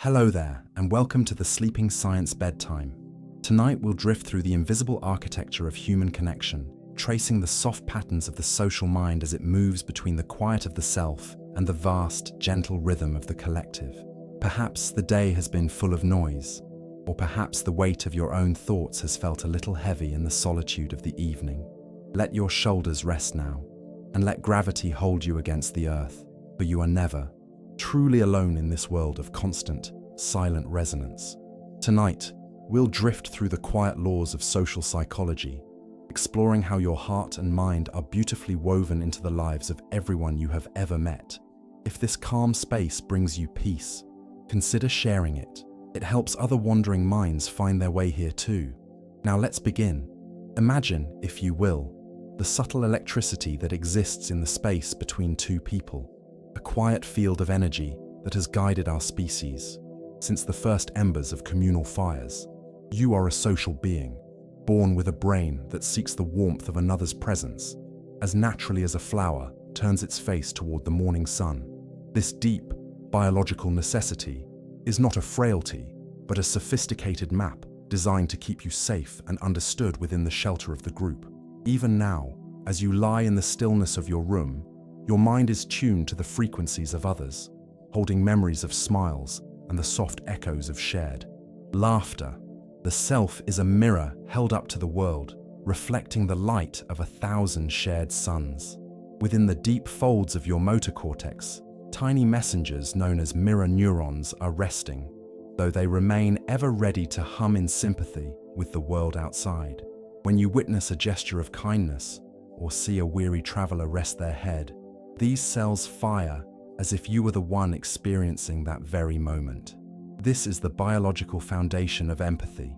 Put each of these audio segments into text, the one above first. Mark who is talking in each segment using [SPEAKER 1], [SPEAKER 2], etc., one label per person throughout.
[SPEAKER 1] Hello there, and welcome to the Sleeping Science Bedtime. Tonight we'll drift through the invisible architecture of human connection, tracing the soft patterns of the social mind as it moves between the quiet of the self and the vast, gentle rhythm of the collective. Perhaps the day has been full of noise, or perhaps the weight of your own thoughts has felt a little heavy in the solitude of the evening. Let your shoulders rest now, and let gravity hold you against the earth, for you are never truly alone in this world of constant, silent resonance. Tonight, we'll drift through the quiet laws of social psychology, exploring how your heart and mind are beautifully woven into the lives of everyone you have ever met. If this calm space brings you peace, consider sharing it. It helps other wandering minds find their way here too. Now let's begin. Imagine, if you will, the subtle electricity that exists in the space between two people. A quiet field of energy that has guided our species since the first embers of communal fires. You are a social being, born with a brain that seeks the warmth of another's presence, as naturally as a flower turns its face toward the morning sun. This deep, biological necessity is not a frailty, but a sophisticated map designed to keep you safe and understood within the shelter of the group. Even now, as you lie in the stillness of your room, your mind is tuned to the frequencies of others, holding memories of smiles and the soft echoes of shared laughter. The self is a mirror held up to the world, reflecting the light of 1,000 shared suns. Within the deep folds of your motor cortex, tiny messengers known as mirror neurons are resting, though they remain ever ready to hum in sympathy with the world outside. When you witness a gesture of kindness or see a weary traveler rest their head, these cells fire as if you were the one experiencing that very moment. This is the biological foundation of empathy,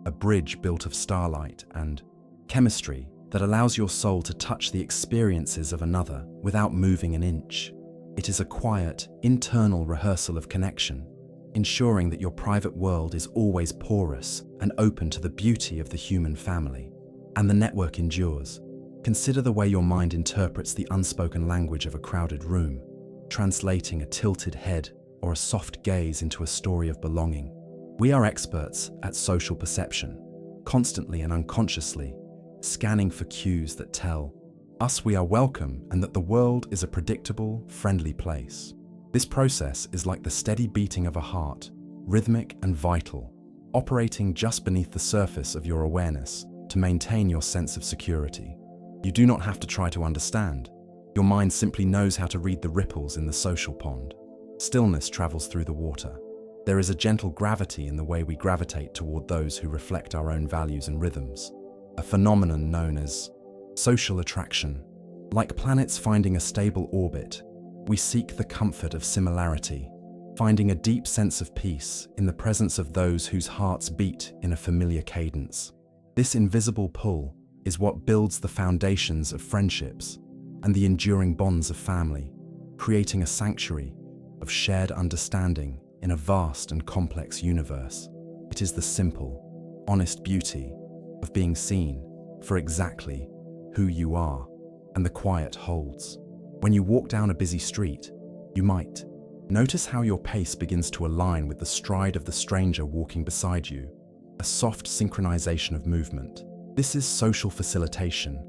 [SPEAKER 1] a bridge built of starlight and chemistry that allows your soul to touch the experiences of another without moving an inch. It is a quiet, internal rehearsal of connection, ensuring that your private world is always porous and open to the beauty of the human family. And the network endures. Consider the way your mind interprets the unspoken language of a crowded room, translating a tilted head or a soft gaze into a story of belonging. We are experts at social perception, constantly and unconsciously, scanning for cues that tell us we are welcome and that the world is a predictable, friendly place. This process is like the steady beating of a heart, rhythmic and vital, operating just beneath the surface of your awareness to maintain your sense of security. You do not have to try to understand. Your mind simply knows how to read the ripples in the social pond. Stillness travels through the water. There is a gentle gravity in the way we gravitate toward those who reflect our own values and rhythms, a phenomenon known as social attraction. Like planets finding a stable orbit, we seek the comfort of similarity, finding a deep sense of peace in the presence of those whose hearts beat in a familiar cadence. This invisible pull is what builds the foundations of friendships and the enduring bonds of family, creating a sanctuary of shared understanding in a vast and complex universe. It is the simple, honest beauty of being seen for exactly who you are, and the quiet holds. When you walk down a busy street, you might notice how your pace begins to align with the stride of the stranger walking beside you, a soft synchronization of movement. This is social facilitation,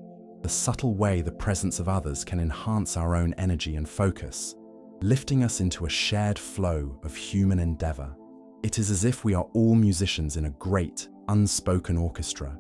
[SPEAKER 1] the subtle way the presence of others can enhance our own energy and focus, lifting us into a shared flow of human endeavor. It is as if we are all musicians in a great, unspoken orchestra,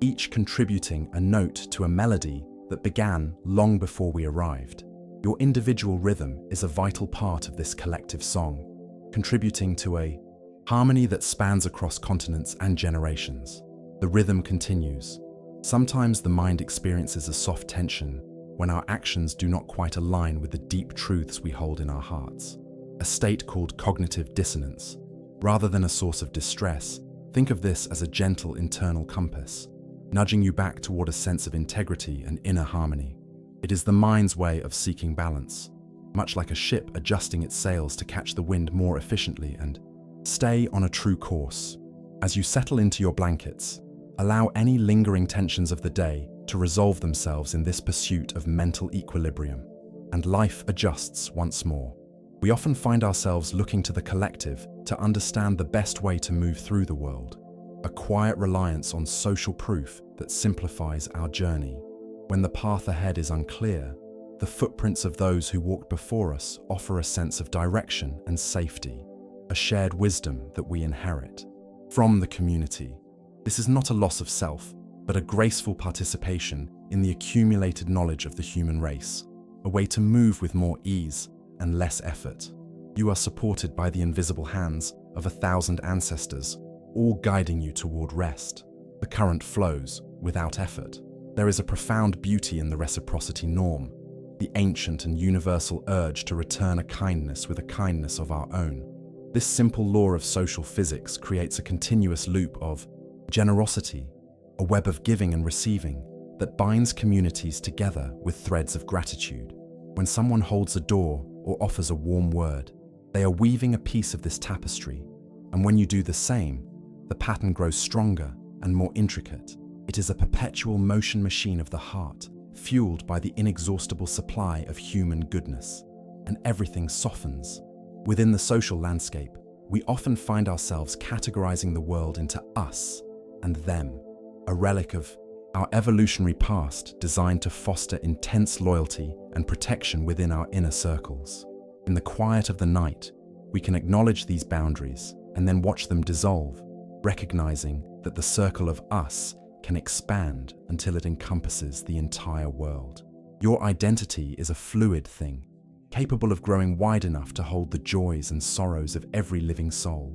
[SPEAKER 1] each contributing a note to a melody that began long before we arrived. Your individual rhythm is a vital part of this collective song, contributing to a harmony that spans across continents and generations. The rhythm continues. Sometimes the mind experiences a soft tension when our actions do not quite align with the deep truths we hold in our hearts, a state called cognitive dissonance. Rather than a source of distress, think of this as a gentle internal compass, nudging you back toward a sense of integrity and inner harmony. It is the mind's way of seeking balance, much like a ship adjusting its sails to catch the wind more efficiently and stay on a true course. As you settle into your blankets, allow any lingering tensions of the day to resolve themselves in this pursuit of mental equilibrium, and life adjusts once more. We often find ourselves looking to the collective to understand the best way to move through the world, a quiet reliance on social proof that simplifies our journey. When the path ahead is unclear, the footprints of those who walked before us offer a sense of direction and safety, a shared wisdom that we inherit from the community. This is not a loss of self, but a graceful participation in the accumulated knowledge of the human race, a way to move with more ease and less effort. You are supported by the invisible hands of 1,000 ancestors, all guiding you toward rest. The current flows without effort. There is a profound beauty in the reciprocity norm, the ancient and universal urge to return a kindness with a kindness of our own. This simple law of social physics creates a continuous loop of generosity, a web of giving and receiving that binds communities together with threads of gratitude. When someone holds a door or offers a warm word, they are weaving a piece of this tapestry, and when you do the same, the pattern grows stronger and more intricate. It is a perpetual motion machine of the heart, fueled by the inexhaustible supply of human goodness, and everything softens. Within the social landscape, we often find ourselves categorizing the world into us and them, a relic of our evolutionary past designed to foster intense loyalty and protection within our inner circles. In the quiet of the night, we can acknowledge these boundaries and then watch them dissolve, recognizing that the circle of us can expand until it encompasses the entire world. Your identity is a fluid thing, capable of growing wide enough to hold the joys and sorrows of every living soul,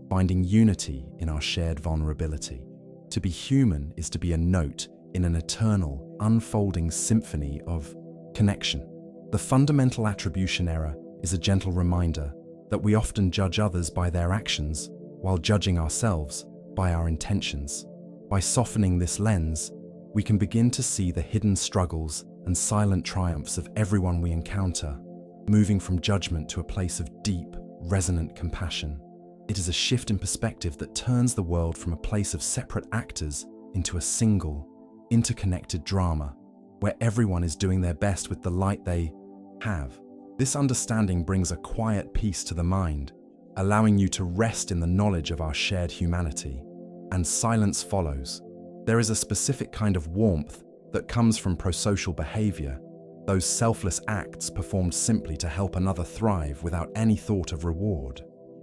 [SPEAKER 1] finding unity in our shared vulnerability. To be human is to be a note in an eternal, unfolding symphony of connection. The fundamental attribution error is a gentle reminder that we often judge others by their actions while judging ourselves by our intentions. By softening this lens, we can begin to see the hidden struggles and silent triumphs of everyone we encounter, moving from judgment to a place of deep, resonant compassion. It is a shift in perspective that turns the world from a place of separate actors into a single, interconnected drama, where everyone is doing their best with the light they have. This understanding brings a quiet peace to the mind, allowing you to rest in the knowledge of our shared humanity. And silence follows. There is a specific kind of warmth that comes from prosocial behavior, those selfless acts performed simply to help another thrive without any thought of reward.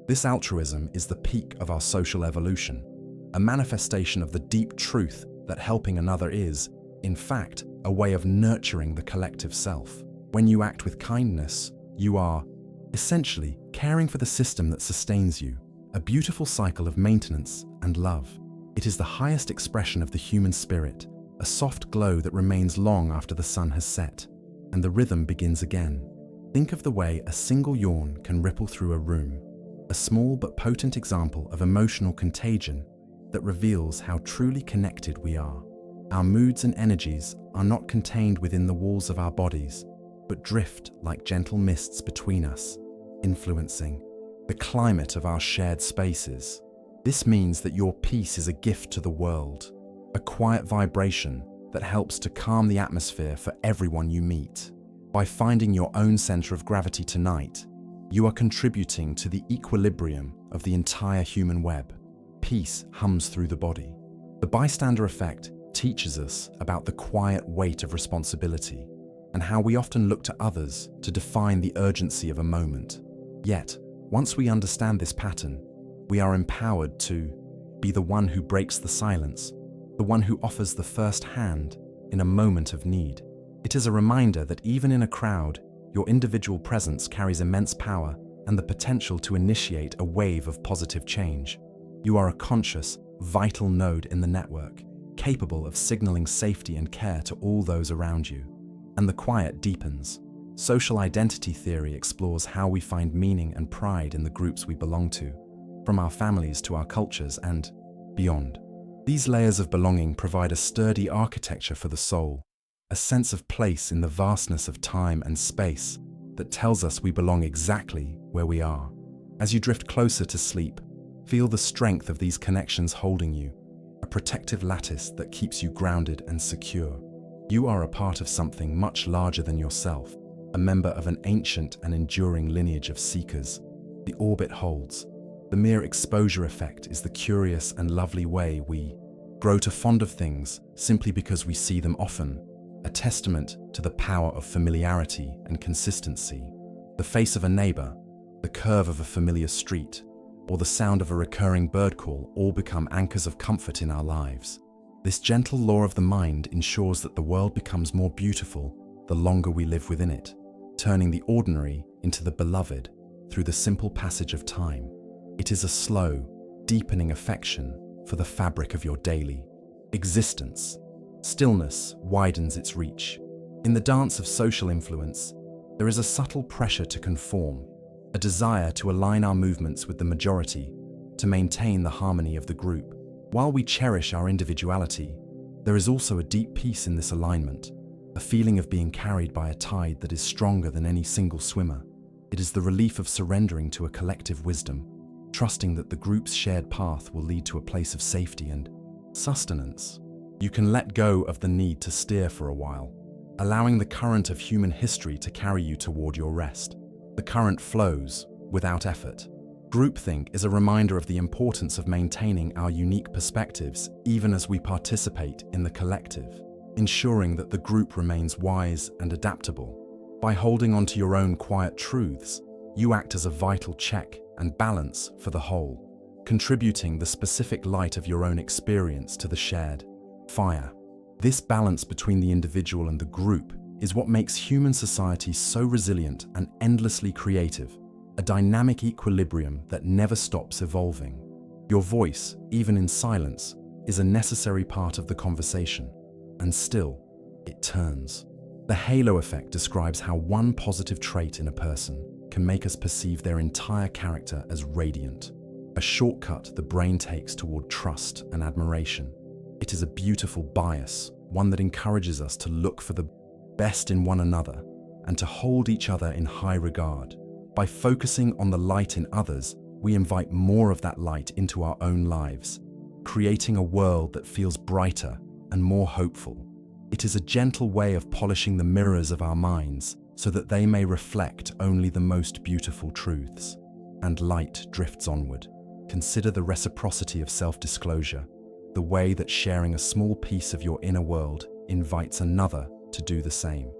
[SPEAKER 1] This altruism is the peak of our social evolution, a manifestation of the deep truth that helping another is, in fact, a way of nurturing the collective self. When you act with kindness, you are, essentially, caring for the system that sustains you, a beautiful cycle of maintenance and love. It is the highest expression of the human spirit, a soft glow that remains long after the sun has set, and the rhythm begins again. Think of the way a single yawn can ripple through a room, a small but potent example of emotional contagion that reveals how truly connected we are. Our moods and energies are not contained within the walls of our bodies, but drift like gentle mists between us, influencing the climate of our shared spaces. This means that your peace is a gift to the world, a quiet vibration that helps to calm the atmosphere for everyone you meet. By finding your own center of gravity tonight, you are contributing to the equilibrium of the entire human web. Peace hums through the body. The bystander effect teaches us about the quiet weight of responsibility and how we often look to others to define the urgency of a moment. Yet, once we understand this pattern, we are empowered to be the one who breaks the silence, the one who offers the first hand in a moment of need. It is a reminder that even in a crowd, your individual presence carries immense power and the potential to initiate a wave of positive change. You are a conscious, vital node in the network, capable of signaling safety and care to all those around you. And the quiet deepens. Social identity theory explores how we find meaning and pride in the groups we belong to, from our families to our cultures and beyond. These layers of belonging provide a sturdy architecture for the soul, a sense of place in the vastness of time and space that tells us we belong exactly where we are. As you drift closer to sleep, feel the strength of these connections holding you, a protective lattice that keeps you grounded and secure. You are a part of something much larger than yourself, a member of an ancient and enduring lineage of seekers. The orbit holds, The mere exposure effect is the curious and lovely way we grow to fond of things simply because we see them often, a testament to the power of familiarity and consistency. The face of a neighbor, the curve of a familiar street, or the sound of a recurring bird call all become anchors of comfort in our lives. This gentle law of the mind ensures that the world becomes more beautiful the longer we live within it, turning the ordinary into the beloved through the simple passage of time. It is a slow, deepening affection for the fabric of your daily existence. Stillness widens its reach. In the dance of social influence, there is a subtle pressure to conform, a desire to align our movements with the majority, to maintain the harmony of the group. While we cherish our individuality, there is also a deep peace in this alignment, a feeling of being carried by a tide that is stronger than any single swimmer. It is the relief of surrendering to a collective wisdom, trusting that the group's shared path will lead to a place of safety and sustenance. You can let go of the need to steer for a while, allowing the current of human history to carry you toward your rest. The current flows without effort. Groupthink is a reminder of the importance of maintaining our unique perspectives even as we participate in the collective, ensuring that the group remains wise and adaptable. By holding on to your own quiet truths, you act as a vital check and balance for the whole, contributing the specific light of your own experience to the shared fire. This balance between the individual and the group is what makes human society so resilient and endlessly creative, a dynamic equilibrium that never stops evolving. Your voice, even in silence, is a necessary part of the conversation, and still, it turns. The halo effect describes how one positive trait in a person can make us perceive their entire character as radiant, a shortcut the brain takes toward trust and admiration. It is a beautiful bias, one that encourages us to look for the best in one another and to hold each other in high regard. By focusing on the light in others, we invite more of that light into our own lives, creating a world that feels brighter and more hopeful. It is a gentle way of polishing the mirrors of our minds so that they may reflect only the most beautiful truths. And light drifts onward. Consider the reciprocity of self-disclosure, the way that sharing a small piece of your inner world invites another to do the same.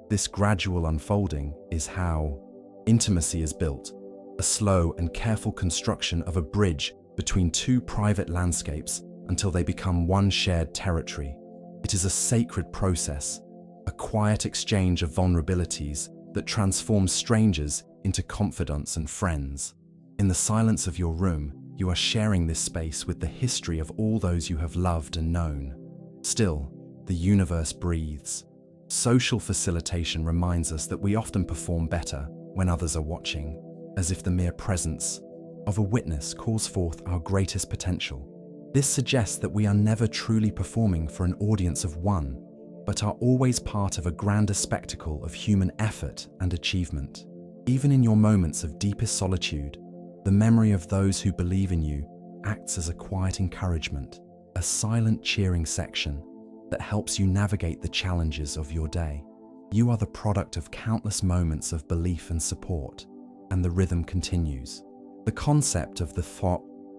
[SPEAKER 1] This gradual unfolding is how intimacy is built, a slow and careful construction of a bridge between two private landscapes until they become one shared territory. It is a sacred process, a quiet exchange of vulnerabilities that transforms strangers into confidants and friends. In the silence of your room, you are sharing this space with the history of all those you have loved and known. Still, the universe breathes. Social facilitation reminds us that we often perform better when others are watching, as if the mere presence of a witness calls forth our greatest potential. This suggests that we are never truly performing for an audience of one, but are always part of a grander spectacle of human effort and achievement. Even in your moments of deepest solitude, the memory of those who believe in you acts as a quiet encouragement, a silent cheering section that helps you navigate the challenges of your day. You are the product of countless moments of belief and support, and the rhythm continues. The concept of the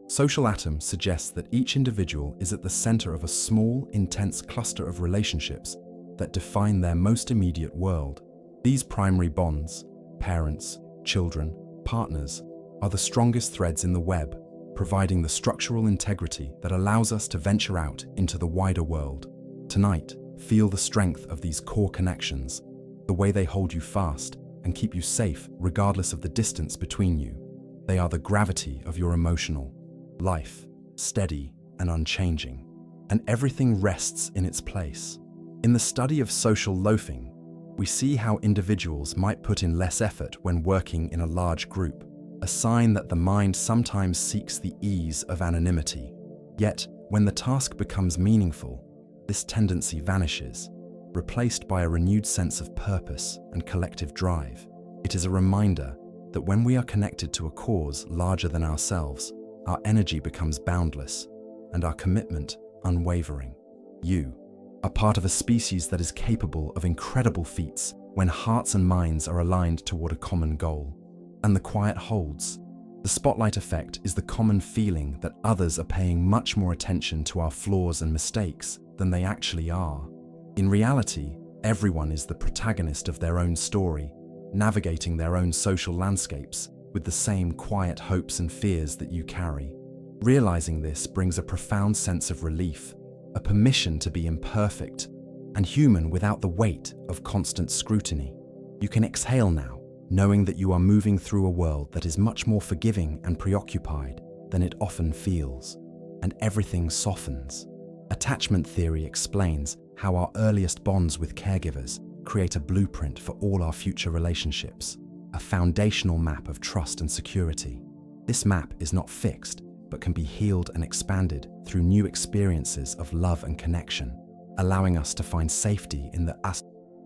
[SPEAKER 1] social atom suggests that each individual is at the center of a small, intense cluster of relationships that define their most immediate world. These primary bonds, parents, children, partners, are the strongest threads in the web, providing the structural integrity that allows us to venture out into the wider world. Tonight, feel the strength of these core connections, the way they hold you fast and keep you safe regardless of the distance between you. They are the gravity of your emotional life, steady and unchanging, and everything rests in its place. In the study of social loafing, we see how individuals might put in less effort when working in a large group, a sign that the mind sometimes seeks the ease of anonymity. Yet, when the task becomes meaningful, this tendency vanishes, replaced by a renewed sense of purpose and collective drive. It is a reminder that when we are connected to a cause larger than ourselves, our energy becomes boundless and our commitment unwavering. You are part of a species that is capable of incredible feats when hearts and minds are aligned toward a common goal. And the quiet holds The spotlight effect is the common feeling that others are paying much more attention to our flaws and mistakes than they actually are. In reality, everyone is the protagonist of their own story, navigating their own social landscapes with the same quiet hopes and fears that you carry. Realizing this brings a profound sense of relief, a permission to be imperfect and human without the weight of constant scrutiny. You can exhale now, knowing that you are moving through a world that is much more forgiving and preoccupied than it often feels, and everything softens. Attachment theory explains how our earliest bonds with caregivers create a blueprint for all our future relationships, a foundational map of trust and security. This map is not fixed, but can be healed and expanded through new experiences of love and connection, allowing us to find safety in the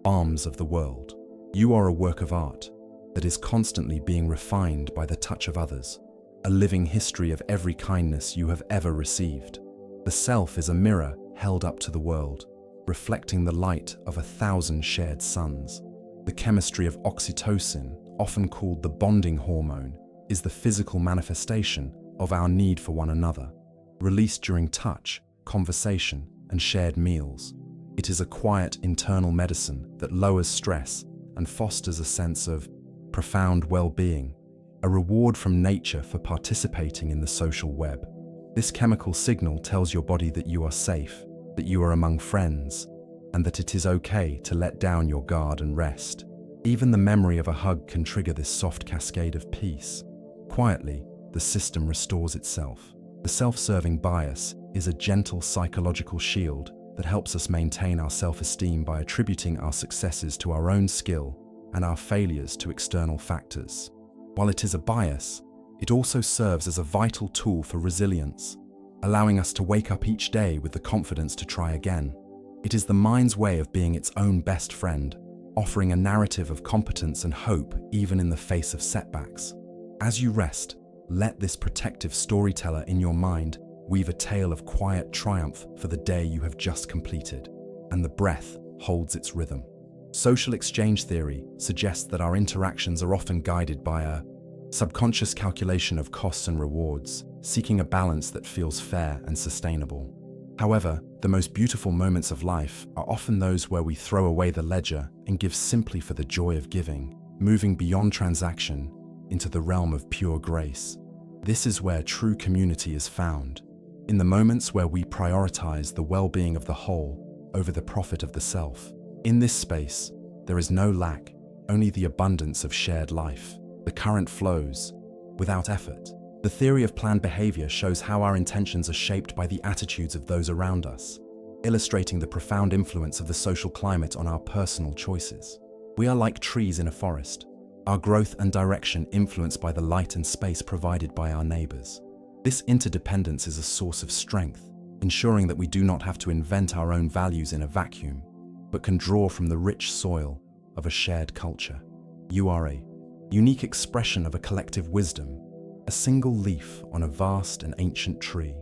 [SPEAKER 1] arms of the world. You are a work of art that is constantly being refined by the touch of others, a living history of every kindness you have ever received. The self is a mirror held up to the world, reflecting the light of 1,000 shared suns. The chemistry of oxytocin, often called the bonding hormone, is the physical manifestation of our need for one another, released during touch, conversation, and shared meals. It is a quiet internal medicine that lowers stress and fosters a sense of profound well-being, a reward from nature for participating in the social web. This chemical signal tells your body that you are safe, that you are among friends, and that it is okay to let down your guard and rest. Even the memory of a hug can trigger this soft cascade of peace. Quietly, the system restores itself. The self-serving bias is a gentle psychological shield that helps us maintain our self-esteem by attributing our successes to our own skill and our failures to external factors. While it is a bias, it also serves as a vital tool for resilience, allowing us to wake up each day with the confidence to try again. It is the mind's way of being its own best friend, offering a narrative of competence and hope even in the face of setbacks. As you rest, let this protective storyteller in your mind weave a tale of quiet triumph for the day you have just completed, and the breath holds its rhythm. Social exchange theory suggests that our interactions are often guided by a subconscious calculation of costs and rewards, seeking a balance that feels fair and sustainable. However, the most beautiful moments of life are often those where we throw away the ledger and give simply for the joy of giving, moving beyond transaction into the realm of pure grace. This is where true community is found, in the moments where we prioritize the well-being of the whole over the profit of the self. In this space, there is no lack, only the abundance of shared life. The current flows without effort. The theory of planned behavior shows how our intentions are shaped by the attitudes of those around us, illustrating the profound influence of the social climate on our personal choices. We are like trees in a forest, our growth and direction influenced by the light and space provided by our neighbors. This interdependence is a source of strength, ensuring that we do not have to invent our own values in a vacuum, but can draw from the rich soil of a shared culture. You are a unique expression of a collective wisdom, a single leaf on a vast and ancient tree,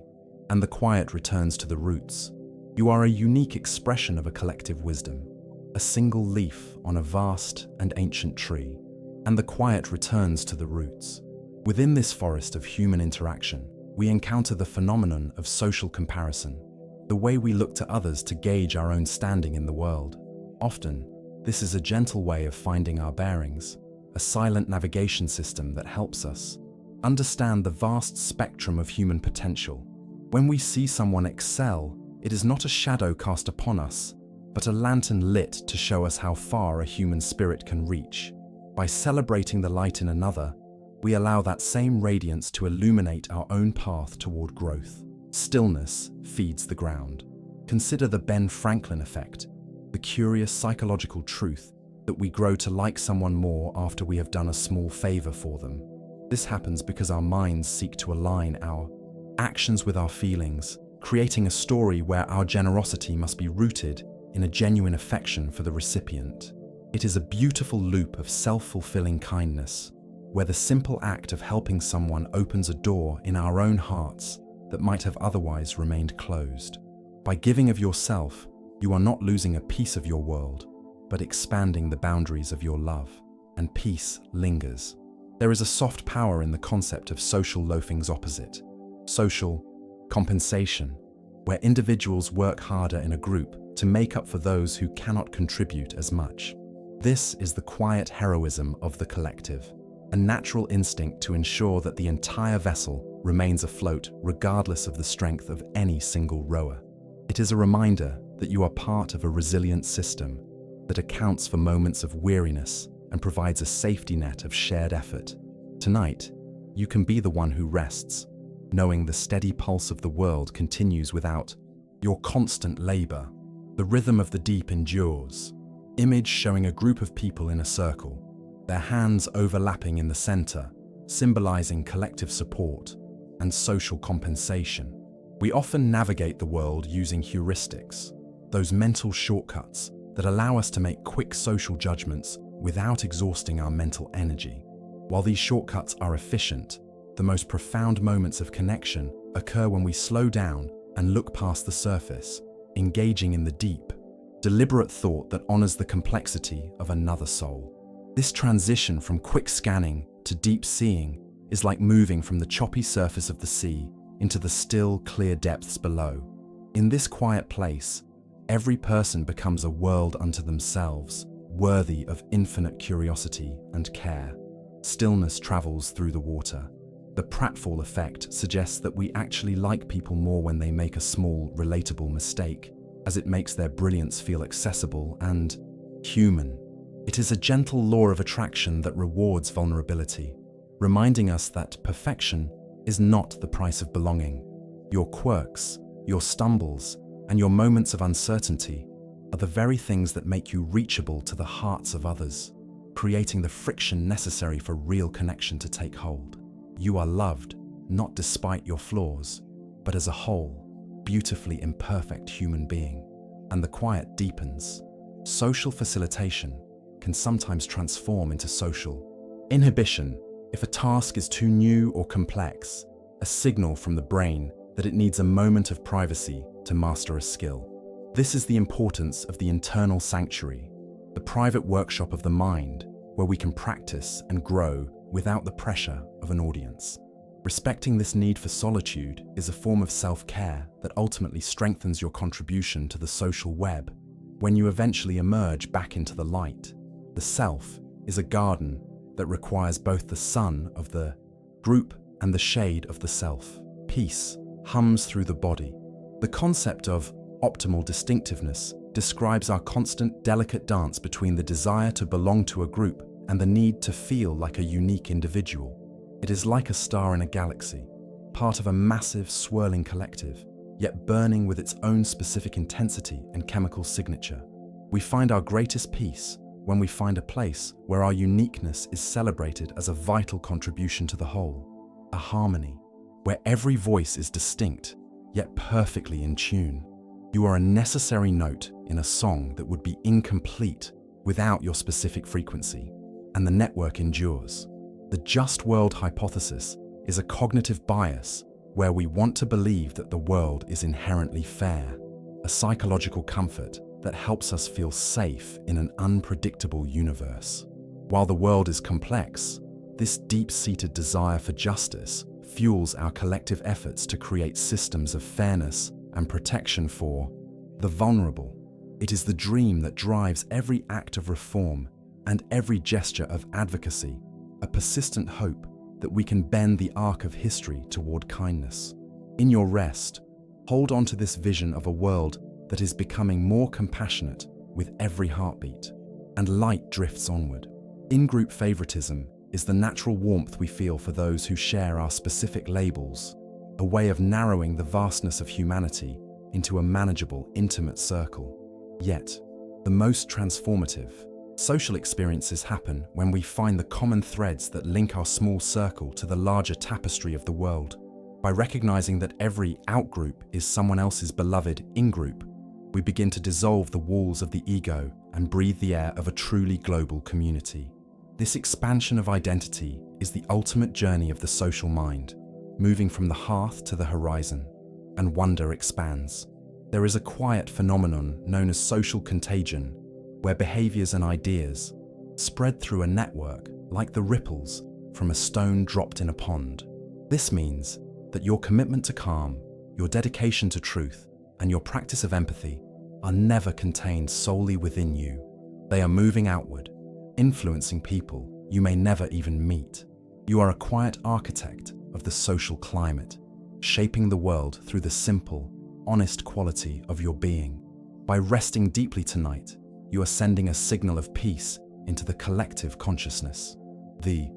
[SPEAKER 1] and the quiet returns to the roots. You are a unique expression of a collective wisdom, a single leaf on a vast and ancient tree, and the quiet returns to the roots. Within this forest of human interaction, we encounter the phenomenon of social comparison, the way we look to others to gauge our own standing in the world. Often, this is a gentle way of finding our bearings, a silent navigation system that helps us understand the vast spectrum of human potential. When we see someone excel, it is not a shadow cast upon us, but a lantern lit to show us how far a human spirit can reach. By celebrating the light in another, we allow that same radiance to illuminate our own path toward growth. Stillness feeds the ground. Consider the Ben Franklin effect, the curious psychological truth that we grow to like someone more after we have done a small favor for them. This happens because our minds seek to align our actions with our feelings, creating a story where our generosity must be rooted in a genuine affection for the recipient. It is a beautiful loop of self-fulfilling kindness, where the simple act of helping someone opens a door in our own hearts that might have otherwise remained closed. By giving of yourself, you are not losing a piece of your world, but expanding the boundaries of your love, and peace lingers. There is a soft power in the concept of social loafing's opposite, social compensation, where individuals work harder in a group to make up for those who cannot contribute as much. This is the quiet heroism of the collective, a natural instinct to ensure that the entire vessel remains afloat regardless of the strength of any single rower. It is a reminder that you are part of a resilient system that accounts for moments of weariness and provides a safety net of shared effort. Tonight, you can be the one who rests, knowing the steady pulse of the world continues without your constant labor. The rhythm of the deep endures. Image showing a group of people in a circle, their hands overlapping in the center, symbolizing collective support and social compensation. We often navigate the world using heuristics, those mental shortcuts that allow us to make quick social judgments without exhausting our mental energy. While these shortcuts are efficient, the most profound moments of connection occur when we slow down and look past the surface, engaging in the deep, deliberate thought that honors the complexity of another soul. This transition from quick scanning to deep seeing is like moving from the choppy surface of the sea into the still, clear depths below. In this quiet place, every person becomes a world unto themselves, worthy of infinite curiosity and care. Stillness travels through the water. The pratfall effect suggests that we actually like people more when they make a small, relatable mistake, as it makes their brilliance feel accessible and human. It is a gentle law of attraction that rewards vulnerability, reminding us that perfection is not the price of belonging. Your quirks, your stumbles, and your moments of uncertainty are the very things that make you reachable to the hearts of others, creating the friction necessary for real connection to take hold. You are loved, not despite your flaws, but as a whole, beautifully imperfect human being. And the quiet deepens. Social facilitation can sometimes transform into social inhibition if a task is too new or complex, a signal from the brain that it needs a moment of privacy to master a skill. This is the importance of the internal sanctuary, the private workshop of the mind, where we can practice and grow without the pressure of an audience. Respecting this need for solitude is a form of self-care that ultimately strengthens your contribution to the social web. When you eventually emerge back into the light, the self is a garden that requires both the sun of the group and the shade of the self. Peace hums through the body. The concept of optimal distinctiveness describes our constant, delicate dance between the desire to belong to a group and the need to feel like a unique individual. It is like a star in a galaxy, part of a massive, swirling collective, yet burning with its own specific intensity and chemical signature. We find our greatest peace when we find a place where our uniqueness is celebrated as a vital contribution to the whole, a harmony, where every voice is distinct, yet perfectly in tune. You are a necessary note in a song that would be incomplete without your specific frequency, and the network endures. The just world hypothesis is a cognitive bias where we want to believe that the world is inherently fair, a psychological comfort that helps us feel safe in an unpredictable universe. While the world is complex, this deep-seated desire for justice fuels our collective efforts to create systems of fairness and protection for the vulnerable. It is the dream that drives every act of reform and every gesture of advocacy, a persistent hope that we can bend the arc of history toward kindness. In your rest, hold on to this vision of a world that is becoming more compassionate with every heartbeat, and light drifts onward. In-group favoritism is the natural warmth we feel for those who share our specific labels, a way of narrowing the vastness of humanity into a manageable, intimate circle. Yet, the most transformative social experiences happen when we find the common threads that link our small circle to the larger tapestry of the world. By recognizing that every out-group is someone else's beloved in-group, we begin to dissolve the walls of the ego and breathe the air of a truly global community. This expansion of identity is the ultimate journey of the social mind, moving from the hearth to the horizon, and wonder expands. There is a quiet phenomenon known as social contagion, where behaviors and ideas, spread through a network like the ripples from a stone dropped in a pond. This means that your commitment to calm, your dedication to truth, and your practice of empathy are never contained solely within you. They are moving outward, influencing people you may never even meet. You are a quiet architect of the social climate, shaping the world through the simple, honest quality of your being. By resting deeply tonight, you are sending a signal of peace into the collective consciousness. The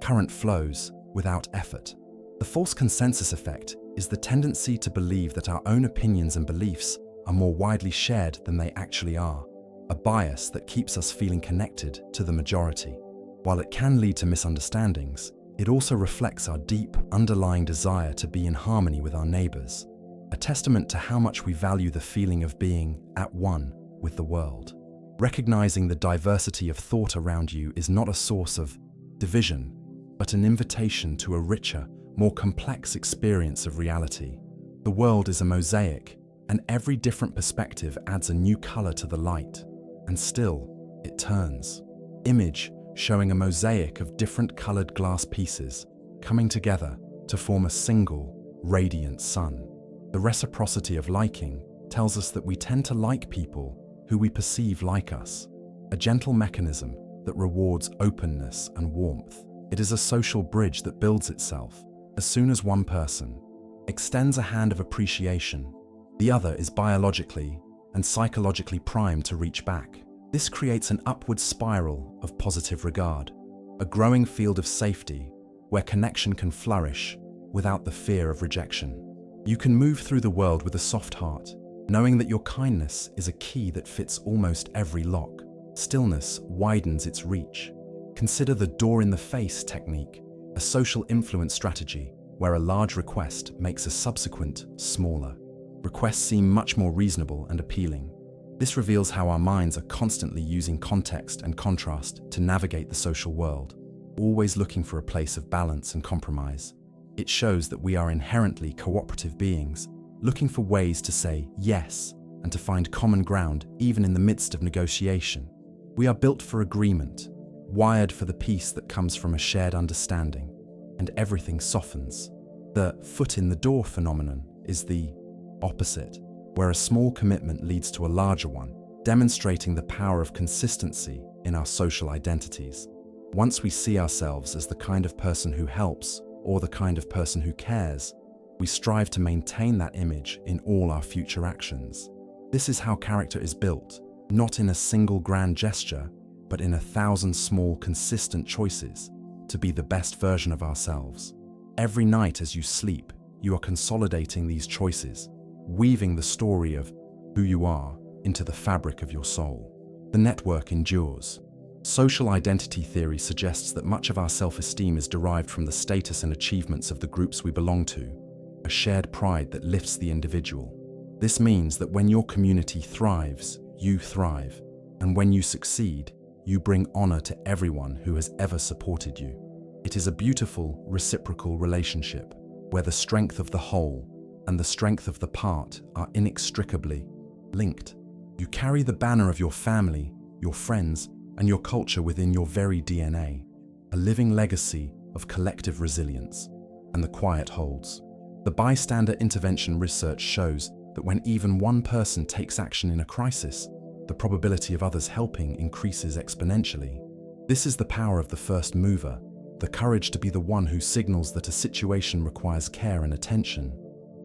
[SPEAKER 1] current flows without effort. The false consensus effect is the tendency to believe that our own opinions and beliefs are more widely shared than they actually are, a bias that keeps us feeling connected to the majority. While it can lead to misunderstandings, it also reflects our deep, underlying desire to be in harmony with our neighbors, a testament to how much we value the feeling of being at one with the world. Recognizing the diversity of thought around you is not a source of division, but an invitation to a richer, more complex experience of reality. The world is a mosaic, and every different perspective adds a new color to the light, and still it turns. Image showing a mosaic of different colored glass pieces coming together to form a single, radiant sun. The reciprocity of liking tells us that we tend to like people who we perceive like us, a gentle mechanism that rewards openness and warmth. It is a social bridge that builds itself. As soon as one person extends a hand of appreciation, the other is biologically and psychologically primed to reach back. This creates an upward spiral of positive regard, a growing field of safety where connection can flourish without the fear of rejection. You can move through the world with a soft heart, knowing that your kindness is a key that fits almost every lock. Stillness widens its reach. Consider the door in the face technique, a social influence strategy where a large request makes a subsequent smaller. Requests seem much more reasonable and appealing. This reveals how our minds are constantly using context and contrast to navigate the social world, always looking for a place of balance and compromise. It shows that we are inherently cooperative beings, looking for ways to say yes and to find common ground even in the midst of negotiation. We are built for agreement, wired for the peace that comes from a shared understanding, and everything softens. The foot in the door phenomenon is the opposite, where a small commitment leads to a larger one, demonstrating the power of consistency in our social identities. Once we see ourselves as the kind of person who helps or the kind of person who cares, we strive to maintain that image in all our future actions. This is how character is built, not in a single grand gesture, but in 1,000 small, consistent choices to be the best version of ourselves. Every night as you sleep, you are consolidating these choices, weaving the story of who you are into the fabric of your soul. The network endures. Social identity theory suggests that much of our self-esteem is derived from the status and achievements of the groups we belong to, a shared pride that lifts the individual. This means that when your community thrives, you thrive, and when you succeed, you bring honor to everyone who has ever supported you. It is a beautiful, reciprocal relationship where the strength of the whole and the strength of the part are inextricably linked. You carry the banner of your family, your friends, and your culture within your very DNA, a living legacy of collective resilience, and the quiet holds. The bystander intervention research shows that when even one person takes action in a crisis, the probability of others helping increases exponentially. This is the power of the first mover, the courage to be the one who signals that a situation requires care and attention.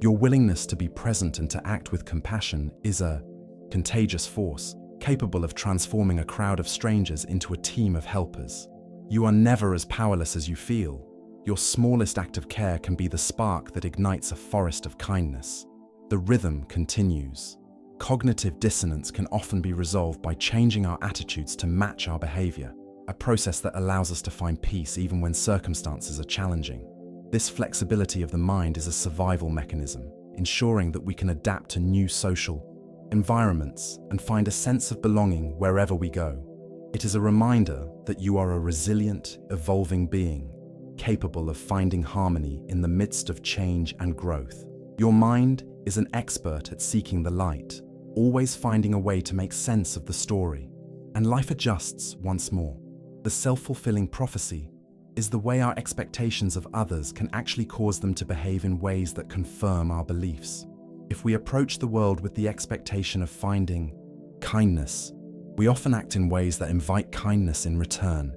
[SPEAKER 1] Your willingness to be present and to act with compassion is a contagious force, capable of transforming a crowd of strangers into a team of helpers. You are never as powerless as you feel. Your smallest act of care can be the spark that ignites a forest of kindness. The rhythm continues. Cognitive dissonance can often be resolved by changing our attitudes to match our behavior, a process that allows us to find peace even when circumstances are challenging. This flexibility of the mind is a survival mechanism, ensuring that we can adapt to new social environments and find a sense of belonging wherever we go. It is a reminder that you are a resilient, evolving being, capable of finding harmony in the midst of change and growth. Your mind is an expert at seeking the light, always finding a way to make sense of the story, and life adjusts once more. The self-fulfilling prophecy is the way our expectations of others can actually cause them to behave in ways that confirm our beliefs. If we approach the world with the expectation of finding kindness, we often act in ways that invite kindness in return,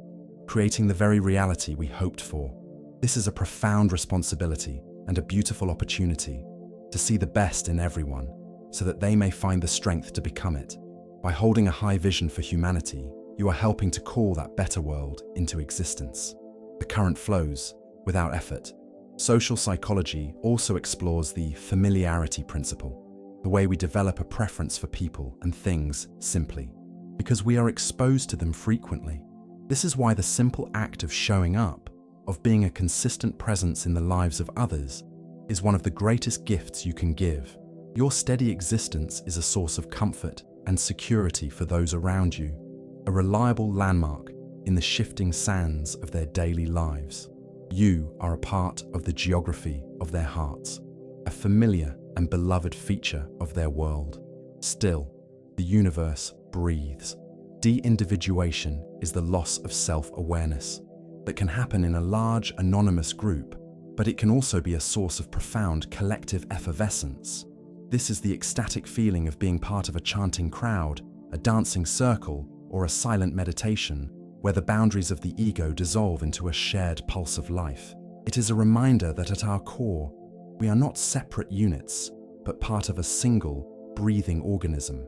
[SPEAKER 1] creating the very reality we hoped for. This is a profound responsibility and a beautiful opportunity to see the best in everyone so that they may find the strength to become it. By holding a high vision for humanity, you are helping to call that better world into existence. The current flows without effort. Social psychology also explores the familiarity principle, the way we develop a preference for people and things simply because we are exposed to them frequently. This is why the simple act of showing up, of being a consistent presence in the lives of others, is one of the greatest gifts you can give. Your steady existence is a source of comfort and security for those around you, a reliable landmark in the shifting sands of their daily lives. You are a part of the geography of their hearts, a familiar and beloved feature of their world. Still, the universe breathes. De-individuation is the loss of self-awareness that can happen in a large, anonymous group, but it can also be a source of profound collective effervescence. This is the ecstatic feeling of being part of a chanting crowd, a dancing circle, or a silent meditation, where the boundaries of the ego dissolve into a shared pulse of life. It is a reminder that at our core, we are not separate units, but part of a single, breathing organism,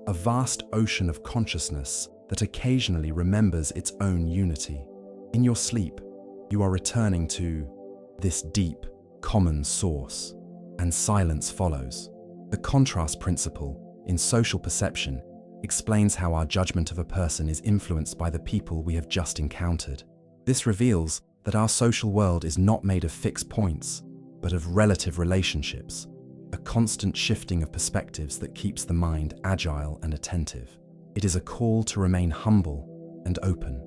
[SPEAKER 1] a vast ocean of consciousness that occasionally remembers its own unity. In your sleep, you are returning to this deep, common source, and silence follows. The contrast principle in social perception explains how our judgment of a person is influenced by the people we have just encountered. This reveals that our social world is not made of fixed points, but of relative relationships, a constant shifting of perspectives that keeps the mind agile and attentive. It is a call to remain humble and open,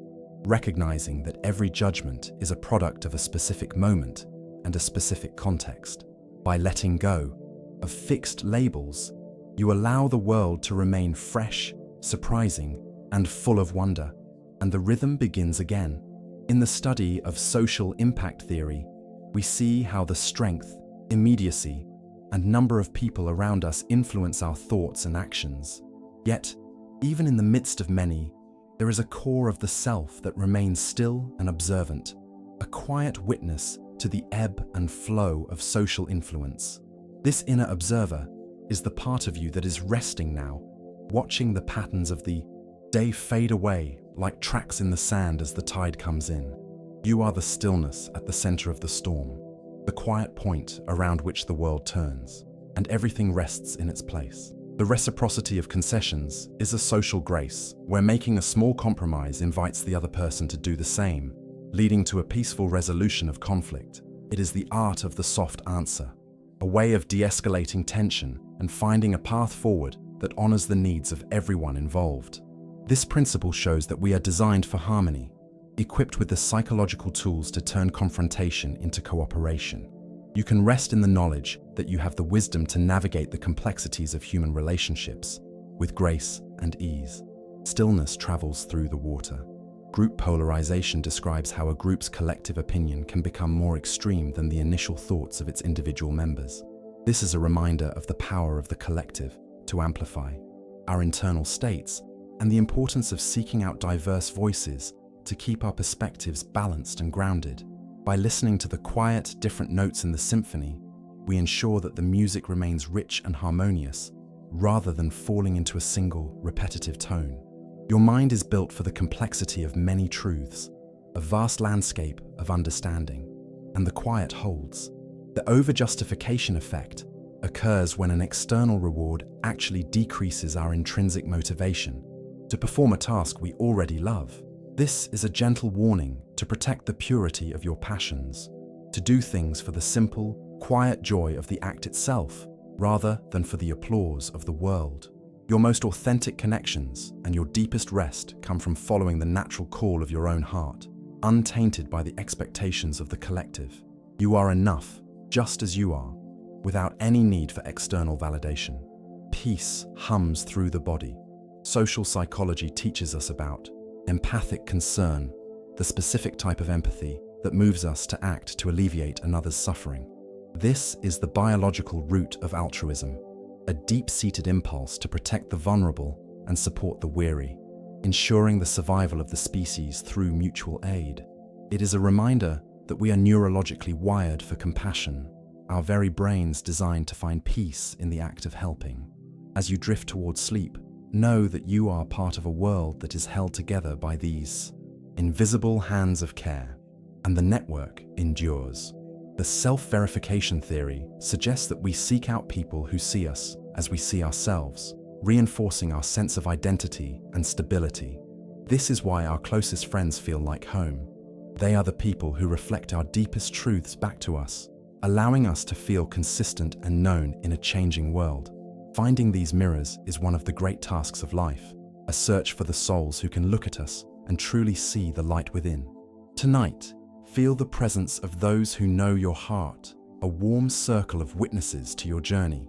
[SPEAKER 1] recognizing that every judgment is a product of a specific moment and a specific context. By letting go of fixed labels, you allow the world to remain fresh, surprising, and full of wonder, and the rhythm begins again. In the study of social impact theory, we see how the strength, immediacy, and number of people around us influence our thoughts and actions. Yet, even in the midst of many, there is a core of the self that remains still and observant, a quiet witness to the ebb and flow of social influence. This inner observer is the part of you that is resting now, watching the patterns of the day fade away like tracks in the sand as the tide comes in. You are the stillness at the center of the storm, the quiet point around which the world turns, and everything rests in its place. The reciprocity of concessions is a social grace, where making a small compromise invites the other person to do the same, leading to a peaceful resolution of conflict. It is the art of the soft answer, a way of de-escalating tension and finding a path forward that honors the needs of everyone involved. This principle shows that we are designed for harmony, equipped with the psychological tools to turn confrontation into cooperation. You can rest in the knowledge that you have the wisdom to navigate the complexities of human relationships with grace and ease. Stillness travels through the water. Group polarization describes how a group's collective opinion can become more extreme than the initial thoughts of its individual members. This is a reminder of the power of the collective to amplify our internal states and the importance of seeking out diverse voices to keep our perspectives balanced and grounded. By listening to the quiet, different notes in the symphony, we ensure that the music remains rich and harmonious, rather than falling into a single, repetitive tone. Your mind is built for the complexity of many truths, a vast landscape of understanding, and the quiet holds. The over-justification effect occurs when an external reward actually decreases our intrinsic motivation to perform a task we already love. This is a gentle warning to protect the purity of your passions, to do things for the simple, quiet joy of the act itself, rather than for the applause of the world. Your most authentic connections and your deepest rest come from following the natural call of your own heart, untainted by the expectations of the collective. You are enough, just as you are, without any need for external validation. Peace hums through the body. Social psychology teaches us about empathic concern, the specific type of empathy that moves us to act to alleviate another's suffering. This is the biological root of altruism, a deep-seated impulse to protect the vulnerable and support the weary, ensuring the survival of the species through mutual aid. It is a reminder that we are neurologically wired for compassion, our very brains designed to find peace in the act of helping. As you drift towards sleep, know that you are part of a world that is held together by these invisible hands of care, and the network endures. The self-verification theory suggests that we seek out people who see us as we see ourselves, reinforcing our sense of identity and stability. This is why our closest friends feel like home. They are the people who reflect our deepest truths back to us, allowing us to feel consistent and known in a changing world. Finding these mirrors is one of the great tasks of life, a search for the souls who can look at us and truly see the light within. Tonight, feel the presence of those who know your heart, a warm circle of witnesses to your journey,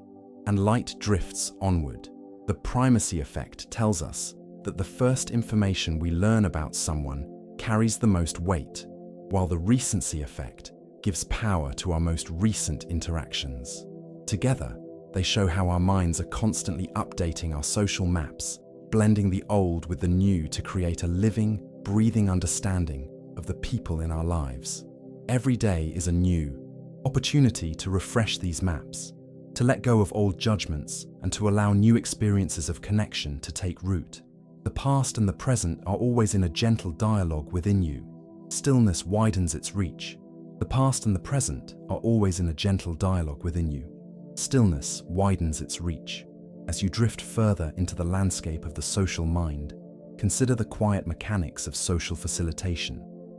[SPEAKER 1] and light drifts onward. The primacy effect tells us that the first information we learn about someone carries the most weight, while the recency effect gives power to our most recent interactions. Together, they show how our minds are constantly updating our social maps, blending the old with the new to create a living, breathing understanding of the people in our lives. Every day is a new opportunity to refresh these maps, to let go of old judgments, and to allow new experiences of connection to take root. The past and the present are always in a gentle dialogue within you. Stillness widens its reach. The past and the present are always in a gentle dialogue within you. Stillness widens its reach. As you drift further into the landscape of the social mind, consider the quiet mechanics of social facilitation,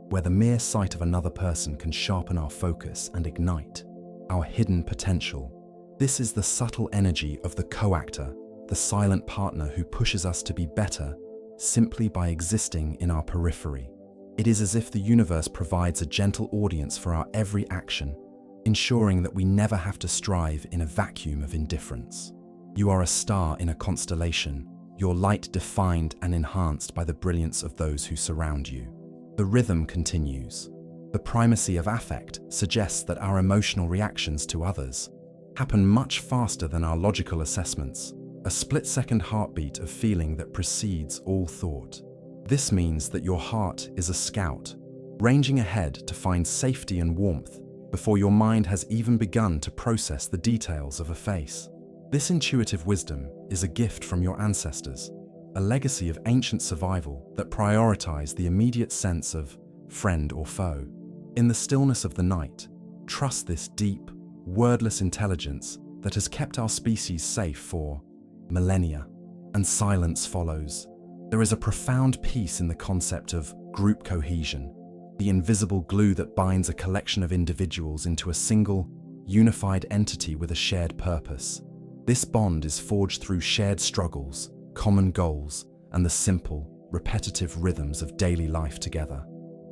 [SPEAKER 1] where the mere sight of another person can sharpen our focus and ignite our hidden potential. This is the subtle energy of the co-actor, the silent partner who pushes us to be better simply by existing in our periphery. It is as if the universe provides a gentle audience for our every action, ensuring that we never have to strive in a vacuum of indifference. You are a star in a constellation, your light defined and enhanced by the brilliance of those who surround you. The rhythm continues. The primacy of affect suggests that our emotional reactions to others happen much faster than our logical assessments, a split-second heartbeat of feeling that precedes all thought. This means that your heart is a scout, ranging ahead to find safety and warmth before your mind has even begun to process the details of a face. This intuitive wisdom is a gift from your ancestors, a legacy of ancient survival that prioritized the immediate sense of friend or foe. In the stillness of the night, trust this deep, wordless intelligence that has kept our species safe for millennia, and silence follows. There is a profound peace in the concept of group cohesion, the invisible glue that binds a collection of individuals into a single, unified entity with a shared purpose. This bond is forged through shared struggles, common goals, and the simple, repetitive rhythms of daily life together.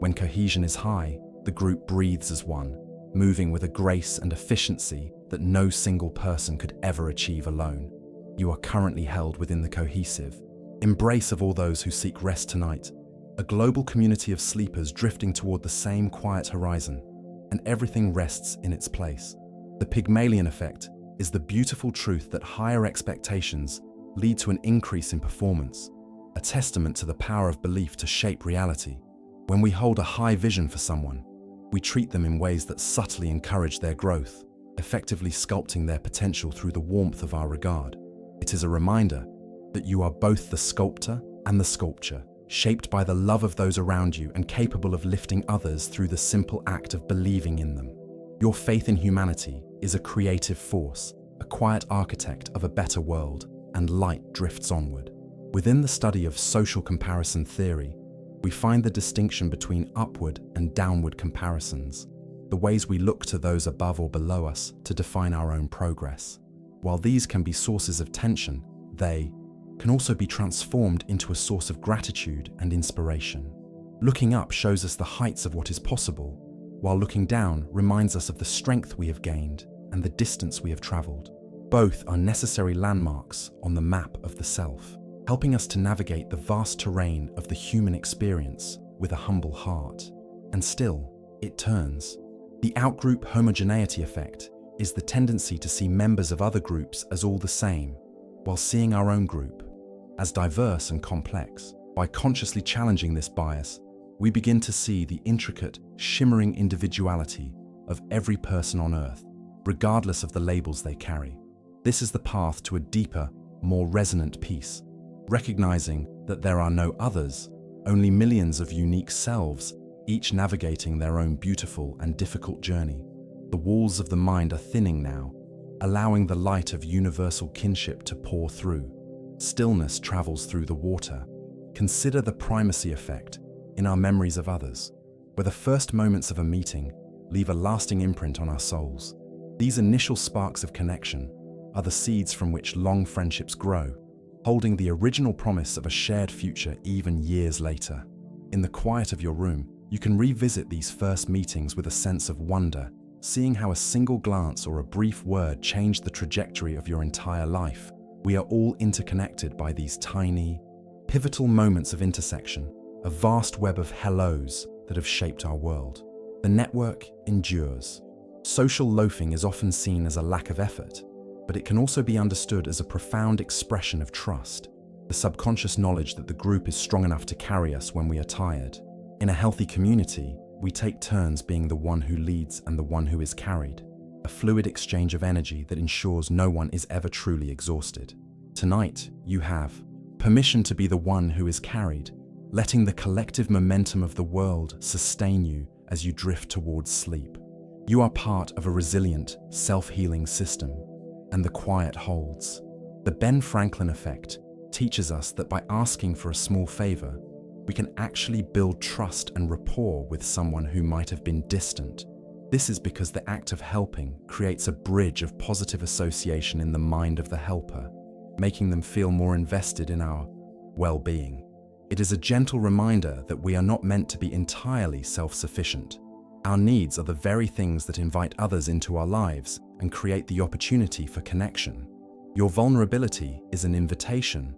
[SPEAKER 1] When cohesion is high, the group breathes as one, moving with a grace and efficiency that no single person could ever achieve alone. You are currently held within the cohesive embrace of all those who seek rest tonight, a global community of sleepers drifting toward the same quiet horizon, and everything rests in its place. The Pygmalion effect is the beautiful truth that higher expectations lead to an increase in performance, a testament to the power of belief to shape reality. When we hold a high vision for someone, we treat them in ways that subtly encourage their growth, effectively sculpting their potential through the warmth of our regard. It is a reminder that you are both the sculptor and the sculpture, shaped by the love of those around you and capable of lifting others through the simple act of believing in them. Your faith in humanity is a creative force, a quiet architect of a better world, and light drifts onward. Within the study of social comparison theory, we find the distinction between upward and downward comparisons, the ways we look to those above or below us to define our own progress. While these can be sources of tension, they can also be transformed into a source of gratitude and inspiration. Looking up shows us the heights of what is possible, while looking down reminds us of the strength we have gained and the distance we have traveled. Both are necessary landmarks on the map of the self, helping us to navigate the vast terrain of the human experience with a humble heart. And still, it turns. The outgroup homogeneity effect is the tendency to see members of other groups as all the same, while seeing our own group as diverse and complex. By consciously challenging this bias, we begin to see the intricate, shimmering individuality of every person on Earth, regardless of the labels they carry. This is the path to a deeper, more resonant peace, recognizing that there are no others, only millions of unique selves, each navigating their own beautiful and difficult journey. The walls of the mind are thinning now, allowing the light of universal kinship to pour through. Stillness travels through the water. Consider the primacy effect in our memories of others, where the first moments of a meeting leave a lasting imprint on our souls. These initial sparks of connection are the seeds from which long friendships grow, holding the original promise of a shared future even years later. In the quiet of your room, you can revisit these first meetings with a sense of wonder, seeing how a single glance or a brief word changed the trajectory of your entire life. We are all interconnected by these tiny, pivotal moments of intersection, a vast web of hellos that have shaped our world. The network endures. Social loafing is often seen as a lack of effort, but it can also be understood as a profound expression of trust, the subconscious knowledge that the group is strong enough to carry us when we are tired. In a healthy community, we take turns being the one who leads and the one who is carried, a fluid exchange of energy that ensures no one is ever truly exhausted. Tonight, you have permission to be the one who is carried, letting the collective momentum of the world sustain you as you drift towards sleep. You are part of a resilient, self-healing system, and the quiet holds. The Ben Franklin effect teaches us that by asking for a small favor, we can actually build trust and rapport with someone who might have been distant. This is because the act of helping creates a bridge of positive association in the mind of the helper, making them feel more invested in our well-being. It is a gentle reminder that we are not meant to be entirely self-sufficient. Our needs are the very things that invite others into our lives and create the opportunity for connection. Your vulnerability is an invitation,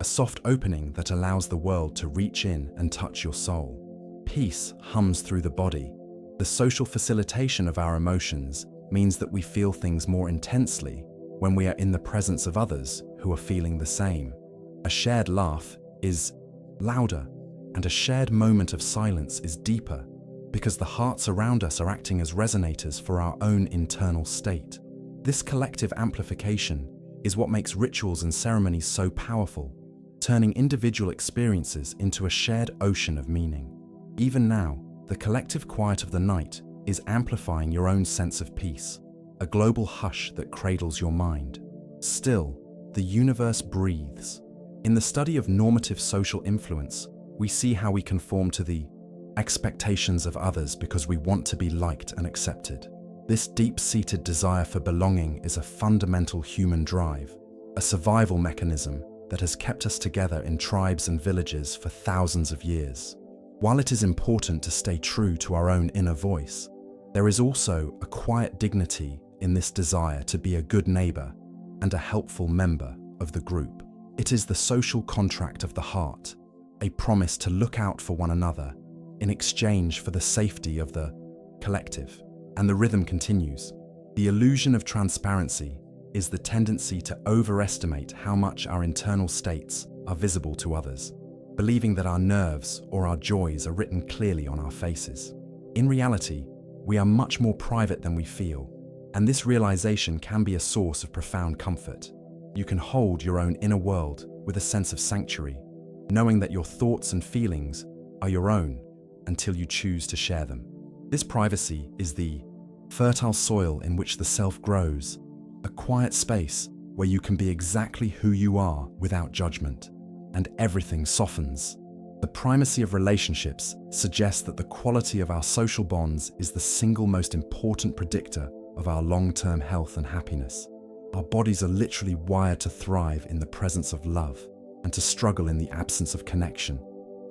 [SPEAKER 1] a soft opening that allows the world to reach in and touch your soul. Peace hums through the body. The social facilitation of our emotions means that we feel things more intensely when we are in the presence of others who are feeling the same. A shared laugh is louder, and a shared moment of silence is deeper, because the hearts around us are acting as resonators for our own internal state. This collective amplification is what makes rituals and ceremonies so powerful, turning individual experiences into a shared ocean of meaning. Even now, the collective quiet of the night is amplifying your own sense of peace, a global hush that cradles your mind. Still, the universe breathes. In the study of normative social influence, we see how we conform to the expectations of others because we want to be liked and accepted. This deep-seated desire for belonging is a fundamental human drive, a survival mechanism that has kept us together in tribes and villages for thousands of years. While it is important to stay true to our own inner voice, there is also a quiet dignity in this desire to be a good neighbor and a helpful member of the group. It is the social contract of the heart, a promise to look out for one another in exchange for the safety of the collective. And the rhythm continues. The illusion of transparency is the tendency to overestimate how much our internal states are visible to others, believing that our nerves or our joys are written clearly on our faces. In reality, we are much more private than we feel, and this realization can be a source of profound comfort. You can hold your own inner world with a sense of sanctuary, knowing that your thoughts and feelings are your own until you choose to share them. This privacy is the fertile soil in which the self grows, a quiet space where you can be exactly who you are without judgment, and everything softens. The primacy of relationships suggests that the quality of our social bonds is the single most important predictor of our long-term health and happiness. Our bodies are literally wired to thrive in the presence of love and to struggle in the absence of connection,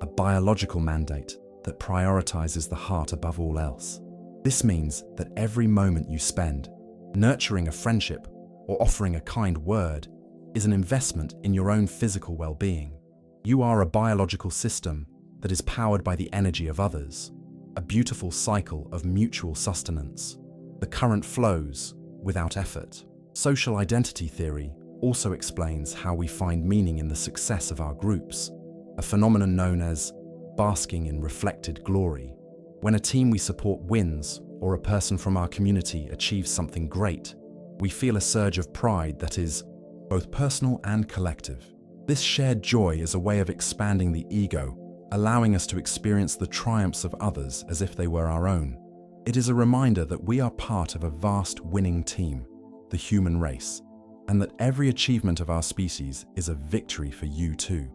[SPEAKER 1] a biological mandate that prioritizes the heart above all else. This means that every moment you spend nurturing a friendship or offering a kind word is an investment in your own physical well-being. You are a biological system that is powered by the energy of others. a beautiful cycle of mutual sustenance. The current flows without effort. Social identity theory also explains how we find meaning in the success of our groups, a phenomenon known as basking in reflected glory. When a team we support wins, or a person from our community achieves something great, we feel a surge of pride that is both personal and collective. This shared joy is a way of expanding the ego, allowing us to experience the triumphs of others as if they were our own. It is a reminder that we are part of a vast winning team, the human race, and that every achievement of our species is a victory for you too,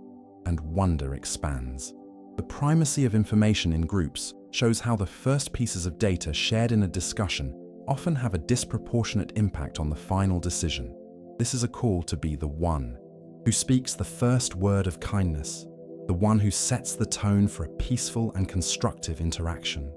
[SPEAKER 1] and wonder expands. The primacy of information in groups shows how the first pieces of data shared in a discussion often have a disproportionate impact on the final decision. This is a call to be the one who speaks the first word of kindness, the one who sets the tone for a peaceful and constructive interaction.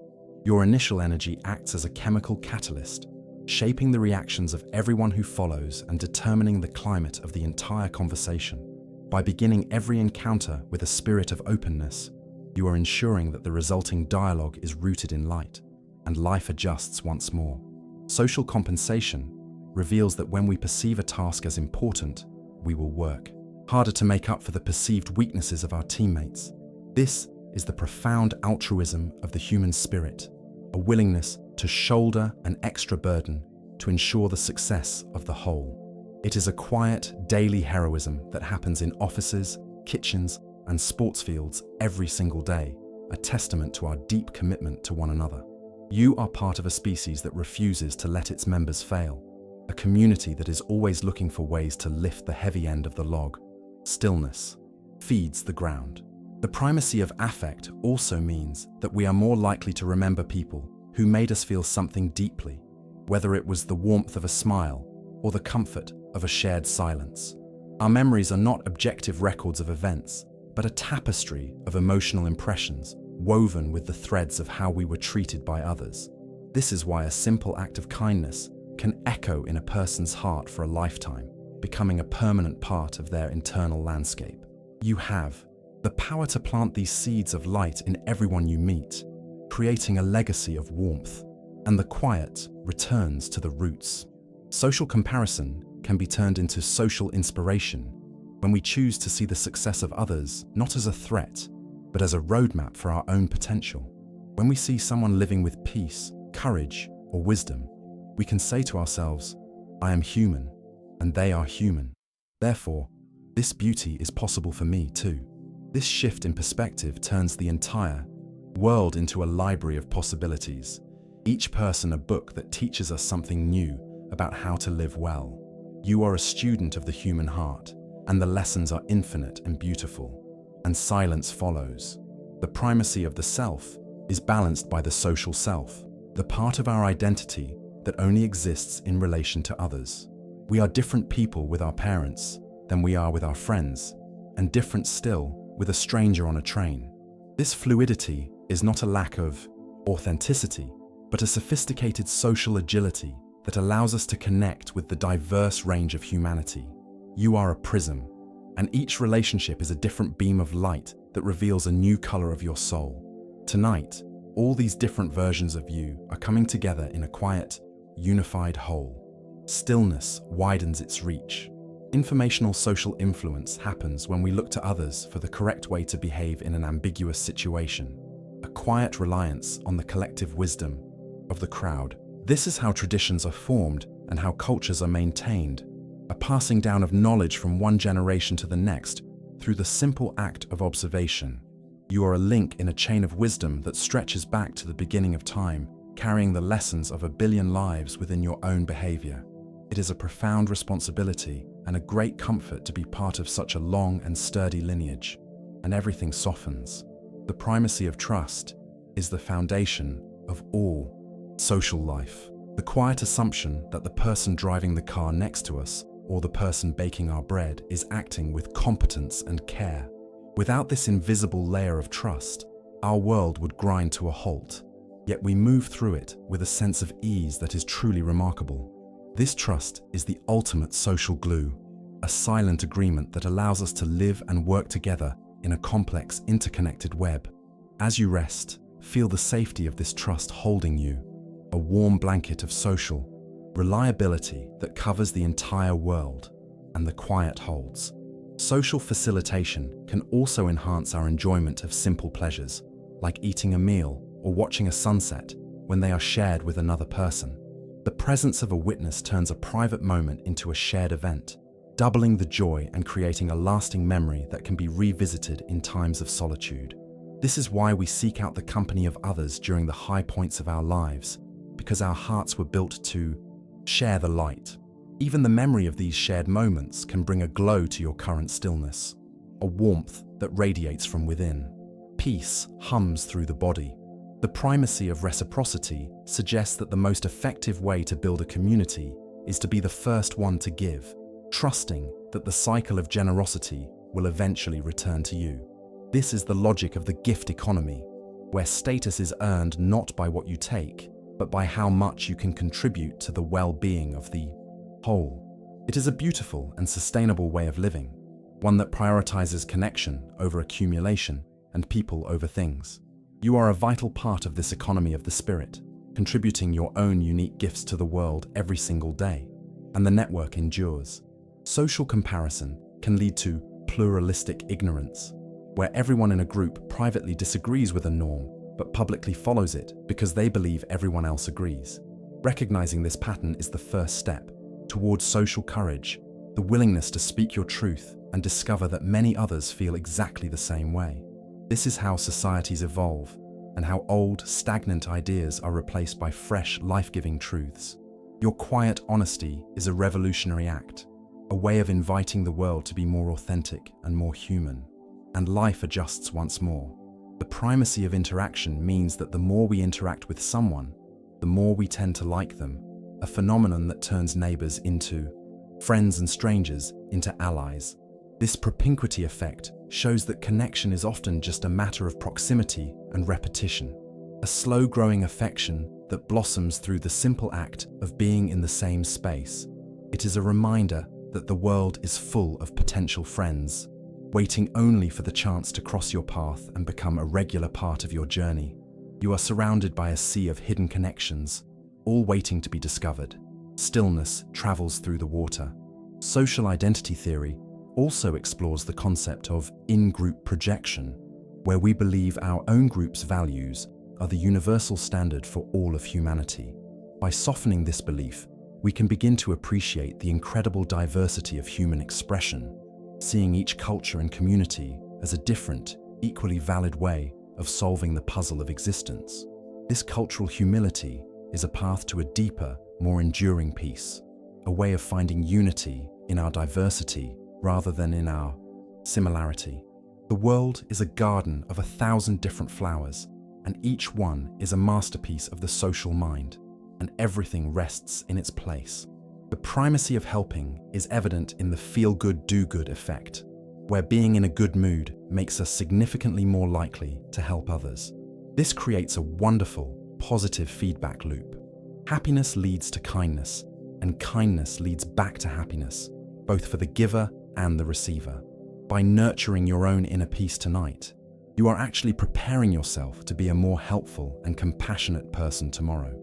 [SPEAKER 1] Your initial energy acts as a chemical catalyst, shaping the reactions of everyone who follows and determining the climate of the entire conversation. By beginning every encounter with a spirit of openness, you are ensuring that the resulting dialogue is rooted in light, and life adjusts once more. Social compensation reveals that when we perceive a task as important, we will work harder to make up for the perceived weaknesses of our teammates. This is the profound altruism of the human spirit, a willingness to shoulder an extra burden to ensure the success of the whole. It is a quiet, daily heroism that happens in offices, kitchens, and sports fields every single day, a testament to our deep commitment to one another. You are part of a species that refuses to let its members fail, a community that is always looking for ways to lift the heavy end of the log. Stillness feeds the ground. The primacy of affect also means that we are more likely to remember people who made us feel something deeply, whether it was the warmth of a smile or the comfort of a shared silence. Our memories are not objective records of events, but a tapestry of emotional impressions woven with the threads of how we were treated by others. This is why a simple act of kindness can echo in a person's heart for a lifetime, becoming a permanent part of their internal landscape. You have the power to plant these seeds of light in everyone you meet, creating a legacy of warmth, and the quiet returns to the roots. Social comparison can be turned into social inspiration when we choose to see the success of others not as a threat, but as a roadmap for our own potential. When we see someone living with peace, courage, or wisdom, we can say to ourselves, "I am human, and they are human. Therefore, this beauty is possible for me too." This shift in perspective turns the entire world into a library of possibilities, each person a book that teaches us something new about how to live well. You are a student of the human heart, and the lessons are infinite and beautiful, and silence follows. The primacy of the self is balanced by the social self, the part of our identity that only exists in relation to others. We are different people with our parents than we are with our friends, and different still with a stranger on a train. This fluidity is not a lack of authenticity, but a sophisticated social agility that allows us to connect with the diverse range of humanity. You are a prism, and each relationship is a different beam of light that reveals a new color of your soul. Tonight, all these different versions of you are coming together in a quiet, unified whole. Stillness widens its reach. Informational social influence happens when we look to others for the correct way to behave in an ambiguous situation. A quiet reliance on the collective wisdom of the crowd. This is how traditions are formed and how cultures are maintained. A passing down of knowledge from one generation to the next through the simple act of observation. You are a link in a chain of wisdom that stretches back to the beginning of time, carrying the lessons of 1 billion lives within your own behavior. It is a profound responsibility and a great comfort to be part of such a long and sturdy lineage, and everything softens. The primacy of trust is the foundation of all social life. The quiet assumption that the person driving the car next to us or the person baking our bread is acting with competence and care. Without this invisible layer of trust, our world would grind to a halt, yet we move through it with a sense of ease that is truly remarkable. This trust is the ultimate social glue, a silent agreement that allows us to live and work together in a complex, interconnected web. As you rest, feel the safety of this trust holding you, a warm blanket of social reliability that covers the entire world, and the quiet holds. Social facilitation can also enhance our enjoyment of simple pleasures, like eating a meal or watching a sunset, when they are shared with another person. The presence of a witness turns a private moment into a shared event, doubling the joy and creating a lasting memory that can be revisited in times of solitude. This is why we seek out the company of others during the high points of our lives, because our hearts were built to share the light. Even the memory of these shared moments can bring a glow to your current stillness, a warmth that radiates from within. Peace hums through the body. The primacy of reciprocity suggests that the most effective way to build a community is to be the first one to give, trusting that the cycle of generosity will eventually return to you. This is the logic of the gift economy, where status is earned not by what you take, but by how much you can contribute to the well-being of the whole. It is a beautiful and sustainable way of living, one that prioritizes connection over accumulation and people over things. You are a vital part of this economy of the spirit, contributing your own unique gifts to the world every single day, and the network endures. Social comparison can lead to pluralistic ignorance, where everyone in a group privately disagrees with a norm but publicly follows it because they believe everyone else agrees. Recognizing this pattern is the first step towards social courage, the willingness to speak your truth and discover that many others feel exactly the same way. This is how societies evolve and how old, stagnant ideas are replaced by fresh, life-giving truths. Your quiet honesty is a revolutionary act, a way of inviting the world to be more authentic and more human. And life adjusts once more. The primacy of interaction means that the more we interact with someone, the more we tend to like them, a phenomenon that turns neighbors into friends and strangers into allies. This propinquity effect shows that connection is often just a matter of proximity and repetition, a slow-growing affection that blossoms through the simple act of being in the same space. It is a reminder that the world is full of potential friends, waiting only for the chance to cross your path and become a regular part of your journey. You are surrounded by a sea of hidden connections, all waiting to be discovered. Stillness travels through the water. Social identity theory also explores the concept of in-group projection, where we believe our own group's values are the universal standard for all of humanity. By softening this belief, we can begin to appreciate the incredible diversity of human expression, seeing each culture and community as a different, equally valid way of solving the puzzle of existence. This cultural humility is a path to a deeper, more enduring peace, a way of finding unity in our diversity rather than in our similarity. The world is a garden of 1,000 different flowers, and each one is a masterpiece of the social mind, and everything rests in its place. The primacy of helping is evident in the feel-good, do-good effect, where being in a good mood makes us significantly more likely to help others. This creates a wonderful, positive feedback loop. Happiness leads to kindness, and kindness leads back to happiness, both for the giver and the receiver. By nurturing your own inner peace tonight, you are actually preparing yourself to be a more helpful and compassionate person tomorrow.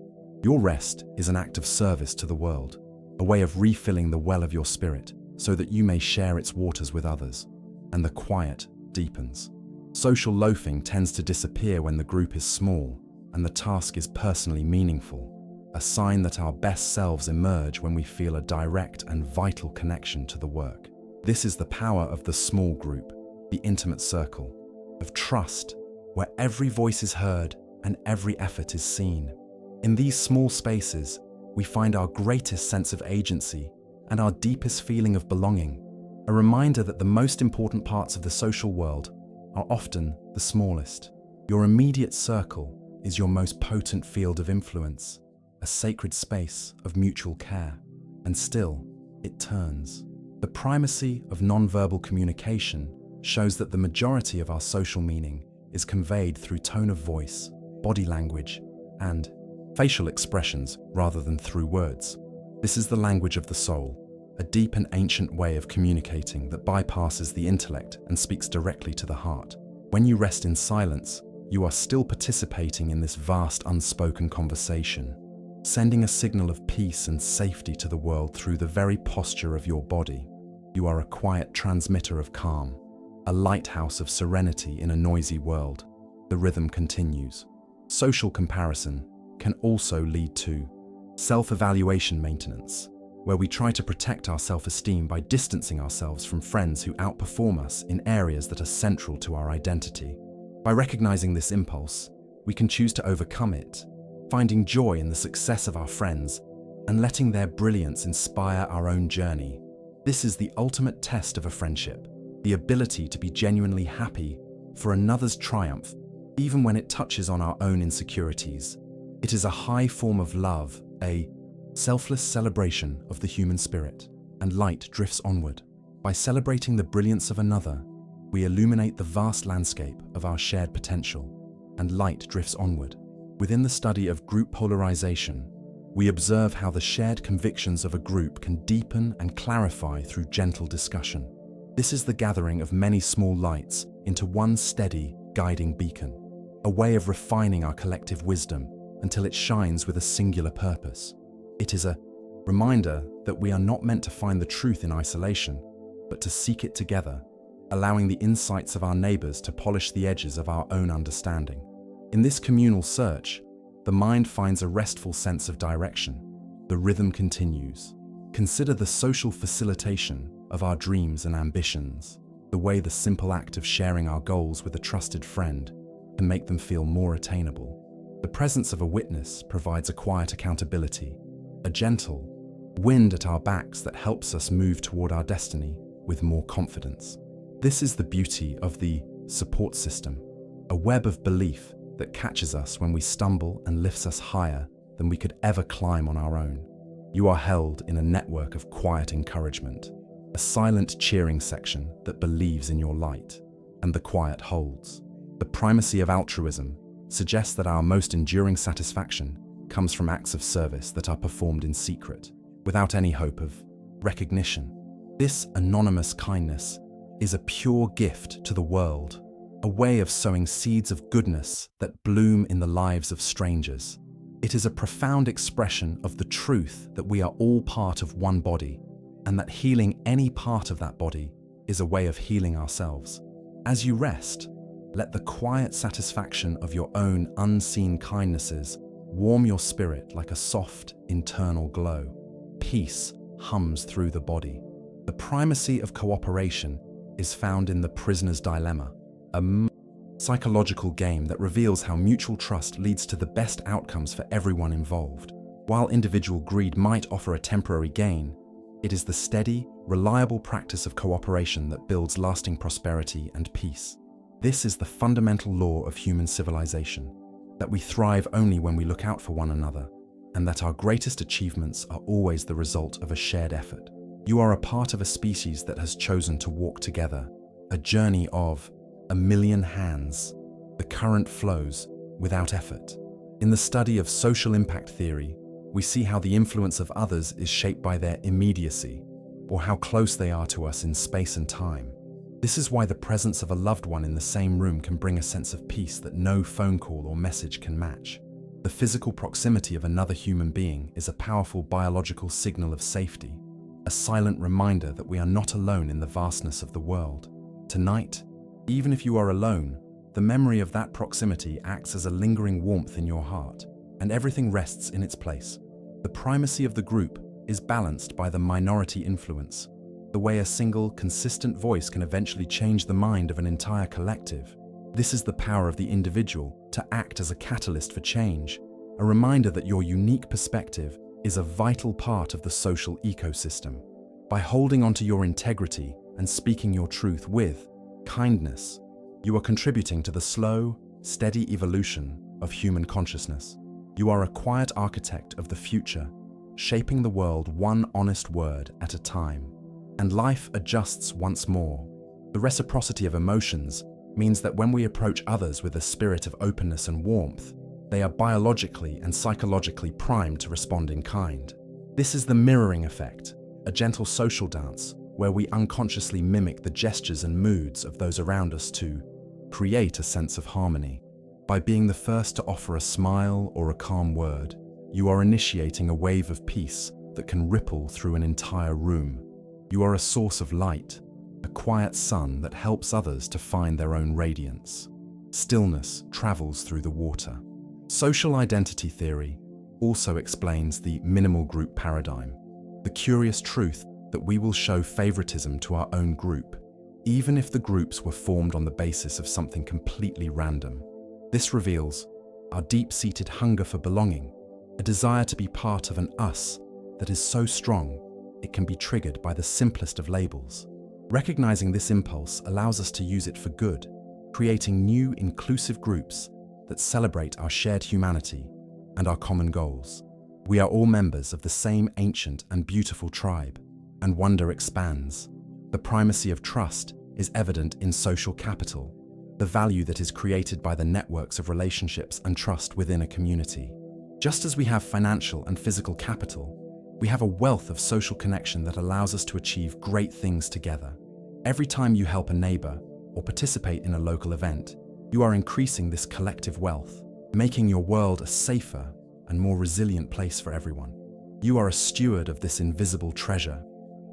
[SPEAKER 1] Your rest is an act of service to the world, a way of refilling the well of your spirit so that you may share its waters with others, and the quiet deepens. Social loafing tends to disappear when the group is small and the task is personally meaningful, a sign that our best selves emerge when we feel a direct and vital connection to the work. This is the power of the small group, the intimate circle, of trust, where every voice is heard and every effort is seen. In these small spaces, we find our greatest sense of agency and our deepest feeling of belonging, a reminder that the most important parts of the social world are often the smallest. Your immediate circle is your most potent field of influence, a sacred space of mutual care, and still, it turns. The primacy of nonverbal communication shows that the majority of our social meaning is conveyed through tone of voice, body language, and facial expressions rather than through words. This is the language of the soul, a deep and ancient way of communicating that bypasses the intellect and speaks directly to the heart. When you rest in silence, you are still participating in this vast unspoken conversation, sending a signal of peace and safety to the world through the very posture of your body. You are a quiet transmitter of calm, a lighthouse of serenity in a noisy world. The rhythm continues. Social comparison can also lead to self-evaluation maintenance, where we try to protect our self-esteem by distancing ourselves from friends who outperform us in areas that are central to our identity. By recognizing this impulse, we can choose to overcome it, finding joy in the success of our friends and letting their brilliance inspire our own journey. This is the ultimate test of a friendship, the ability to be genuinely happy for another's triumph, even when it touches on our own insecurities. It is a high form of love, a selfless celebration of the human spirit, and light drifts onward. By celebrating the brilliance of another, we illuminate the vast landscape of our shared potential, and light drifts onward. Within the study of group polarization, we observe how the shared convictions of a group can deepen and clarify through gentle discussion. This is the gathering of many small lights into one steady, guiding beacon, a way of refining our collective wisdom until it shines with a singular purpose. It is a reminder that we are not meant to find the truth in isolation, but to seek it together, allowing the insights of our neighbors to polish the edges of our own understanding. In this communal search, the mind finds a restful sense of direction. The rhythm continues. Consider the social facilitation of our dreams and ambitions, the way the simple act of sharing our goals with a trusted friend can make them feel more attainable. The presence of a witness provides a quiet accountability, a gentle wind at our backs that helps us move toward our destiny with more confidence. This is the beauty of the support system, a web of belief that catches us when we stumble and lifts us higher than we could ever climb on our own. You are held in a network of quiet encouragement, a silent cheering section that believes in your light, and the quiet holds. The primacy of altruism suggests that our most enduring satisfaction comes from acts of service that are performed in secret, without any hope of recognition. This anonymous kindness is a pure gift to the world, a way of sowing seeds of goodness that bloom in the lives of strangers. It is a profound expression of the truth that we are all part of one body, and that healing any part of that body is a way of healing ourselves. As you rest, let the quiet satisfaction of your own unseen kindnesses warm your spirit like a soft internal glow. Peace hums through the body. The primacy of cooperation is found in the prisoner's dilemma, a psychological game that reveals how mutual trust leads to the best outcomes for everyone involved. While individual greed might offer a temporary gain, it is the steady, reliable practice of cooperation that builds lasting prosperity and peace. This is the fundamental law of human civilization, that we thrive only when we look out for one another, and that our greatest achievements are always the result of a shared effort. You are a part of a species that has chosen to walk together, a journey of a million hands. The current flows without effort. In the study of social impact theory, we see how the influence of others is shaped by their immediacy, or how close they are to us in space and time. This is why the presence of a loved one in the same room can bring a sense of peace that no phone call or message can match. The physical proximity of another human being is a powerful biological signal of safety, a silent reminder that we are not alone in the vastness of the world. Tonight, even if you are alone, the memory of that proximity acts as a lingering warmth in your heart, and everything rests in its place. The primacy of the group is balanced by the minority influence, the way a single, consistent voice can eventually change the mind of an entire collective. This is the power of the individual to act as a catalyst for change, a reminder that your unique perspective is a vital part of the social ecosystem. By holding onto your integrity and speaking your truth with kindness, you are contributing to the slow, steady evolution of human consciousness. You are a quiet architect of the future, shaping the world one honest word at a time. And life adjusts once more. The reciprocity of emotions means that when we approach others with a spirit of openness and warmth, they are biologically and psychologically primed to respond in kind. This is the mirroring effect, a gentle social dance where we unconsciously mimic the gestures and moods of those around us to create a sense of harmony. By being the first to offer a smile or a calm word, you are initiating a wave of peace that can ripple through an entire room. You are a source of light, a quiet sun that helps others to find their own radiance. Stillness travels through the water. Social identity theory also explains the minimal group paradigm, the curious truth that we will show favoritism to our own group, even if the groups were formed on the basis of something completely random. This reveals our deep-seated hunger for belonging, a desire to be part of an us that is so strong it can be triggered by the simplest of labels. Recognizing this impulse allows us to use it for good, creating new, inclusive groups that celebrate our shared humanity and our common goals. We are all members of the same ancient and beautiful tribe, and wonder expands. The primacy of trust is evident in social capital, the value that is created by the networks of relationships and trust within a community. Just as we have financial and physical capital, we have a wealth of social connection that allows us to achieve great things together. Every time you help a neighbor or participate in a local event, you are increasing this collective wealth, making your world a safer and more resilient place for everyone. You are a steward of this invisible treasure,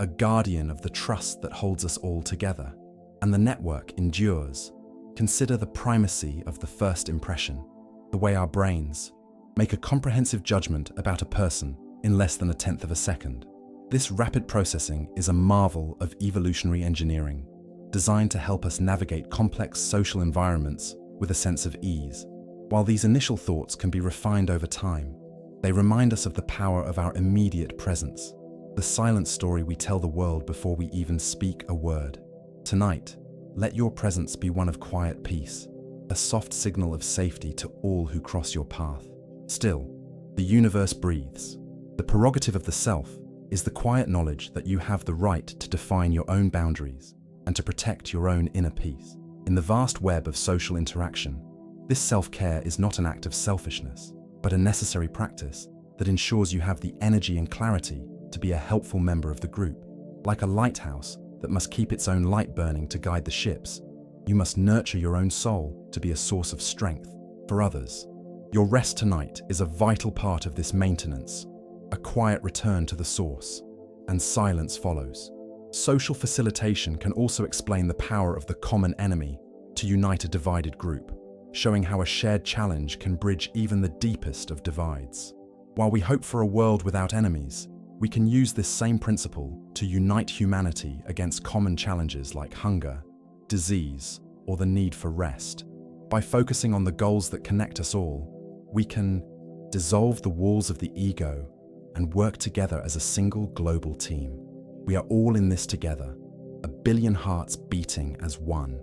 [SPEAKER 1] a guardian of the trust that holds us all together, and the network endures. Consider the primacy of the first impression, the way our brains make a comprehensive judgment about a person in less than 1/10 of a second. This rapid processing is a marvel of evolutionary engineering, designed to help us navigate complex social environments with a sense of ease. While these initial thoughts can be refined over time, they remind us of the power of our immediate presence, the silent story we tell the world before we even speak a word. Tonight, let your presence be one of quiet peace, a soft signal of safety to all who cross your path. Still, the universe breathes. The prerogative of the self is the quiet knowledge that you have the right to define your own boundaries and to protect your own inner peace. In the vast web of social interaction, this self-care is not an act of selfishness, but a necessary practice that ensures you have the energy and clarity to be a helpful member of the group. Like a lighthouse that must keep its own light burning to guide the ships, you must nurture your own soul to be a source of strength for others. Your rest tonight is a vital part of this maintenance, a quiet return to the source, and silence follows. Social facilitation can also explain the power of the common enemy to unite a divided group, showing how a shared challenge can bridge even the deepest of divides. While we hope for a world without enemies, we can use this same principle to unite humanity against common challenges like hunger, disease, or the need for rest. By focusing on the goals that connect us all, we can dissolve the walls of the ego and work together as a single global team. We are all in this together, a billion hearts beating as one,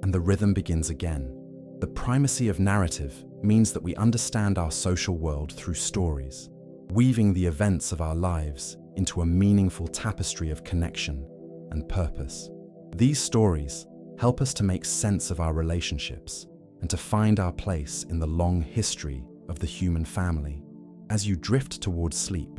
[SPEAKER 1] and the rhythm begins again. The primacy of narrative means that we understand our social world through stories, weaving the events of our lives into a meaningful tapestry of connection and purpose. These stories help us to make sense of our relationships and to find our place in the long history of the human family. As you drift towards sleep,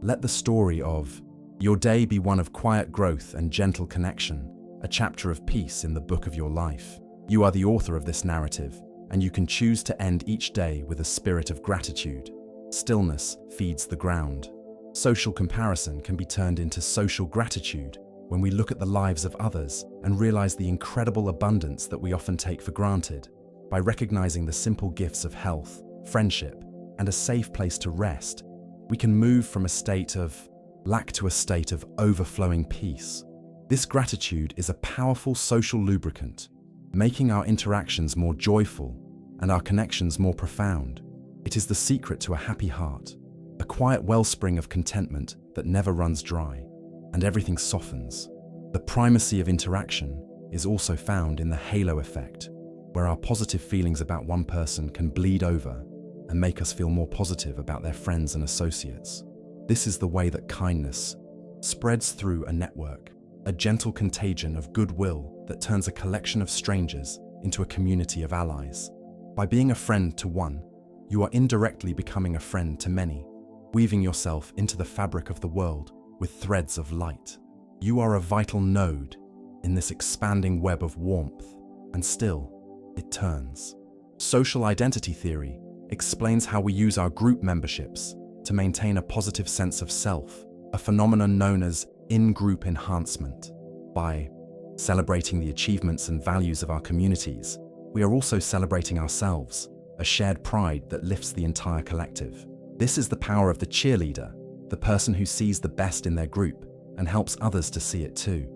[SPEAKER 1] let the story of your day be one of quiet growth and gentle connection, a chapter of peace in the book of your life. You are the author of this narrative, and you can choose to end each day with a spirit of gratitude. Stillness feeds the ground. Social comparison can be turned into social gratitude when we look at the lives of others and realize the incredible abundance that we often take for granted. By recognizing the simple gifts of health, friendship, and a safe place to rest, we can move from a state of lack to a state of overflowing peace. This gratitude is a powerful social lubricant, making our interactions more joyful and our connections more profound. It is the secret to a happy heart, a quiet wellspring of contentment that never runs dry, and everything softens. The primacy of interaction is also found in the halo effect, where our positive feelings about one person can bleed over and make us feel more positive about their friends and associates. This is the way that kindness spreads through a network, a gentle contagion of goodwill that turns a collection of strangers into a community of allies. By being a friend to one, you are indirectly becoming a friend to many, weaving yourself into the fabric of the world with threads of light. You are a vital node in this expanding web of warmth, and still, it turns. Social identity theory explains how we use our group memberships to maintain a positive sense of self, a phenomenon known as in-group enhancement. By celebrating the achievements and values of our communities, we are also celebrating ourselves, a shared pride that lifts the entire collective. This is the power of the cheerleader, the person who sees the best in their group and helps others to see it too.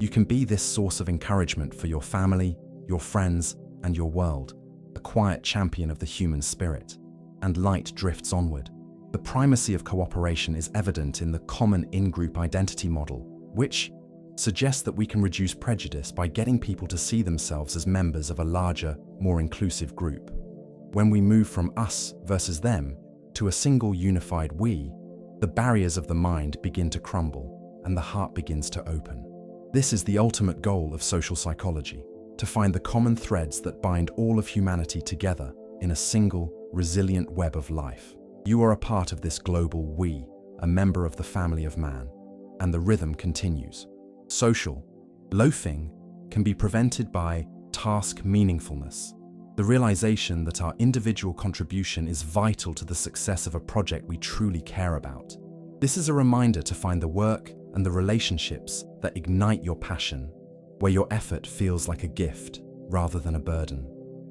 [SPEAKER 1] You can be this source of encouragement for your family, your friends, and your world, a quiet champion of the human spirit. And light drifts onward. The primacy of cooperation is evident in the common in-group identity model, which suggests that we can reduce prejudice by getting people to see themselves as members of a larger, more inclusive group. When we move from us versus them to a single unified we, the barriers of the mind begin to crumble and the heart begins to open. This is the ultimate goal of social psychology, to find the common threads that bind all of humanity together in a single, resilient web of life. You are a part of this global we, a member of the family of man, and the rhythm continues. Social loafing can be prevented by task meaningfulness, the realization that our individual contribution is vital to the success of a project we truly care about. This is a reminder to find the work and the relationships that ignite your passion, where your effort feels like a gift rather than a burden.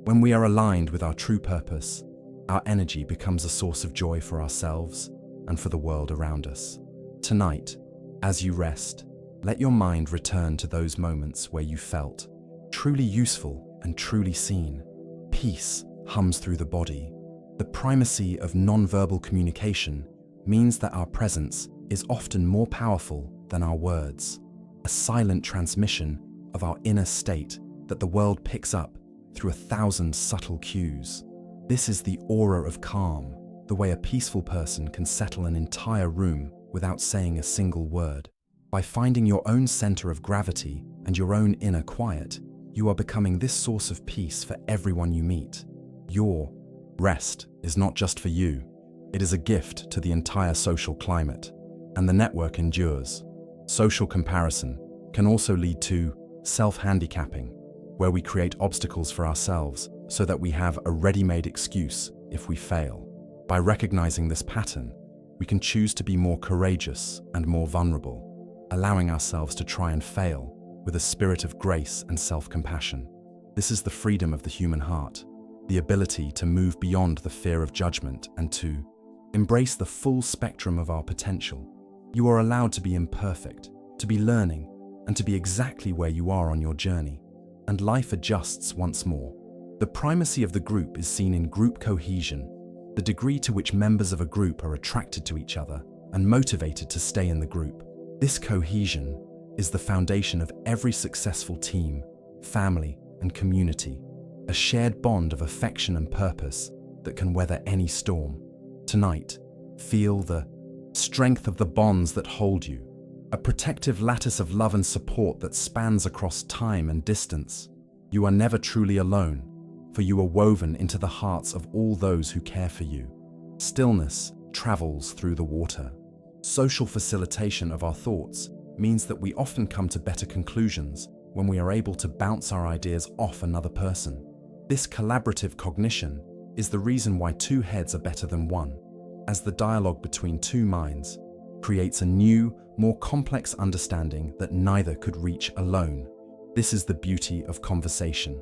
[SPEAKER 1] When we are aligned with our true purpose, our energy becomes a source of joy for ourselves and for the world around us. Tonight, as you rest, let your mind return to those moments where you felt truly useful and truly seen. Peace hums through the body. The primacy of non-verbal communication means that our presence is often more powerful than our words, a silent transmission of our inner state that the world picks up through 1,000 subtle cues. This is the aura of calm, the way a peaceful person can settle an entire room without saying a single word. By finding your own center of gravity and your own inner quiet, you are becoming this source of peace for everyone you meet. Your rest is not just for you. It is a gift to the entire social climate, and the network endures. Social comparison can also lead to self-handicapping, where we create obstacles for ourselves so that we have a ready-made excuse if we fail. By recognizing this pattern, we can choose to be more courageous and more vulnerable, allowing ourselves to try and fail with a spirit of grace and self-compassion. This is the freedom of the human heart, the ability to move beyond the fear of judgment and to embrace the full spectrum of our potential. You are allowed to be imperfect, to be learning, and to be exactly where you are on your journey. And life adjusts once more. The primacy of the group is seen in group cohesion, the degree to which members of a group are attracted to each other and motivated to stay in the group. This cohesion is the foundation of every successful team, family, and community, a shared bond of affection and purpose that can weather any storm. Tonight, feel the strength of the bonds that hold you, a protective lattice of love and support that spans across time and distance. You are never truly alone, for you are woven into the hearts of all those who care for you. Stillness travels through the water. Social facilitation of our thoughts means that we often come to better conclusions when we are able to bounce our ideas off another person. This collaborative cognition is the reason why two heads are better than one, as the dialogue between two minds creates a new, more complex understanding that neither could reach alone. This is the beauty of conversation,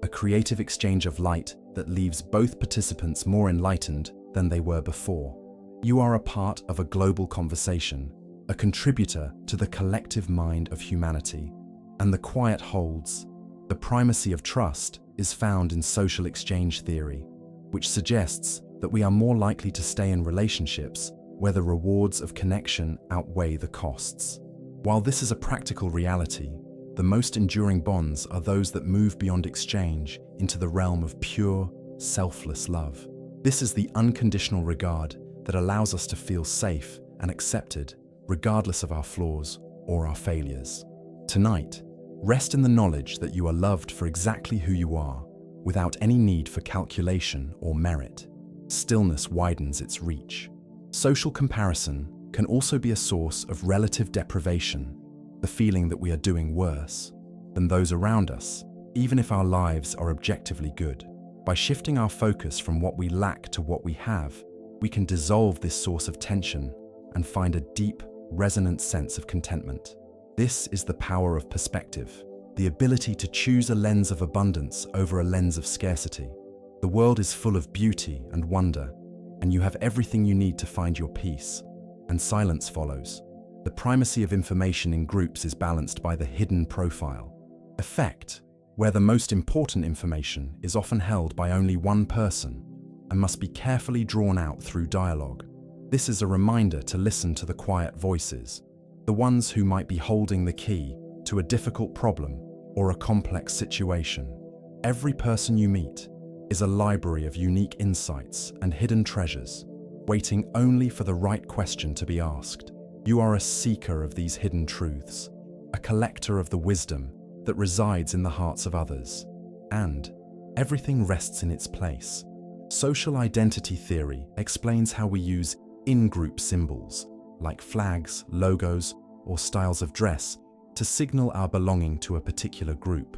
[SPEAKER 1] a creative exchange of light that leaves both participants more enlightened than they were before. You are a part of a global conversation, a contributor to the collective mind of humanity. And the quiet holds. The primacy of trust is found in social exchange theory, which suggests that we are more likely to stay in relationships where the rewards of connection outweigh the costs. While this is a practical reality, the most enduring bonds are those that move beyond exchange into the realm of pure, selfless love. This is the unconditional regard that allows us to feel safe and accepted, regardless of our flaws or our failures. Tonight, rest in the knowledge that you are loved for exactly who you are, without any need for calculation or merit. Stillness widens its reach. Social comparison can also be a source of relative deprivation, the feeling that we are doing worse than those around us, even if our lives are objectively good. By shifting our focus from what we lack to what we have, we can dissolve this source of tension and find a deep, resonant sense of contentment. This is the power of perspective, the ability to choose a lens of abundance over a lens of scarcity. The world is full of beauty and wonder, and you have everything you need to find your peace, and silence follows. The primacy of information in groups is balanced by the hidden profile effect, where the most important information is often held by only one person and must be carefully drawn out through dialogue. This is a reminder to listen to the quiet voices, the ones who might be holding the key to a difficult problem or a complex situation. Every person you meet is a library of unique insights and hidden treasures, waiting only for the right question to be asked. You are a seeker of these hidden truths, a collector of the wisdom that resides in the hearts of others, and everything rests in its place. Social identity theory explains how we use in-group symbols, like flags, logos, or styles of dress, to signal our belonging to a particular group.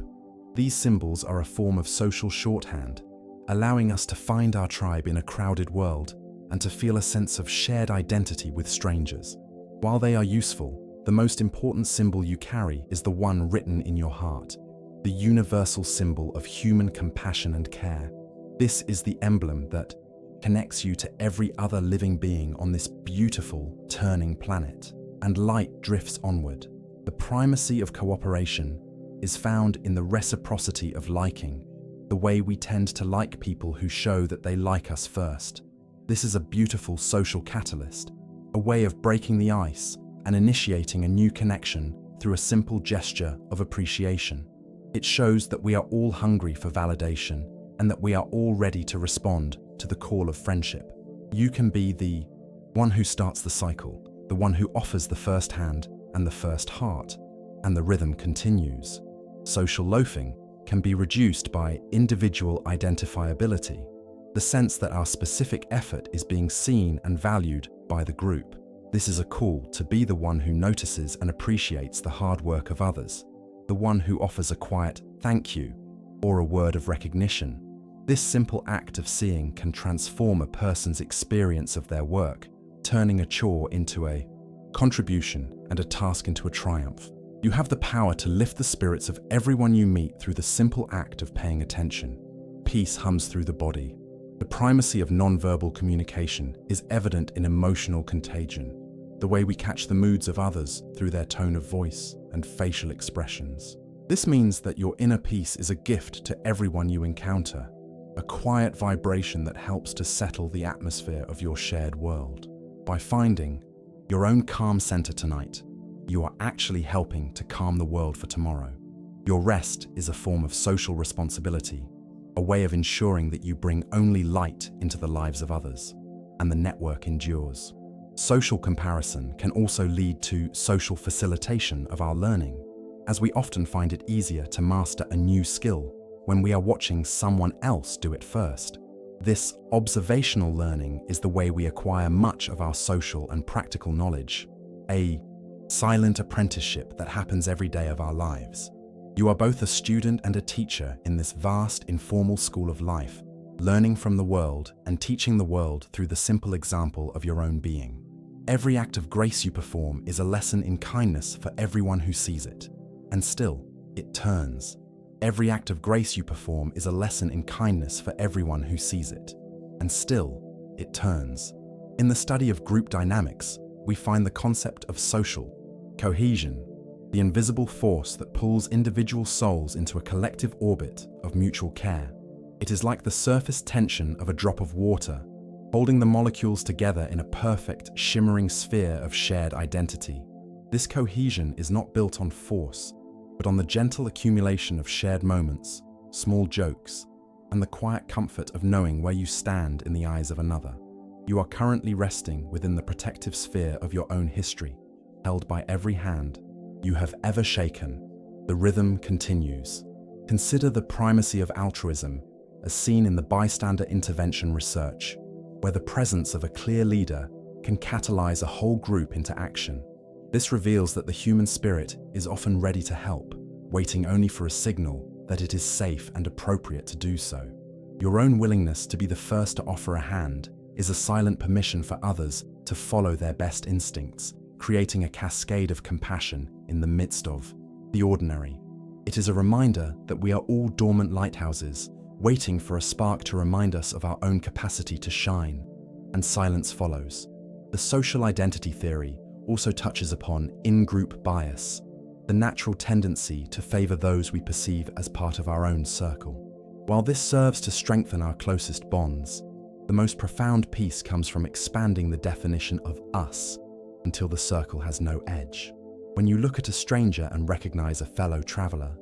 [SPEAKER 1] These symbols are a form of social shorthand, allowing us to find our tribe in a crowded world and to feel a sense of shared identity with strangers. While they are useful, the most important symbol you carry is the one written in your heart, the universal symbol of human compassion and care. This is the emblem that connects you to every other living being on this beautiful, turning planet, and light drifts onward. The primacy of cooperation is found in the reciprocity of liking, the way we tend to like people who show that they like us first. This is a beautiful social catalyst, a way of breaking the ice and initiating a new connection through a simple gesture of appreciation. It shows that we are all hungry for validation and that we are all ready to respond to the call of friendship. You can be the one who starts the cycle, the one who offers the first hand and the first heart, and the rhythm continues. Social loafing can be reduced by individual identifiability, the sense that our specific effort is being seen and valued by the group. This is a call to be the one who notices and appreciates the hard work of others, the one who offers a quiet thank you or a word of recognition. This simple act of seeing can transform a person's experience of their work, turning a chore into a contribution and a task into a triumph. You have the power to lift the spirits of everyone you meet through the simple act of paying attention. Peace hums through the body. The primacy of nonverbal communication is evident in emotional contagion, the way we catch the moods of others through their tone of voice and facial expressions. This means that your inner peace is a gift to everyone you encounter, a quiet vibration that helps to settle the atmosphere of your shared world. By finding your own calm center tonight, you are actually helping to calm the world for tomorrow. Your rest is a form of social responsibility, a way of ensuring that you bring only light into the lives of others, and the network endures. Social comparison can also lead to social facilitation of our learning, as we often find it easier to master a new skill when we are watching someone else do it first. This observational learning is the way we acquire much of our social and practical knowledge, a silent apprenticeship that happens every day of our lives. You are both a student and a teacher in this vast, informal school of life, learning from the world and teaching the world through the simple example of your own being. Every act of grace you perform is a lesson in kindness for everyone who sees it, and still, it turns. Every act of grace you perform is a lesson in kindness for everyone who sees it, and still, it turns. In the study of group dynamics, we find the concept of social cohesion, the invisible force that pulls individual souls into a collective orbit of mutual care. It is like the surface tension of a drop of water, holding the molecules together in a perfect, shimmering sphere of shared identity. This cohesion is not built on force, but on the gentle accumulation of shared moments, small jokes, and the quiet comfort of knowing where you stand in the eyes of another. You are currently resting within the protective sphere of your own history, held by every hand you have ever shaken. The rhythm continues. Consider the primacy of altruism as seen in the bystander intervention research, where the presence of a clear leader can catalyze a whole group into action. This reveals that the human spirit is often ready to help, waiting only for a signal that it is safe and appropriate to do so. Your own willingness to be the first to offer a hand is a silent permission for others to follow their best instincts, creating a cascade of compassion in the midst of the ordinary. It is a reminder that we are all dormant lighthouses, waiting for a spark to remind us of our own capacity to shine, and silence follows. The social identity theory also touches upon in-group bias, the natural tendency to favor those we perceive as part of our own circle. While this serves to strengthen our closest bonds, the most profound peace comes from expanding the definition of us until the circle has no edge. When you look at a stranger and recognize a fellow traveler,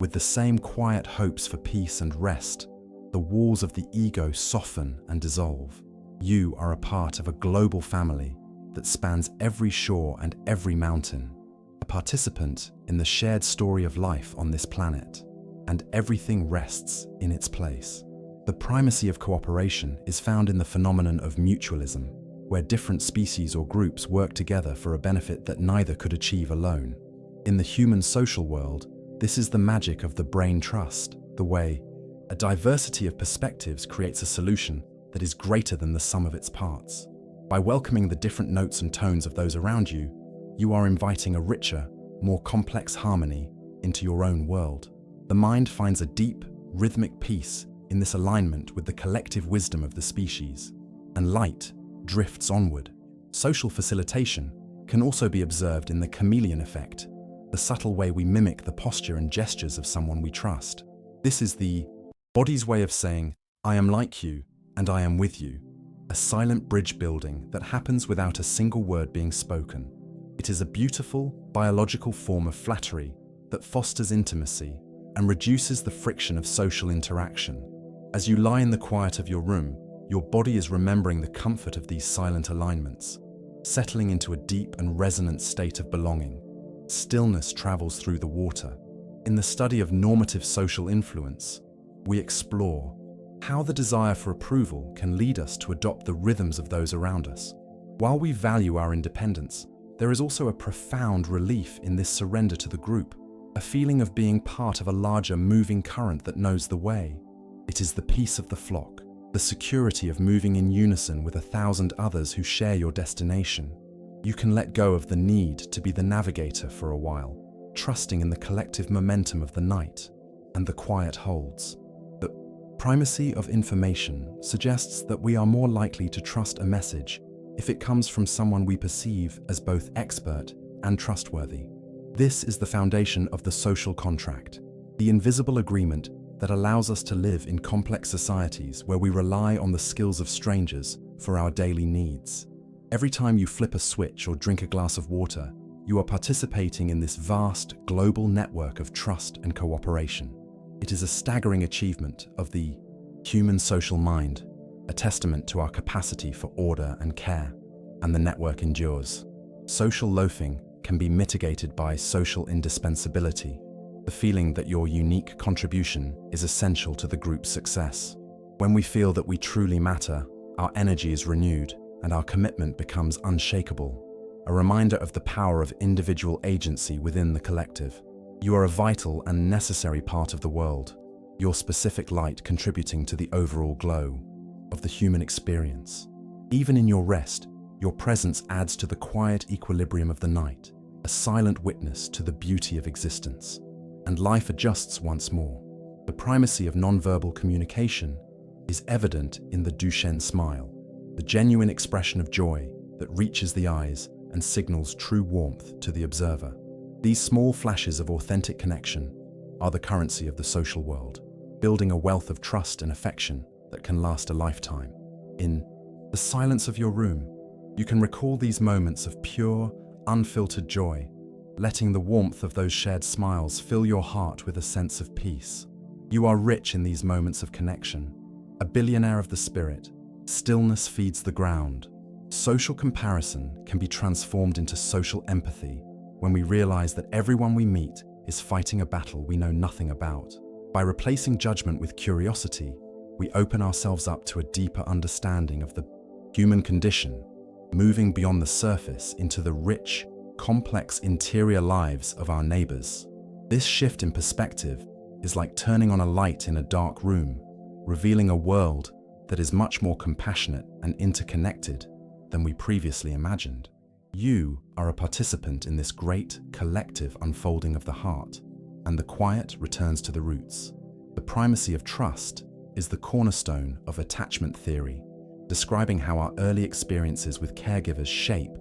[SPEAKER 1] with the same quiet hopes for peace and rest, the walls of the ego soften and dissolve. You are a part of a global family that spans every shore and every mountain, a participant in the shared story of life on this planet, and everything rests in its place. The primacy of cooperation is found in the phenomenon of mutualism, where different species or groups work together for a benefit that neither could achieve alone. In the human social world, this is the magic of the brain trust, the way a diversity of perspectives creates a solution that is greater than the sum of its parts. By welcoming the different notes and tones of those around you, you are inviting a richer, more complex harmony into your own world. The mind finds a deep, rhythmic peace in this alignment with the collective wisdom of the species, and light drifts onward. Social facilitation can also be observed in the chameleon effect, the subtle way we mimic the posture and gestures of someone we trust. This is the body's way of saying, "I am like you and I am with you," a silent bridge building that happens without a single word being spoken. It is a beautiful, biological form of flattery that fosters intimacy and reduces the friction of social interaction. As you lie in the quiet of your room, your body is remembering the comfort of these silent alignments, settling into a deep and resonant state of belonging. Stillness travels through the water. In the study of normative social influence, we explore how the desire for approval can lead us to adopt the rhythms of those around us. While we value our independence, there is also a profound relief in this surrender to the group, a feeling of being part of a larger moving current that knows the way. It is the peace of the flock, the security of moving in unison with 1,000 others who share your destination. You can let go of the need to be the navigator for a while, trusting in the collective momentum of the night and the quiet holds. The primacy of information suggests that we are more likely to trust a message if it comes from someone we perceive as both expert and trustworthy. This is the foundation of the social contract, the invisible agreement that allows us to live in complex societies where we rely on the skills of strangers for our daily needs. Every time you flip a switch or drink a glass of water, you are participating in this vast, global network of trust and cooperation. It is a staggering achievement of the human social mind, a testament to our capacity for order and care, and the network endures. Social loafing can be mitigated by social indispensability, the feeling that your unique contribution is essential to the group's success. When we feel that we truly matter, our energy is renewed and our commitment becomes unshakable, a reminder of the power of individual agency within the collective. You are a vital and necessary part of the world, your specific light contributing to the overall glow of the human experience. Even in your rest, your presence adds to the quiet equilibrium of the night, a silent witness to the beauty of existence. And life adjusts once more. The primacy of nonverbal communication is evident in the Duchenne smile, the genuine expression of joy that reaches the eyes and signals true warmth to the observer. These small flashes of authentic connection are the currency of the social world, building a wealth of trust and affection that can last a lifetime. In the silence of your room, you can recall these moments of pure, unfiltered joy, letting the warmth of those shared smiles fill your heart with a sense of peace. You are rich in these moments of connection, a billionaire of the spirit. Stillness feeds the ground. Social comparison can be transformed into social empathy when we realize that everyone we meet is fighting a battle we know nothing about. By replacing judgment with curiosity, we open ourselves up to a deeper understanding of the human condition, moving beyond the surface into the rich, complex interior lives of our neighbors. This shift in perspective is like turning on a light in a dark room, revealing a world that is much more compassionate and interconnected than we previously imagined. You are a participant in this great collective unfolding of the heart, and the quiet returns to the roots. The primacy of trust is the cornerstone of attachment theory, describing how our early experiences with caregivers shape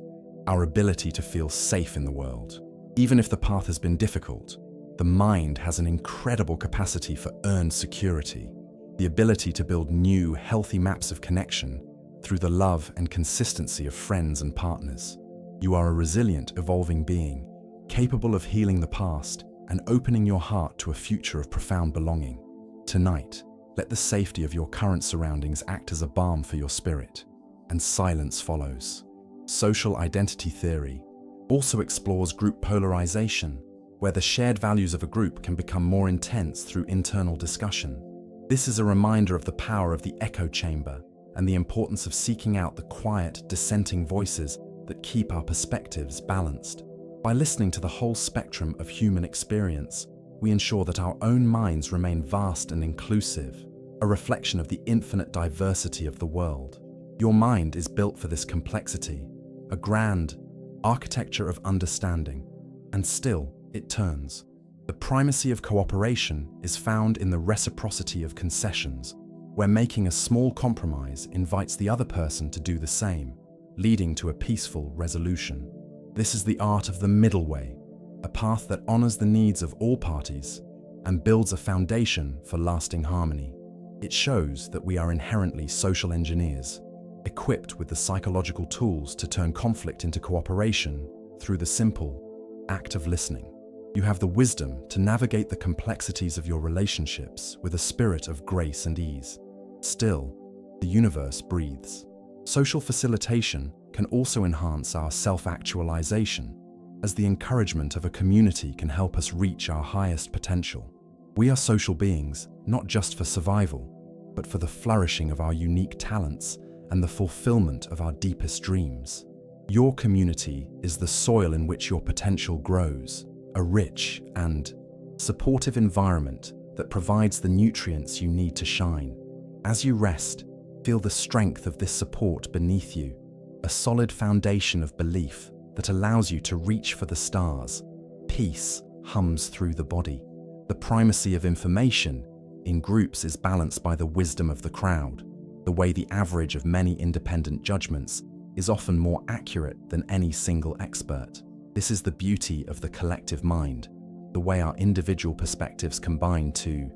[SPEAKER 1] our ability to feel safe in the world. Even if the path has been difficult, the mind has an incredible capacity for earned security, the ability to build new, healthy maps of connection through the love and consistency of friends and partners. You are a resilient, evolving being, capable of healing the past and opening your heart to a future of profound belonging. Tonight, let the safety of your current surroundings act as a balm for your spirit, and silence follows. Social identity theory also explores group polarization, where the shared values of a group can become more intense through internal discussion. This is a reminder of the power of the echo chamber and the importance of seeking out the quiet, dissenting voices that keep our perspectives balanced. By listening to the whole spectrum of human experience, we ensure that our own minds remain vast and inclusive, a reflection of the infinite diversity of the world. Your mind is built for this complexity, a grand architecture of understanding, and still it turns. The primacy of cooperation is found in the reciprocity of concessions, where making a small compromise invites the other person to do the same, leading to a peaceful resolution. This is the art of the middle way, a path that honors the needs of all parties and builds a foundation for lasting harmony. It shows that we are inherently social engineers, equipped with the psychological tools to turn conflict into cooperation through the simple act of listening. You have the wisdom to navigate the complexities of your relationships with a spirit of grace and ease. Still, the universe breathes. Social facilitation can also enhance our self-actualization, as the encouragement of a community can help us reach our highest potential. We are social beings, not just for survival, but for the flourishing of our unique talents and the fulfillment of our deepest dreams. Your community is the soil in which your potential grows, a rich and supportive environment that provides the nutrients you need to shine. As you rest, feel the strength of this support beneath you, a solid foundation of belief that allows you to reach for the stars. Peace hums through the body. The primacy of information in groups is balanced by the wisdom of the crowd, the way the average of many independent judgments is often more accurate than any single expert. This is the beauty of the collective mind, the way our individual perspectives combine to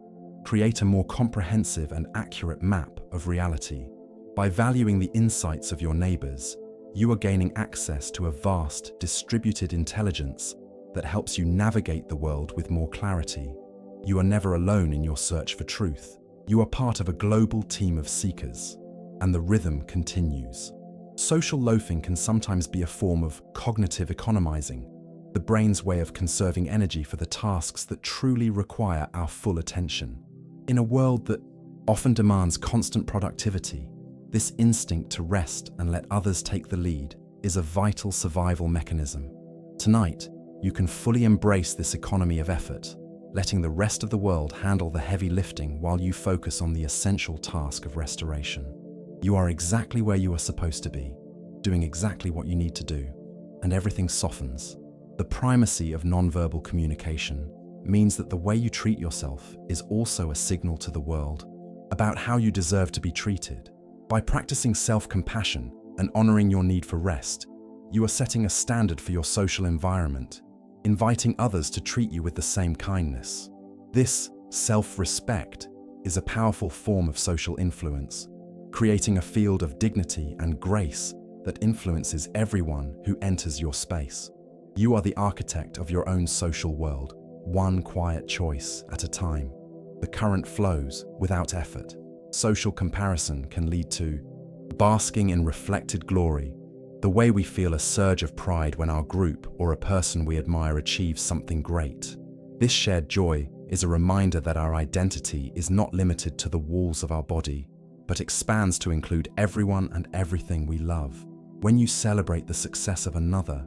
[SPEAKER 1] create a more comprehensive and accurate map of reality. By valuing the insights of your neighbors, you are gaining access to a vast, distributed intelligence that helps you navigate the world with more clarity. You are never alone in your search for truth. You are part of a global team of seekers, and the rhythm continues. Social loafing can sometimes be a form of cognitive economizing, the brain's way of conserving energy for the tasks that truly require our full attention. In a world that often demands constant productivity, this instinct to rest and let others take the lead is a vital survival mechanism. Tonight, you can fully embrace this economy of effort, letting the rest of the world handle the heavy lifting while you focus on the essential task of restoration. You are exactly where you are supposed to be, doing exactly what you need to do, and everything softens. The primacy of nonverbal communication means that the way you treat yourself is also a signal to the world about how you deserve to be treated. By practicing self-compassion and honoring your need for rest, you are setting a standard for your social environment, inviting others to treat you with the same kindness. This self-respect is a powerful form of social influence, creating a field of dignity and grace that influences everyone who enters your space. You are the architect of your own social world, one quiet choice at a time. The current flows without effort. Social comparison can lead to basking in reflected glory, the way we feel a surge of pride when our group or a person we admire achieves something great. This shared joy is a reminder that our identity is not limited to the walls of our body, but expands to include everyone and everything we love. When you celebrate the success of another,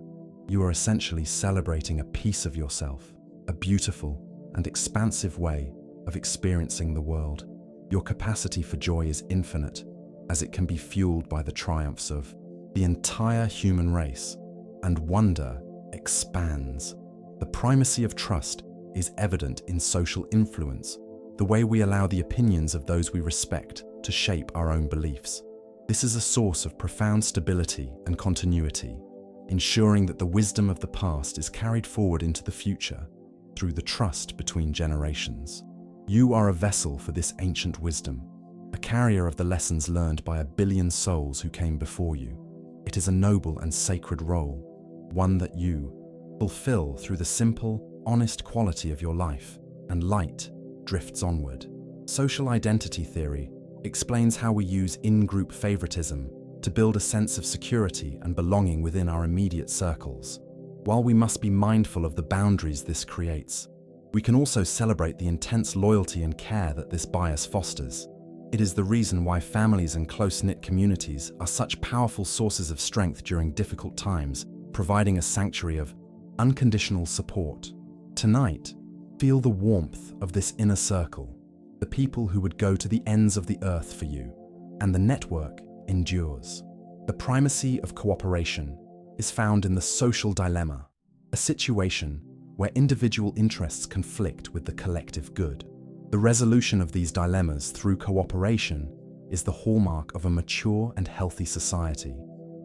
[SPEAKER 1] you are essentially celebrating a piece of yourself, a beautiful and expansive way of experiencing the world. Your capacity for joy is infinite, as it can be fueled by the triumphs of the entire human race, and wonder expands. The primacy of trust is evident in social influence, the way we allow the opinions of those we respect to shape our own beliefs. This is a source of profound stability and continuity, ensuring that the wisdom of the past is carried forward into the future through the trust between generations. You are a vessel for this ancient wisdom, a carrier of the lessons learned by 1 billion souls who came before you. It is a noble and sacred role, one that you fulfill through the simple, honest quality of your life, and light drifts onward. Social identity theory explains how we use in-group favoritism to build a sense of security and belonging within our immediate circles. While we must be mindful of the boundaries this creates, we can also celebrate the intense loyalty and care that this bias fosters. It is the reason why families and close-knit communities are such powerful sources of strength during difficult times, providing a sanctuary of unconditional support. Tonight, feel the warmth of this inner circle, the people who would go to the ends of the earth for you, and the network endures. The primacy of cooperation is found in the social dilemma, a situation where individual interests conflict with the collective good. The resolution of these dilemmas through cooperation is the hallmark of a mature and healthy society,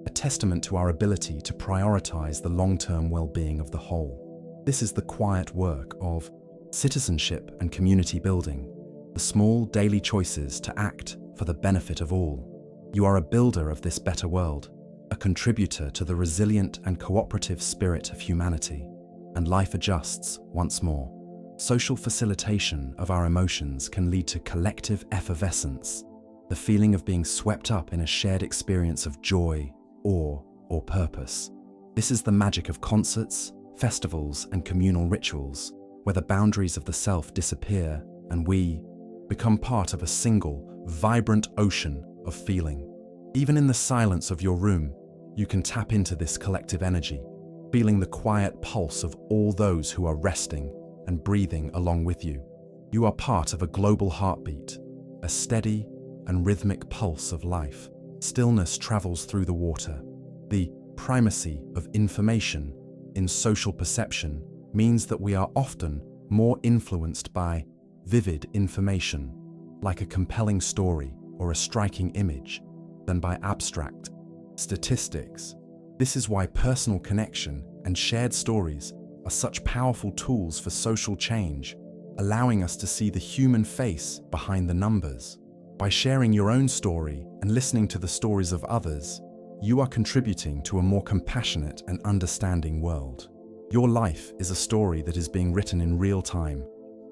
[SPEAKER 1] a testament to our ability to prioritize the long-term well-being of the whole. This is the quiet work of citizenship and community building, the small daily choices to act for the benefit of all. You are a builder of this better world, a contributor to the resilient and cooperative spirit of humanity, and life adjusts once more. Social facilitation of our emotions can lead to collective effervescence, the feeling of being swept up in a shared experience of joy, awe, or purpose. This is the magic of concerts, festivals, and communal rituals, where the boundaries of the self disappear and we become part of a single, vibrant ocean of feeling. Even in the silence of your room, you can tap into this collective energy, feeling the quiet pulse of all those who are resting and breathing along with you. You are part of a global heartbeat, a steady and rhythmic pulse of life. Stillness travels through the water. The primacy of information in social perception means that we are often more influenced by vivid information, like a compelling story or a striking image, than by abstract statistics. This is why personal connection and shared stories are such powerful tools for social change, allowing us to see the human face behind the numbers. By sharing your own story and listening to the stories of others, you are contributing to a more compassionate and understanding world. Your life is a story that is being written in real time,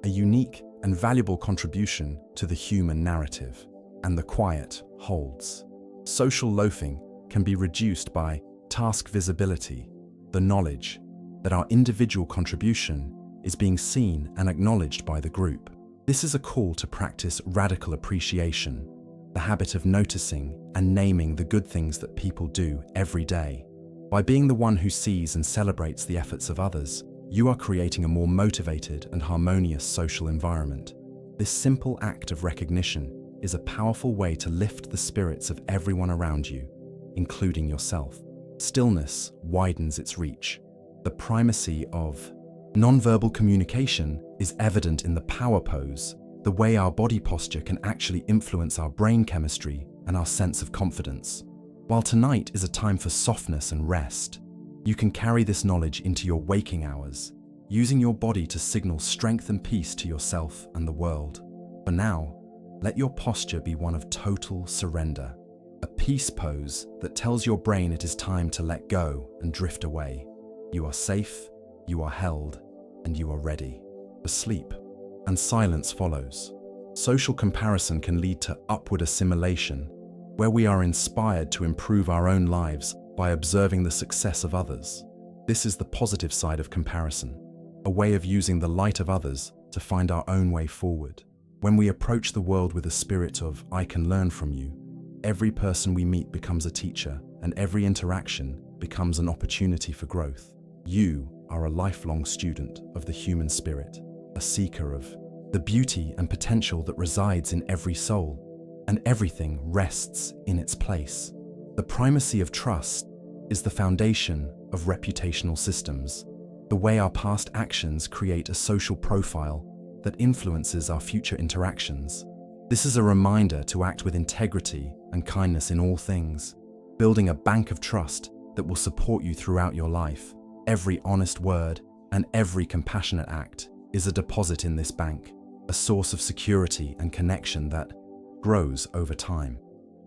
[SPEAKER 1] a unique and valuable contribution to the human narrative. And the quiet holds. Social loafing can be reduced by task visibility, the knowledge that our individual contribution is being seen and acknowledged by the group. This is a call to practice radical appreciation, the habit of noticing and naming the good things that people do every day. By being the one who sees and celebrates the efforts of others, you are creating a more motivated and harmonious social environment. This simple act of recognition is a powerful way to lift the spirits of everyone around you, including yourself. Stillness widens its reach. The primacy of nonverbal communication is evident in the power pose, the way our body posture can actually influence our brain chemistry and our sense of confidence. While tonight is a time for softness and rest, you can carry this knowledge into your waking hours, using your body to signal strength and peace to yourself and the world. For now, let your posture be one of total surrender, a peace pose that tells your brain it is time to let go and drift away. You are safe, you are held, and you are ready for sleep. And silence follows. Social comparison can lead to upward assimilation, where we are inspired to improve our own lives by observing the success of others. This is the positive side of comparison, a way of using the light of others to find our own way forward. When we approach the world with a spirit of "I can learn from you," every person we meet becomes a teacher, and every interaction becomes an opportunity for growth. You are a lifelong student of the human spirit, a seeker of the beauty and potential that resides in every soul, and everything rests in its place. The primacy of trust is the foundation of reputational systems, the way our past actions create a social profile that influences our future interactions. This is a reminder to act with integrity and kindness in all things, building a bank of trust that will support you throughout your life. Every honest word and every compassionate act is a deposit in this bank, a source of security and connection that grows over time.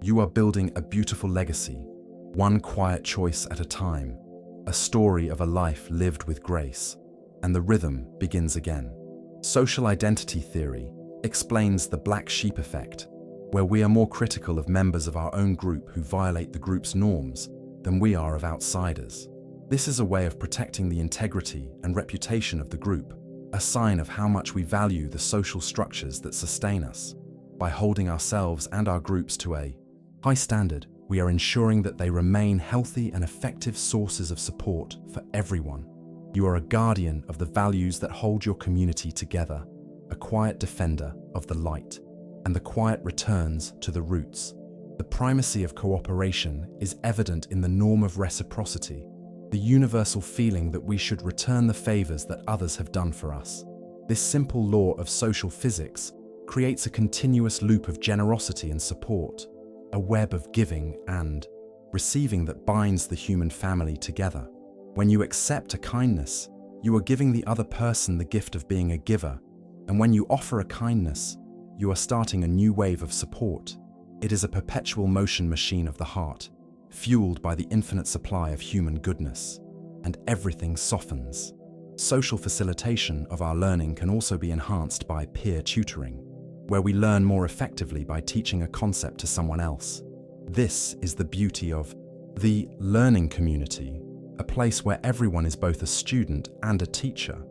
[SPEAKER 1] You are building a beautiful legacy, one quiet choice at a time, a story of a life lived with grace, and the rhythm begins again. Social identity theory explains the black sheep effect, where we are more critical of members of our own group who violate the group's norms than we are of outsiders. This is a way of protecting the integrity and reputation of the group, a sign of how much we value the social structures that sustain us. By holding ourselves and our groups to a high standard, we are ensuring that they remain healthy and effective sources of support for everyone. You are a guardian of the values that hold your community together, a quiet defender of the light, and the quiet returns to the roots. The primacy of cooperation is evident in the norm of reciprocity, the universal feeling that we should return the favors that others have done for us. This simple law of social physics creates a continuous loop of generosity and support, a web of giving and receiving that binds the human family together. When you accept a kindness, you are giving the other person the gift of being a giver, and when you offer a kindness, you are starting a new wave of support. It is a perpetual motion machine of the heart, fueled by the infinite supply of human goodness, and everything softens. Social facilitation of our learning can also be enhanced by peer tutoring, where we learn more effectively by teaching a concept to someone else. This is the beauty of the learning community, a place where everyone is both a student and a teacher,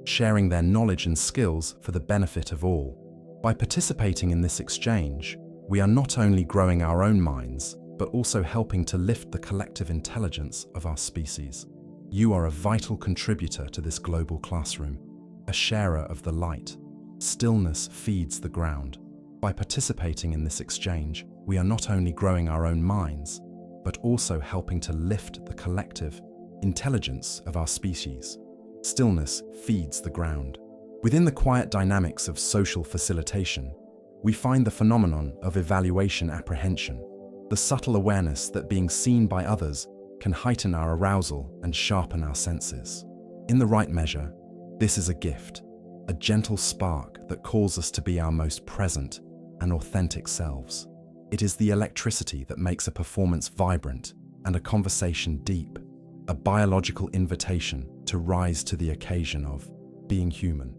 [SPEAKER 1] sharing their knowledge and skills for the benefit of all. By participating in this exchange, we are not only growing our own minds, but also helping to lift the collective intelligence of our species. You are a vital contributor to this global classroom, a sharer of the light. Stillness feeds the ground. By participating in this exchange, we are not only growing our own minds, but also helping to lift the collective intelligence of our species. Stillness feeds the ground. Within the quiet dynamics of social facilitation, we find the phenomenon of evaluation apprehension, the subtle awareness that being seen by others can heighten our arousal and sharpen our senses. In the right measure, this is a gift, a gentle spark that calls us to be our most present and authentic selves. It is the electricity that makes a performance vibrant and a conversation deep, a biological invitation to rise to the occasion of being human.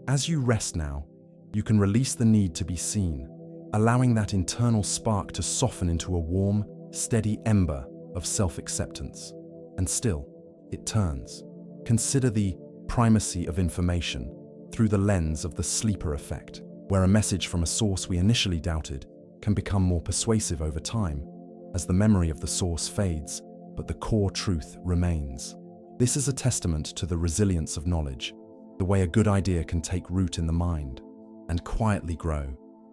[SPEAKER 1] As you rest now, you can release the need to be seen, allowing that internal spark to soften into a warm, steady ember of self-acceptance. And still, it turns. Consider the primacy of information through the lens of the sleeper effect, where a message from a source we initially doubted can become more persuasive over time, as the memory of the source fades, but the core truth remains. This is a testament to the resilience of knowledge, the way a good idea can take root in the mind and quietly grow,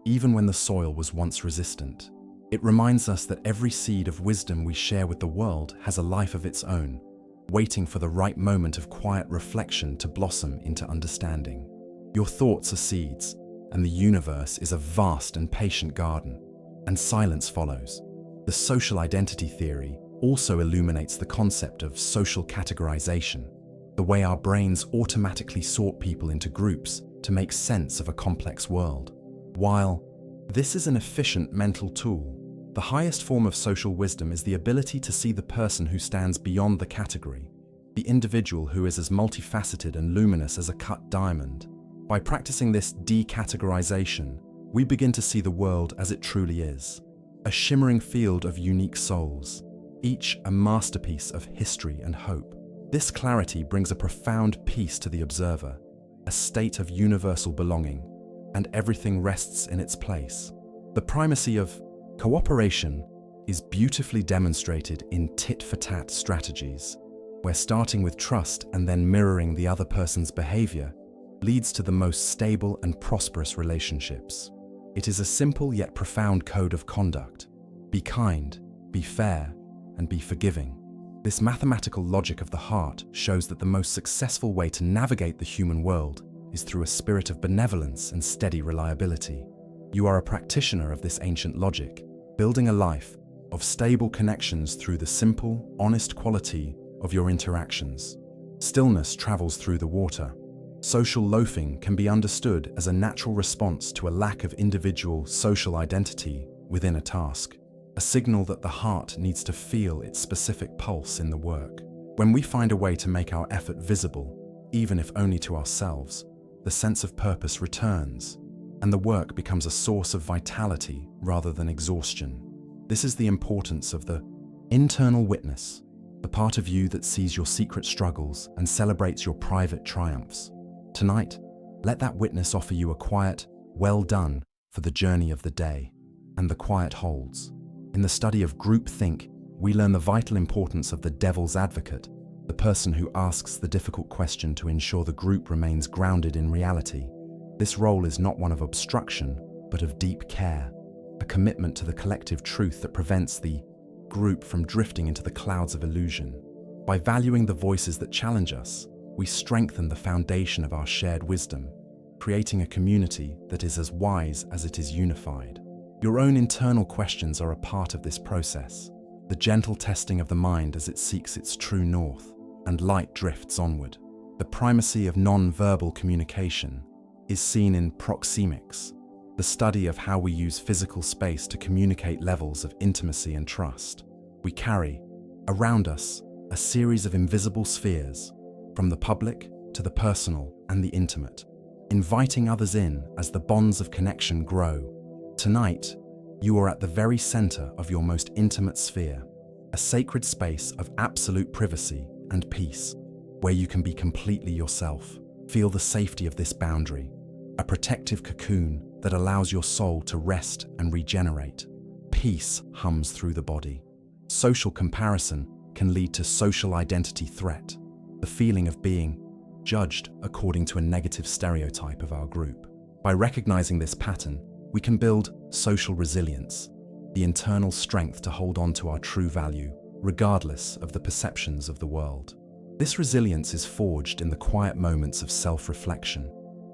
[SPEAKER 1] even when the soil was once resistant. It reminds us that every seed of wisdom we share with the world has a life of its own, waiting for the right moment of quiet reflection to blossom into understanding. Your thoughts are seeds, and the universe is a vast and patient garden, and silence follows. The social identity theory also illuminates the concept of social categorization, the way our brains automatically sort people into groups to make sense of a complex world. While this is an efficient mental tool, the highest form of social wisdom is the ability to see the person who stands beyond the category, the individual who is as multifaceted and luminous as a cut diamond. By practicing this decategorization, we begin to see the world as it truly is, a shimmering field of unique souls, each a masterpiece of history and hope. This clarity brings a profound peace to the observer, a state of universal belonging, and everything rests in its place. The primacy of cooperation is beautifully demonstrated in tit-for-tat strategies, where starting with trust and then mirroring the other person's behavior leads to the most stable and prosperous relationships. It is a simple yet profound code of conduct. Be kind, be fair, and be forgiving. This mathematical logic of the heart shows that the most successful way to navigate the human world is through a spirit of benevolence and steady reliability. You are a practitioner of this ancient logic, building a life of stable connections through the simple, honest quality of your interactions. Stillness travels through the water. Social loafing can be understood as a natural response to a lack of individual social identity within a task, a signal that the heart needs to feel its specific pulse in the work. When we find a way to make our effort visible, even if only to ourselves, the sense of purpose returns, and the work becomes a source of vitality rather than exhaustion. This is the importance of the internal witness, the part of you that sees your secret struggles and celebrates your private triumphs. Tonight, let that witness offer you a quiet, well done for the journey of the day, and the quiet holds. In the study of groupthink, we learn the vital importance of the devil's advocate, the person who asks the difficult question to ensure the group remains grounded in reality. This role is not one of obstruction, but of deep care, a commitment to the collective truth that prevents the group from drifting into the clouds of illusion. By valuing the voices that challenge us, we strengthen the foundation of our shared wisdom, creating a community that is as wise as it is unified. Your own internal questions are a part of this process, the gentle testing of the mind as it seeks its true north, and light drifts onward. The primacy of non-verbal communication is seen in proxemics, the study of how we use physical space to communicate levels of intimacy and trust. We carry, around us, a series of invisible spheres, from the public to the personal and the intimate, inviting others in as the bonds of connection grow. Tonight, you are at the very center of your most intimate sphere, a sacred space of absolute privacy and peace, where you can be completely yourself. Feel the safety of this boundary, a protective cocoon that allows your soul to rest and regenerate. Peace hums through the body. Social comparison can lead to social identity threat, the feeling of being judged according to a negative stereotype of our group. By recognizing this pattern, we can build social resilience, the internal strength to hold on to our true value, regardless of the perceptions of the world. This resilience is forged in the quiet moments of self-reflection,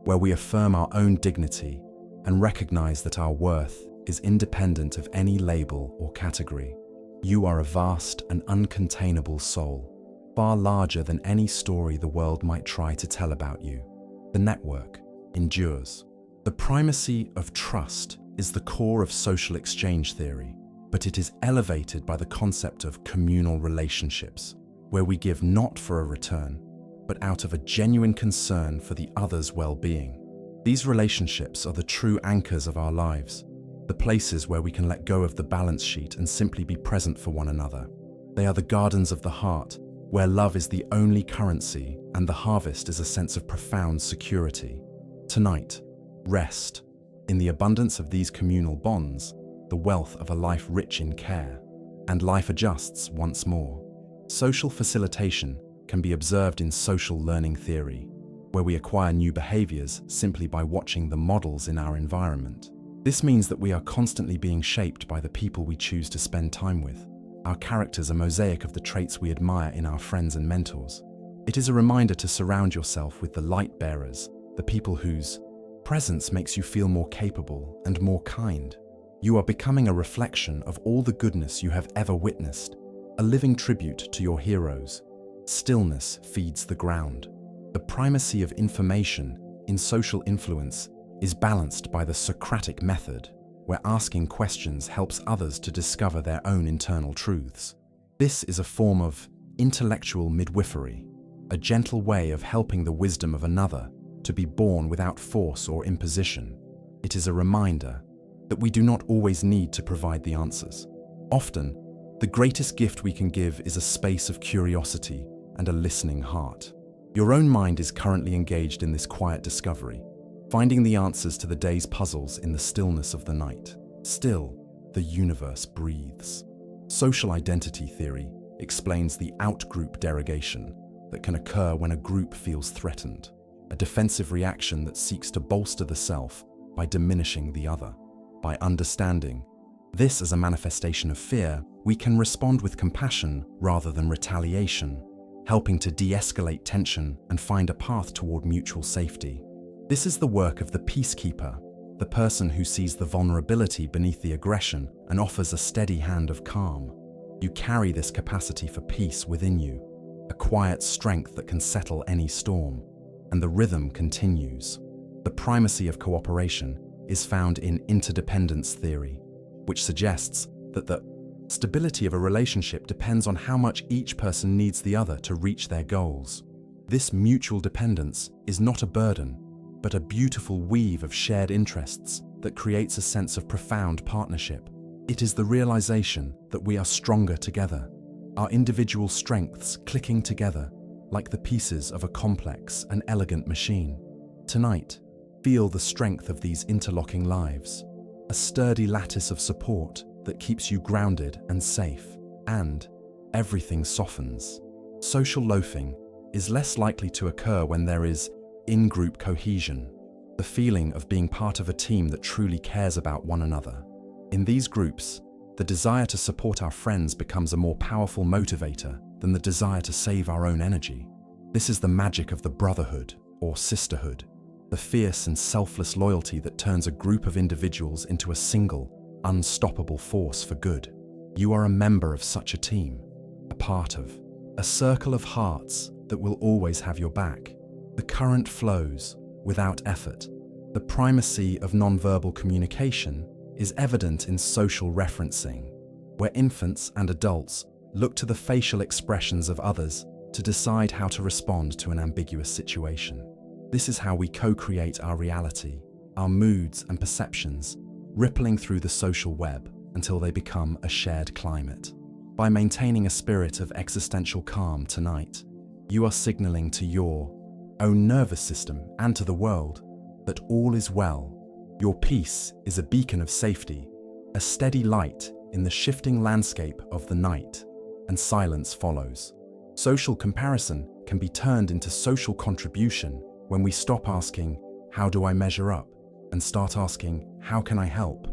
[SPEAKER 1] where we affirm our own dignity and recognize that our worth is independent of any label or category. You are a vast and uncontainable soul, far larger than any story the world might try to tell about you. The network endures. The primacy of trust is the core of social exchange theory, but it is elevated by the concept of communal relationships, where we give not for a return, but out of a genuine concern for the other's well-being. These relationships are the true anchors of our lives, the places where we can let go of the balance sheet and simply be present for one another. They are the gardens of the heart, where love is the only currency and the harvest is a sense of profound security. Tonight, rest in the abundance of these communal bonds, the wealth of a life rich in care, and life adjusts once more. Social facilitation can be observed in social learning theory, where we acquire new behaviors simply by watching the models in our environment. This means that we are constantly being shaped by the people we choose to spend time with. Our characters are a mosaic of the traits we admire in our friends and mentors. It is a reminder to surround yourself with the light bearers, the people whose presence makes you feel more capable and more kind. You are becoming a reflection of all the goodness you have ever witnessed, a living tribute to your heroes. Stillness feeds the ground. The primacy of information in social influence is balanced by the Socratic method, where asking questions helps others to discover their own internal truths. This is a form of intellectual midwifery, a gentle way of helping the wisdom of another to be born without force or imposition. It is a reminder that we do not always need to provide the answers. Often, the greatest gift we can give is a space of curiosity and a listening heart. Your own mind is currently engaged in this quiet discovery, finding the answers to the day's puzzles in the stillness of the night. Still, the universe breathes. Social identity theory explains the out-group derogation that can occur when a group feels threatened. a defensive reaction that seeks to bolster the self by diminishing the other. By understanding this as a manifestation of fear, we can respond with compassion rather than retaliation, helping to de-escalate tension and find a path toward mutual safety. This is the work of the peacekeeper, the person who sees the vulnerability beneath the aggression and offers a steady hand of calm. You carry this capacity for peace within you, a quiet strength that can settle any storm. And the rhythm continues. The primacy of cooperation is found in interdependence theory, which suggests that the stability of a relationship depends on how much each person needs the other to reach their goals. This mutual dependence is not a burden, but a beautiful weave of shared interests that creates a sense of profound partnership. It is the realization that we are stronger together, our individual strengths clicking together like the pieces of a complex and elegant machine. Tonight, feel the strength of these interlocking lives, a sturdy lattice of support that keeps you grounded and safe, and everything softens. Social loafing is less likely to occur when there is in-group cohesion, the feeling of being part of a team that truly cares about one another. In these groups, the desire to support our friends becomes a more powerful motivator than the desire to save our own energy. This is the magic of the brotherhood or sisterhood, the fierce and selfless loyalty that turns a group of individuals into a single, unstoppable force for good. You are a member of such a team, a part of a circle of hearts that will always have your back. The current flows without effort. The primacy of nonverbal communication is evident in social referencing, where infants and adults look to the facial expressions of others to decide how to respond to an ambiguous situation. This is how we co-create our reality, our moods and perceptions, rippling through the social web until they become a shared climate. By maintaining a spirit of existential calm tonight, you are signaling to your own nervous system and to the world that all is well. Your peace is a beacon of safety, a steady light in the shifting landscape of the night, and silence follows. Social comparison can be turned into social contribution when we stop asking, "How do I measure up?" and start asking, "How can I help?"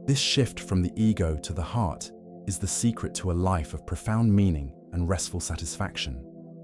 [SPEAKER 1] This shift from the ego to the heart is the secret to a life of profound meaning and restful satisfaction.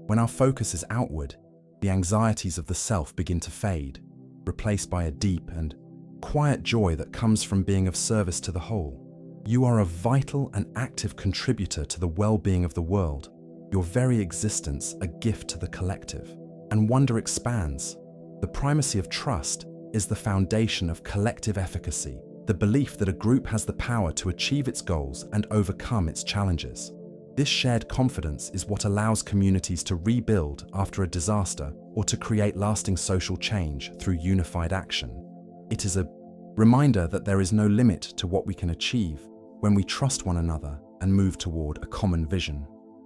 [SPEAKER 1] When our focus is outward, the anxieties of the self begin to fade, replaced by a deep and quiet joy that comes from being of service to the whole. You are a vital and active contributor to the well-being of the world, your very existence a gift to the collective. And wonder expands. The primacy of trust is the foundation of collective efficacy, the belief that a group has the power to achieve its goals and overcome its challenges. This shared confidence is what allows communities to rebuild after a disaster or to create lasting social change through unified action. It is a reminder that there is no limit to what we can achieve when we trust one another and move toward a common vision.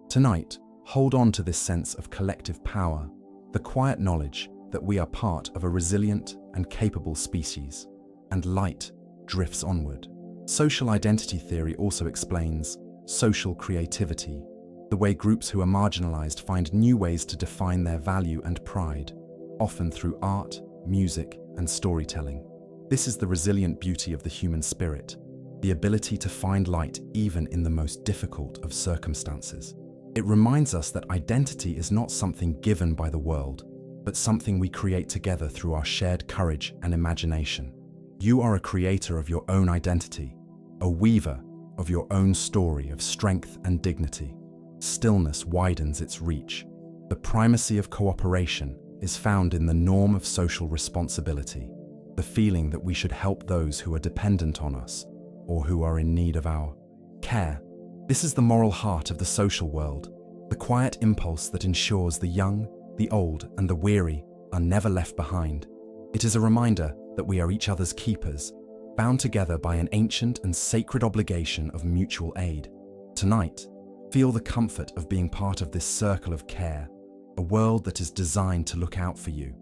[SPEAKER 1] Tonight, hold on to this sense of collective power, the quiet knowledge that we are part of a resilient and capable species, and light drifts onward. Social identity theory also explains social creativity, the way groups who are marginalized find new ways to define their value and pride, often through art, music, and storytelling. This is the resilient beauty of the human spirit, the ability to find light even in the most difficult of circumstances. It reminds us that identity is not something given by the world, but something we create together through our shared courage and imagination. You are a creator of your own identity, a weaver of your own story of strength and dignity. Stillness widens its reach. The primacy of cooperation is found in the norm of social responsibility, the feeling that we should help those who are dependent on us or who are in need of our care. This is the moral heart of the social world, the quiet impulse that ensures the young, the old, and the weary are never left behind. It is a reminder that we are each other's keepers, bound together by an ancient and sacred obligation of mutual aid. Tonight, feel the comfort of being part of this circle of care, a world that is designed to look out for you,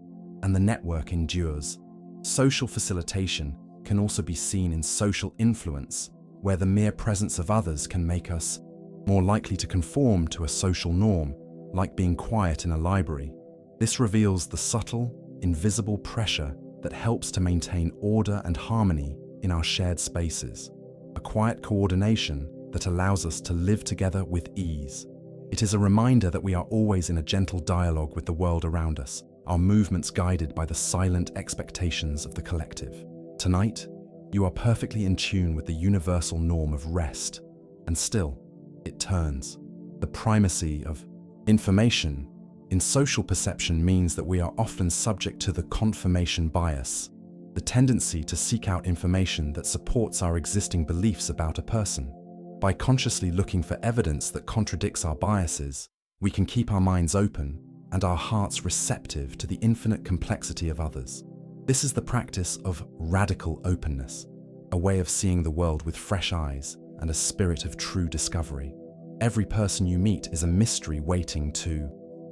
[SPEAKER 1] and the network endures. Social facilitation can also be seen in social influence, where the mere presence of others can make us more likely to conform to a social norm, like being quiet in a library. This reveals the subtle, invisible pressure that helps to maintain order and harmony in our shared spaces, a quiet coordination that allows us to live together with ease. It is a reminder that we are always in a gentle dialogue with the world around us, our movements guided by the silent expectations of the collective. Tonight, you are perfectly in tune with the universal norm of rest, and still, it turns. The primacy of information in social perception means that we are often subject to the confirmation bias, the tendency to seek out information that supports our existing beliefs about a person. By consciously looking for evidence that contradicts our biases, we can keep our minds open and our hearts receptive to the infinite complexity of others. This is the practice of radical openness, a way of seeing the world with fresh eyes and a spirit of true discovery. Every person you meet is a mystery waiting to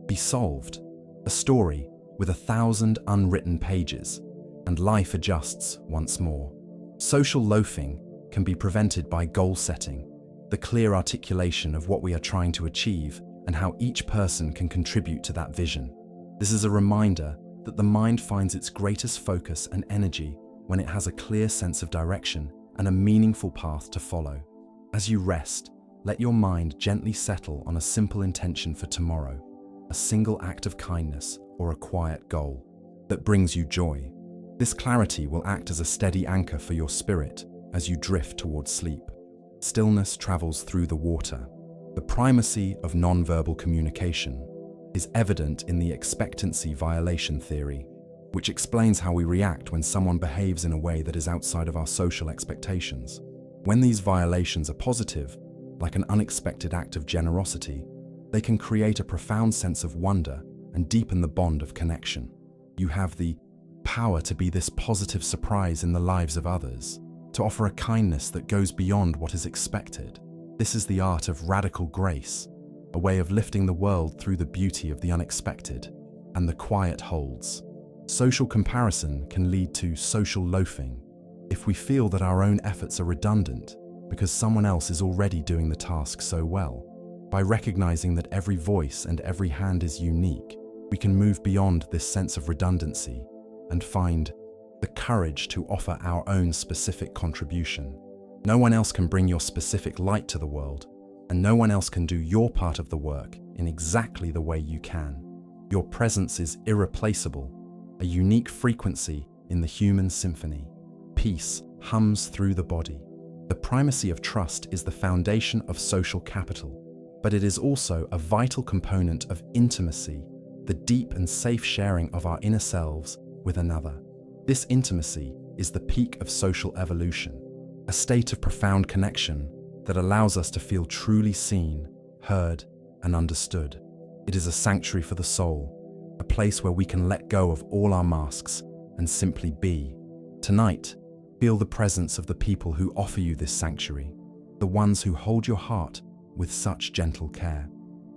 [SPEAKER 1] be solved, a story with 1,000 unwritten pages, and life adjusts once more. Social loafing can be prevented by goal setting, the clear articulation of what we are trying to achieve and how each person can contribute to that vision. This is a reminder that the mind finds its greatest focus and energy when it has a clear sense of direction and a meaningful path to follow. As you rest, let your mind gently settle on a simple intention for tomorrow, a single act of kindness or a quiet goal that brings you joy. This clarity will act as a steady anchor for your spirit as you drift towards sleep. Stillness travels through the water. The primacy of nonverbal communication is evident in the expectancy violation theory, which explains how we react when someone behaves in a way that is outside of our social expectations. When these violations are positive, like an unexpected act of generosity, they can create a profound sense of wonder and deepen the bond of connection. You have the power to be this positive surprise in the lives of others, to offer a kindness that goes beyond what is expected. This is the art of radical grace, a way of lifting the world through the beauty of the unexpected and the quiet holds. Social comparison can lead to social loafing if we feel that our own efforts are redundant because someone else is already doing the task so well. By recognizing that every voice and every hand is unique, we can move beyond this sense of redundancy and find the courage to offer our own specific contribution. No one else can bring your specific light to the world, and no one else can do your part of the work in exactly the way you can. Your presence is irreplaceable, a unique frequency in the human symphony. Peace hums through the body. The primacy of trust is the foundation of social capital, but it is also a vital component of intimacy, the deep and safe sharing of our inner selves with another. This intimacy is the peak of social evolution, a state of profound connection that allows us to feel truly seen, heard, and understood. It is a sanctuary for the soul, a place where we can let go of all our masks and simply be. Tonight, feel the presence of the people who offer you this sanctuary, the ones who hold your heart with such gentle care,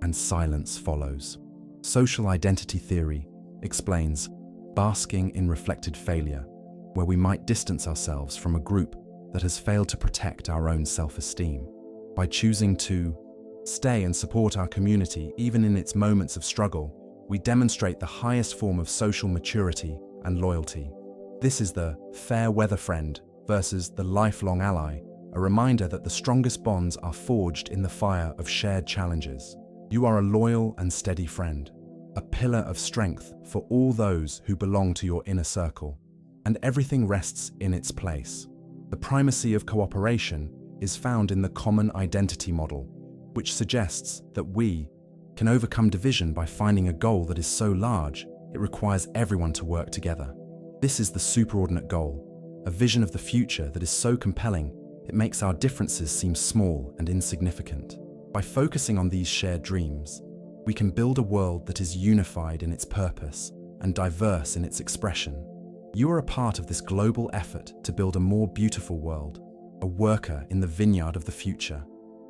[SPEAKER 1] and silence follows. Social identity theory explains basking in reflected failure, where we might distance ourselves from a group that has failed to protect our own self-esteem. By choosing to stay and support our community even in its moments of struggle, we demonstrate the highest form of social maturity and loyalty. This is the fair weather friend versus the lifelong ally, a reminder that the strongest bonds are forged in the fire of shared challenges. You are a loyal and steady friend, a pillar of strength for all those who belong to your inner circle, and everything rests in its place. The primacy of cooperation is found in the common identity model, which suggests that we can overcome division by finding a goal that is so large it requires everyone to work together. This is the superordinate goal, a vision of the future that is so compelling it makes our differences seem small and insignificant. By focusing on these shared dreams, we can build a world that is unified in its purpose and diverse in its expression. You are a part of this global effort to build a more beautiful world, a worker in the vineyard of the future,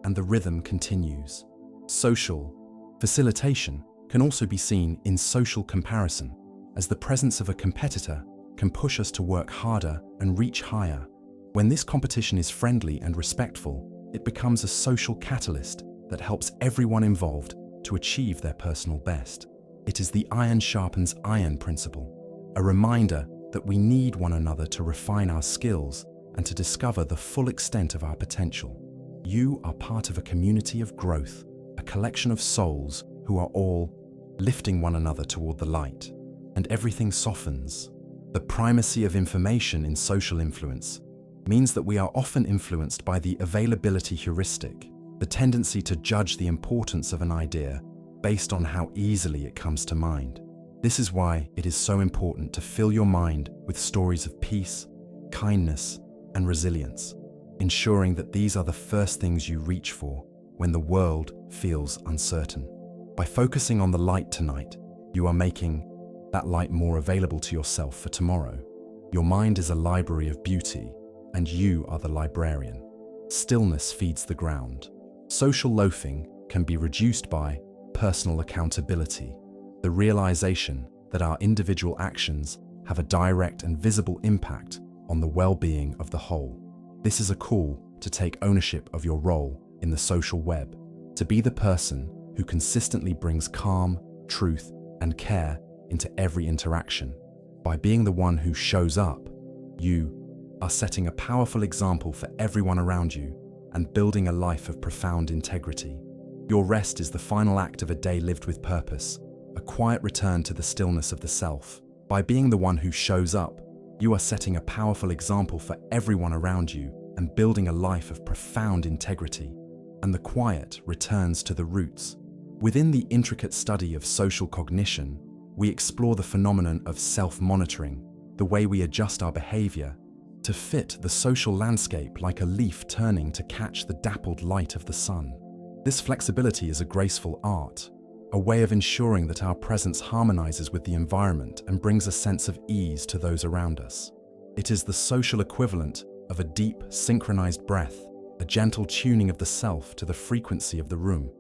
[SPEAKER 1] and the rhythm continues. Social facilitation can also be seen in social comparison, as the presence of a competitor can push us to work harder and reach higher. When this competition is friendly and respectful, it becomes a social catalyst that helps everyone involved to achieve their personal best. It is the iron sharpens iron principle, a reminder that we need one another to refine our skills and to discover the full extent of our potential. You are part of a community of growth, a collection of souls who are all lifting one another toward the light, and everything softens. The primacy of information in social influence means that we are often influenced by the availability heuristic, the tendency to judge the importance of an idea based on how easily it comes to mind. This is why it is so important to fill your mind with stories of peace, kindness, and resilience, ensuring that these are the first things you reach for when the world feels uncertain. By focusing on the light tonight, you are making that light more available to yourself for tomorrow. Your mind is a library of beauty, and you are the librarian. Stillness feeds the ground. Social loafing can be reduced by personal accountability, the realization that our individual actions have a direct and visible impact on the well-being of the whole. This is a call to take ownership of your role in the social web, to be the person who consistently brings calm, truth, and care into every interaction. By being the one who shows up, you are setting a powerful example for everyone around you and building a life of profound integrity. Your rest is the final act of a day lived with purpose, a quiet return to the stillness of the self. By being the one who shows up, you are setting a powerful example for everyone around you and building a life of profound integrity. And the quiet returns to the roots. Within the intricate study of social cognition, we explore the phenomenon of self-monitoring, the way we adjust our behavior to fit the social landscape like a leaf turning to catch the dappled light of the sun. This flexibility is a graceful art, a way of ensuring that our presence harmonizes with the environment and brings a sense of ease to those around us. It is the social equivalent of a deep, synchronized breath, a gentle tuning of the self to the frequency of the room.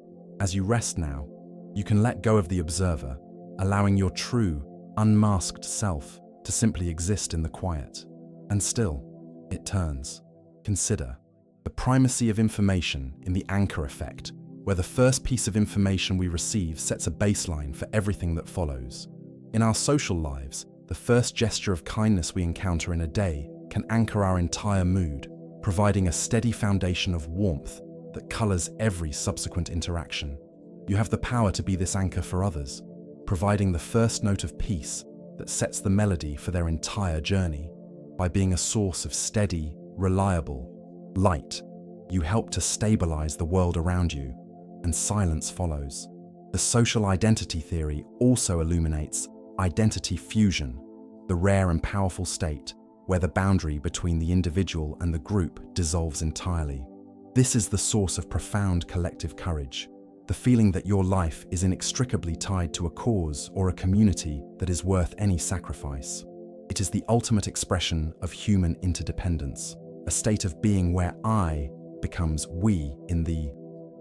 [SPEAKER 1] As you rest now, you can let go of the observer, allowing your true, unmasked self to simply exist in the quiet. And still, it turns. Consider the primacy of information in the anchor effect, where the first piece of information we receive sets a baseline for everything that follows. In our social lives, the first gesture of kindness we encounter in a day can anchor our entire mood, providing a steady foundation of warmth that colors every subsequent interaction. You have the power to be this anchor for others, providing the first note of peace that sets the melody for their entire journey. By being a source of steady, reliable light, you help to stabilize the world around you, and silence follows. The social identity theory also illuminates identity fusion, the rare and powerful state where the boundary between the individual and the group dissolves entirely. This is the source of profound collective courage, the feeling that your life is inextricably tied to a cause or a community that is worth any sacrifice. It is the ultimate expression of human interdependence, a state of being where I becomes we in the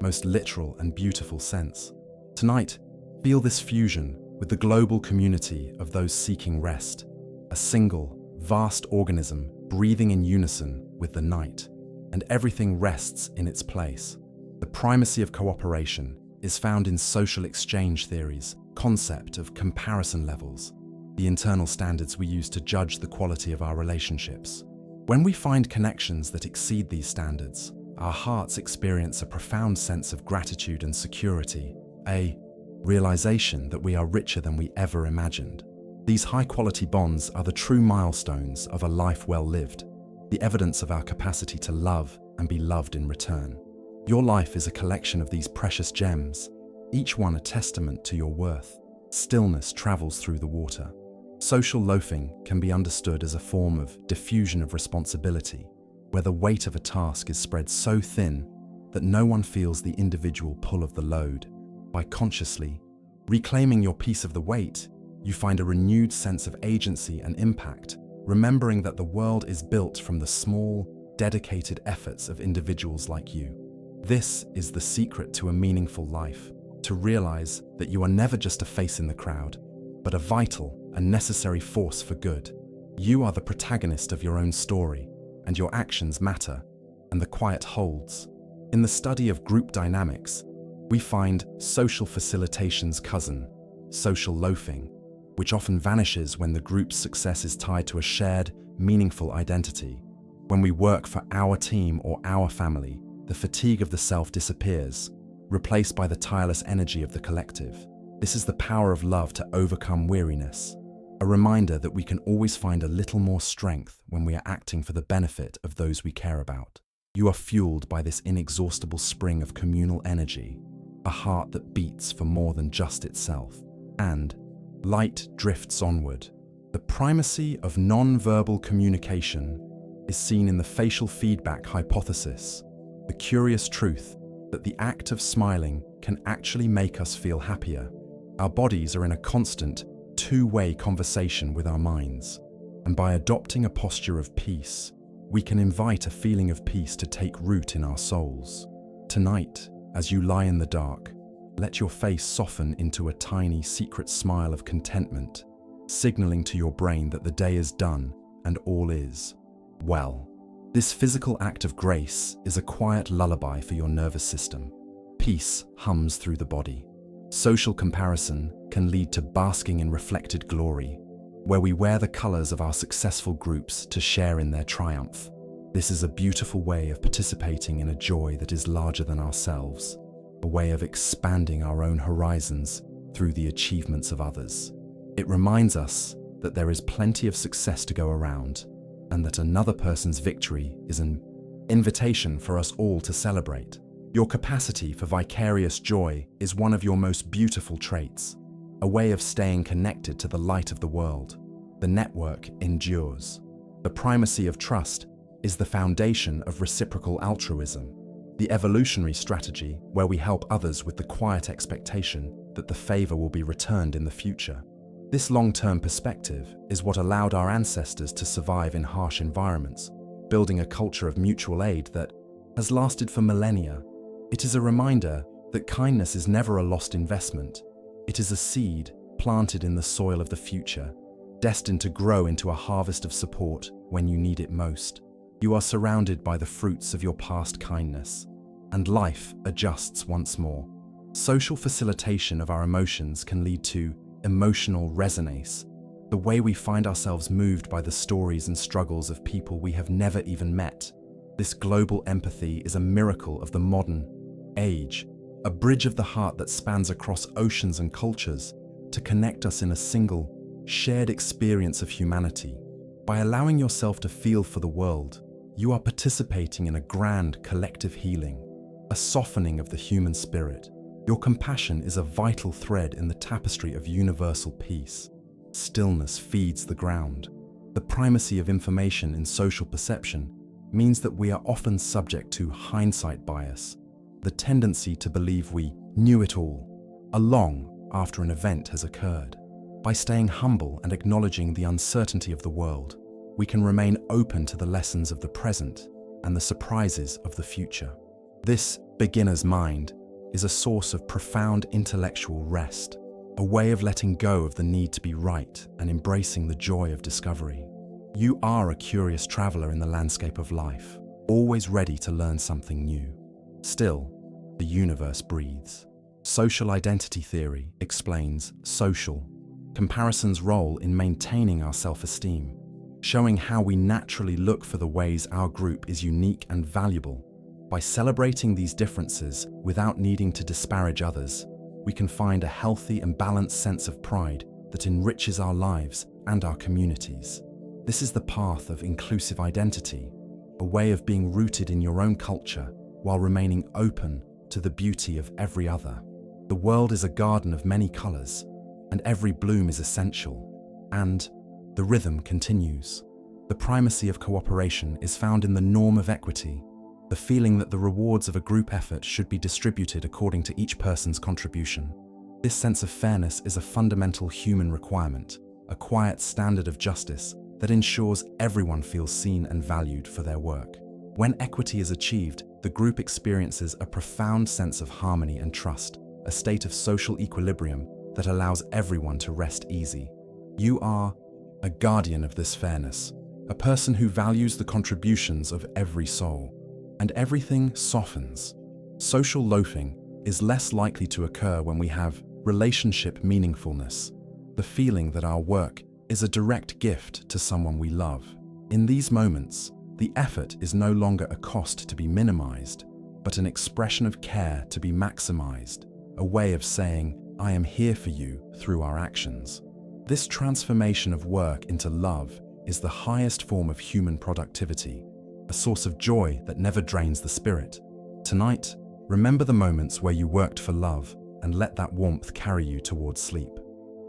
[SPEAKER 1] most literal and beautiful sense. Tonight, feel this fusion with the global community of those seeking rest, a single, vast organism breathing in unison with the night, and everything rests in its place. The primacy of cooperation is found in social exchange theory's concept of comparison levels, the internal standards we use to judge the quality of our relationships. When we find connections that exceed these standards, our hearts experience a profound sense of gratitude and security, a realization that we are richer than we ever imagined. These high-quality bonds are the true milestones of a life well lived, the evidence of our capacity to love and be loved in return. Your life is a collection of these precious gems, each one a testament to your worth. Stillness travels through the water. Social loafing can be understood as a form of diffusion of responsibility, where the weight of a task is spread so thin that no one feels the individual pull of the load. By consciously reclaiming your piece of the weight, you find a renewed sense of agency and impact, remembering that the world is built from the small, dedicated efforts of individuals like you. This is the secret to a meaningful life, to realize that you are never just a face in the crowd, but a vital and necessary force for good. You are the protagonist of your own story, and your actions matter, and the quiet holds. In the study of group dynamics, we find social facilitation's cousin, social loafing, which often vanishes when the group's success is tied to a shared, meaningful identity. When we work for our team or our family, the fatigue of the self disappears, replaced by the tireless energy of the collective. This is the power of love to overcome weariness, a reminder that we can always find a little more strength when we are acting for the benefit of those we care about. You are fueled by this inexhaustible spring of communal energy, a heart that beats for more than just itself. And light drifts onward. The primacy of non-verbal communication is seen in the facial feedback hypothesis, the curious truth that the act of smiling can actually make us feel happier. Our bodies are in a constant, two-way conversation with our minds, and by adopting a posture of peace, we can invite a feeling of peace to take root in our souls. Tonight, as you lie in the dark, let your face soften into a tiny secret smile of contentment, signaling to your brain that the day is done and all is well. This physical act of grace is a quiet lullaby for your nervous system. Peace hums through the body. Social comparison can lead to basking in reflected glory, where we wear the colors of our successful groups to share in their triumph. This is a beautiful way of participating in a joy that is larger than ourselves, a way of expanding our own horizons through the achievements of others. It reminds us that there is plenty of success to go around, and that another person's victory is an invitation for us all to celebrate. Your capacity for vicarious joy is one of your most beautiful traits, a way of staying connected to the light of the world. The network endures. The primacy of trust is the foundation of reciprocal altruism, the evolutionary strategy where we help others with the quiet expectation that the favor will be returned in the future. This long-term perspective is what allowed our ancestors to survive in harsh environments, building a culture of mutual aid that has lasted for millennia. It is a reminder that kindness is never a lost investment. It is a seed planted in the soil of the future, destined to grow into a harvest of support when you need it most. You are surrounded by the fruits of your past kindness, and life adjusts once more. Social facilitation of our emotions can lead to emotional resonance, the way we find ourselves moved by the stories and struggles of people we have never even met. This global empathy is a miracle of the modern age, a bridge of the heart that spans across oceans and cultures to connect us in a single, shared experience of humanity. By allowing yourself to feel for the world, you are participating in a grand collective healing, a softening of the human spirit. Your compassion is a vital thread in the tapestry of universal peace. Stillness feeds the ground. The primacy of information in social perception means that we are often subject to hindsight bias, the tendency to believe we knew it all, long after an event has occurred. By staying humble and acknowledging the uncertainty of the world, we can remain open to the lessons of the present and the surprises of the future. This beginner's mind is a source of profound intellectual rest, a way of letting go of the need to be right and embracing the joy of discovery. You are a curious traveler in the landscape of life, always ready to learn something new. Still, the universe breathes. Social identity theory explains social comparison's role in maintaining our self-esteem, showing how we naturally look for the ways our group is unique and valuable. By celebrating these differences without needing to disparage others, we can find a healthy and balanced sense of pride that enriches our lives and our communities. This is the path of inclusive identity, a way of being rooted in your own culture while remaining open to the beauty of every other. The world is a garden of many colors, and every bloom is essential. And the rhythm continues. The primacy of cooperation is found in the norm of equity, the feeling that the rewards of a group effort should be distributed according to each person's contribution. This sense of fairness is a fundamental human requirement, a quiet standard of justice that ensures everyone feels seen and valued for their work. When equity is achieved, the group experiences a profound sense of harmony and trust, a state of social equilibrium that allows everyone to rest easy. You are a guardian of this fairness, a person who values the contributions of every soul, and everything softens. Social loafing is less likely to occur when we have relationship meaningfulness, the feeling that our work is a direct gift to someone we love. In these moments, the effort is no longer a cost to be minimized, but an expression of care to be maximized, a way of saying, "I am here for you" through our actions. This transformation of work into love is the highest form of human productivity, a source of joy that never drains the spirit. Tonight, remember the moments where you worked for love and let that warmth carry you towards sleep.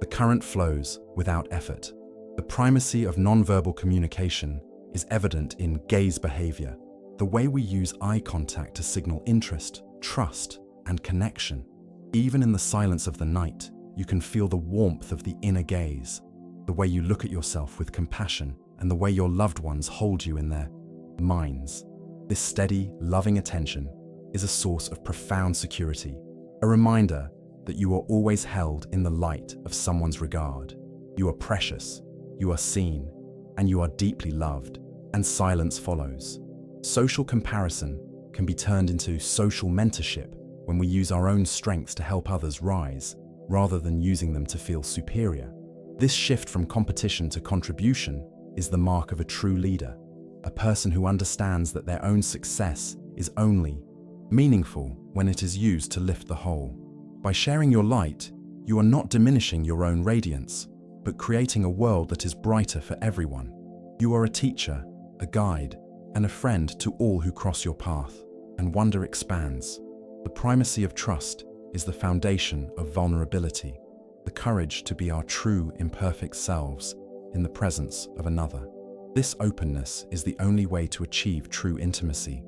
[SPEAKER 1] The current flows without effort. The primacy of nonverbal communication is evident in gaze behavior, the way we use eye contact to signal interest, trust, and connection. Even in the silence of the night, you can feel the warmth of the inner gaze, the way you look at yourself with compassion and the way your loved ones hold you in their minds. This steady, loving attention is a source of profound security, a reminder that you are always held in the light of someone's regard. You are precious, you are seen, and you are deeply loved, and silence follows. Social comparison can be turned into social mentorship when we use our own strengths to help others rise, rather than using them to feel superior. This shift from competition to contribution is the mark of a true leader, a person who understands that their own success is only meaningful when it is used to lift the whole. By sharing your light, you are not diminishing your own radiance, but creating a world that is brighter for everyone. You are a teacher, a guide, and a friend to all who cross your path, and wonder expands. The primacy of trust is the foundation of vulnerability, the courage to be our true, imperfect selves in the presence of another. This openness is the only way to achieve true intimacy,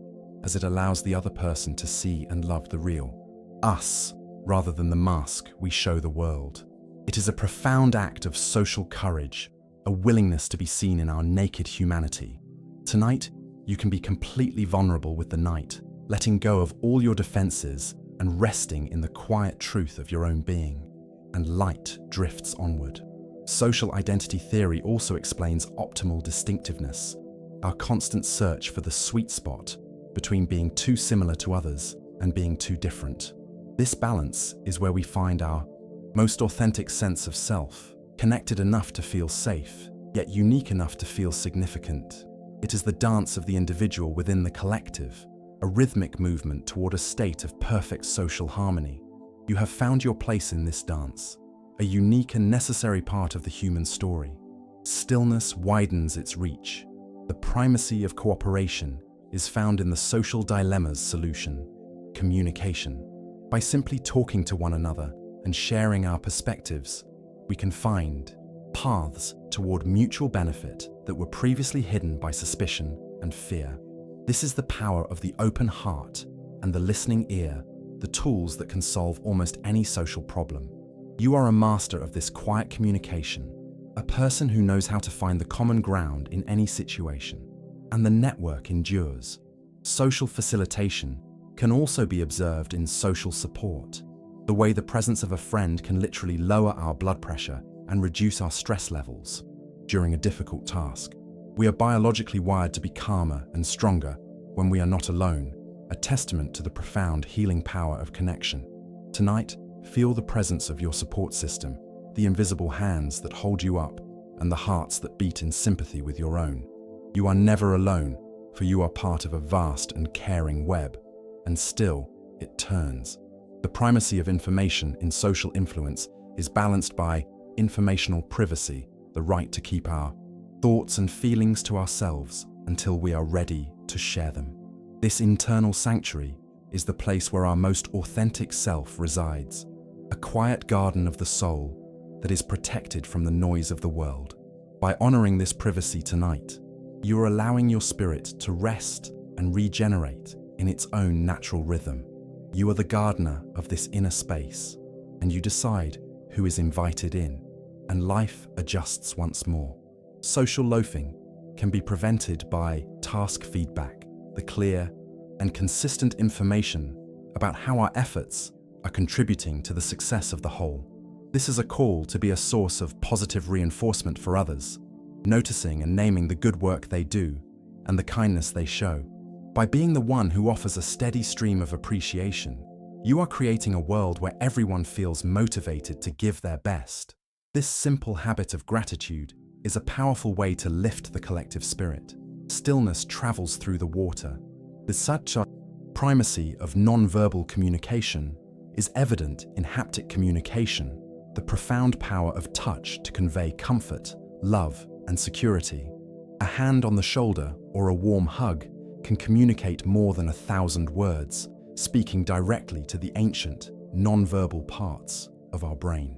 [SPEAKER 1] as it allows the other person to see and love the real us, rather than the mask we show the world. It is a profound act of social courage, a willingness to be seen in our naked humanity. Tonight, you can be completely vulnerable with the night, letting go of all your defenses and resting in the quiet truth of your own being, and light drifts onward. Social identity theory also explains optimal distinctiveness, our constant search for the sweet spot between being too similar to others and being too different. This balance is where we find our most authentic sense of self, connected enough to feel safe, yet unique enough to feel significant. It is the dance of the individual within the collective, a rhythmic movement toward a state of perfect social harmony. You have found your place in this dance, a unique and necessary part of the human story. Stillness widens its reach. The primacy of cooperation is found in the social dilemma's solution, communication. By simply talking to one another and sharing our perspectives, we can find paths toward mutual benefit that were previously hidden by suspicion and fear. This is the power of the open heart and the listening ear, the tools that can solve almost any social problem. You are a master of this quiet communication, a person who knows how to find the common ground in any situation, and the network endures. Social facilitation can also be observed in social support, the way the presence of a friend can literally lower our blood pressure and reduce our stress levels during a difficult task. We are biologically wired to be calmer and stronger when we are not alone, a testament to the profound healing power of connection. Tonight, feel the presence of your support system, the invisible hands that hold you up, and the hearts that beat in sympathy with your own. You are never alone, for you are part of a vast and caring web, and still, it turns. The primacy of information in social influence is balanced by informational privacy, the right to keep our thoughts and feelings to ourselves until we are ready to share them. This internal sanctuary is the place where our most authentic self resides, a quiet garden of the soul that is protected from the noise of the world. By honoring this privacy tonight, you are allowing your spirit to rest and regenerate in its own natural rhythm. You are the gardener of this inner space, and you decide who is invited in, and life adjusts once more. Social loafing can be prevented by task feedback, the clear and consistent information about how our efforts are contributing to the success of the whole. This is a call to be a source of positive reinforcement for others, noticing and naming the good work they do and the kindness they show. By being the one who offers a steady stream of appreciation, you are creating a world where everyone feels motivated to give their best. This simple habit of gratitude is a powerful way to lift the collective spirit. Stillness travels through the water. The such primacy of non-verbal communication is evident in haptic communication, the profound power of touch to convey comfort, love, and security. A hand on the shoulder or a warm hug can communicate more than 1,000 words, speaking directly to the ancient, non-verbal parts of our brain.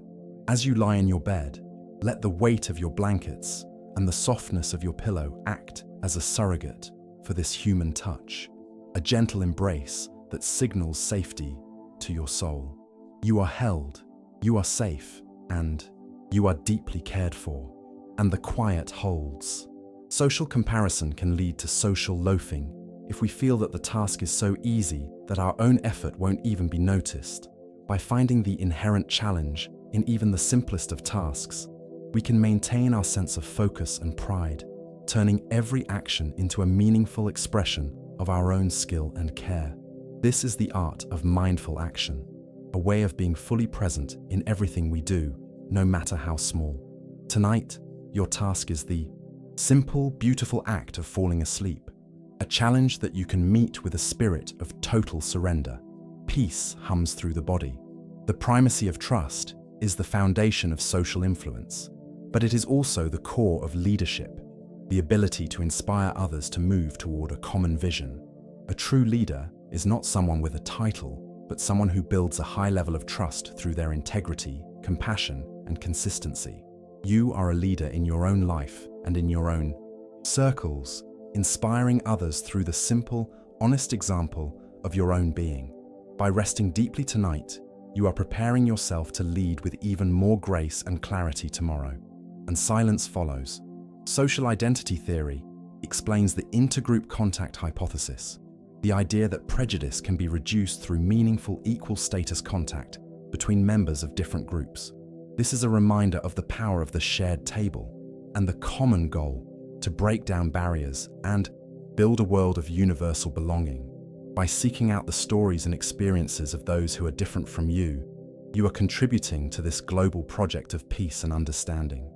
[SPEAKER 1] As you lie in your bed, let the weight of your blankets and the softness of your pillow act as a surrogate for this human touch, a gentle embrace that signals safety to your soul. You are held, you are safe, and you are deeply cared for, and the quiet holds. Social comparison can lead to social loafing if we feel that the task is so easy that our own effort won't even be noticed. By finding the inherent challenge in even the simplest of tasks, we can maintain our sense of focus and pride, turning every action into a meaningful expression of our own skill and care. This is the art of mindful action, a way of being fully present in everything we do, no matter how small. Tonight, your task is the simple, beautiful act of falling asleep, a challenge that you can meet with a spirit of total surrender. Peace hums through the body. The primacy of trust is the foundation of social influence, but it is also the core of leadership, the ability to inspire others to move toward a common vision. A true leader is not someone with a title, but someone who builds a high level of trust through their integrity, compassion, and consistency. You are a leader in your own life and in your own circles, inspiring others through the simple, honest example of your own being. By resting deeply tonight, you are preparing yourself to lead with even more grace and clarity tomorrow. And silence follows. Social identity theory explains the intergroup contact hypothesis, the idea that prejudice can be reduced through meaningful equal status contact between members of different groups. This is a reminder of the power of the shared table and the common goal to break down barriers and build a world of universal belonging. By seeking out the stories and experiences of those who are different from you, you are contributing to this global project of peace and understanding.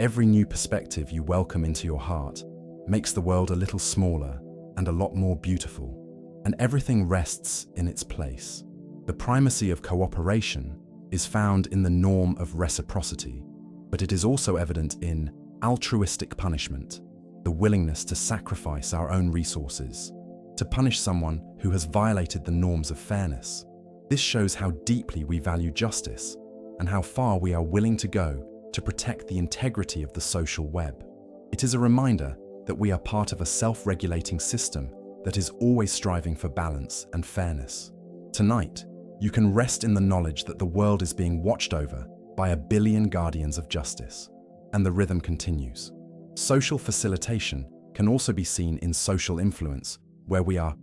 [SPEAKER 1] Every new perspective you welcome into your heart makes the world a little smaller and a lot more beautiful, and everything rests in its place. The primacy of cooperation is found in the norm of reciprocity, but it is also evident in altruistic punishment, the willingness to sacrifice our own resources, to punish someone who has violated the norms of fairness. This shows how deeply we value justice and how far we are willing to go to protect the integrity of the social web. It is a reminder that we are part of a self-regulating system that is always striving for balance and fairness. Tonight, you can rest in the knowledge that the world is being watched over by 1 billion guardians of justice. And the rhythm continues. Social facilitation can also be seen in social influence, where we are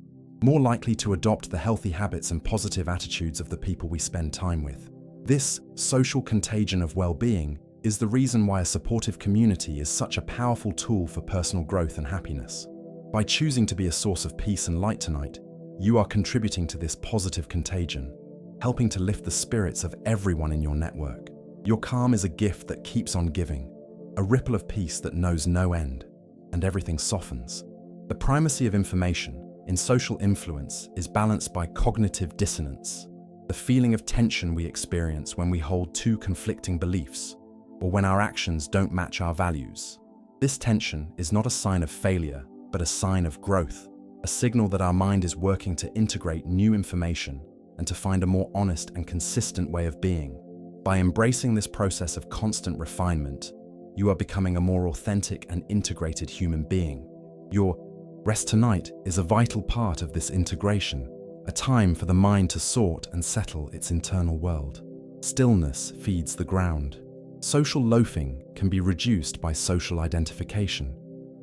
[SPEAKER 1] more likely to adopt the healthy habits and positive attitudes of the people we spend time with. This social contagion of well-being is the reason why a supportive community is such a powerful tool for personal growth and happiness. By choosing to be a source of peace and light tonight, you are contributing to this positive contagion, helping to lift the spirits of everyone in your network. Your calm is a gift that keeps on giving, a ripple of peace that knows no end, and everything softens. The primacy of information in social influence is balanced by cognitive dissonance, the feeling of tension we experience when we hold two conflicting beliefs, or when our actions don't match our values. This tension is not a sign of failure, but a sign of growth, a signal that our mind is working to integrate new information and to find a more honest and consistent way of being. By embracing this process of constant refinement, you are becoming a more authentic and integrated human being. Your rest tonight is a vital part of this integration, a time for the mind to sort and settle its internal world. Stillness feeds the ground. Social loafing can be reduced by social identification,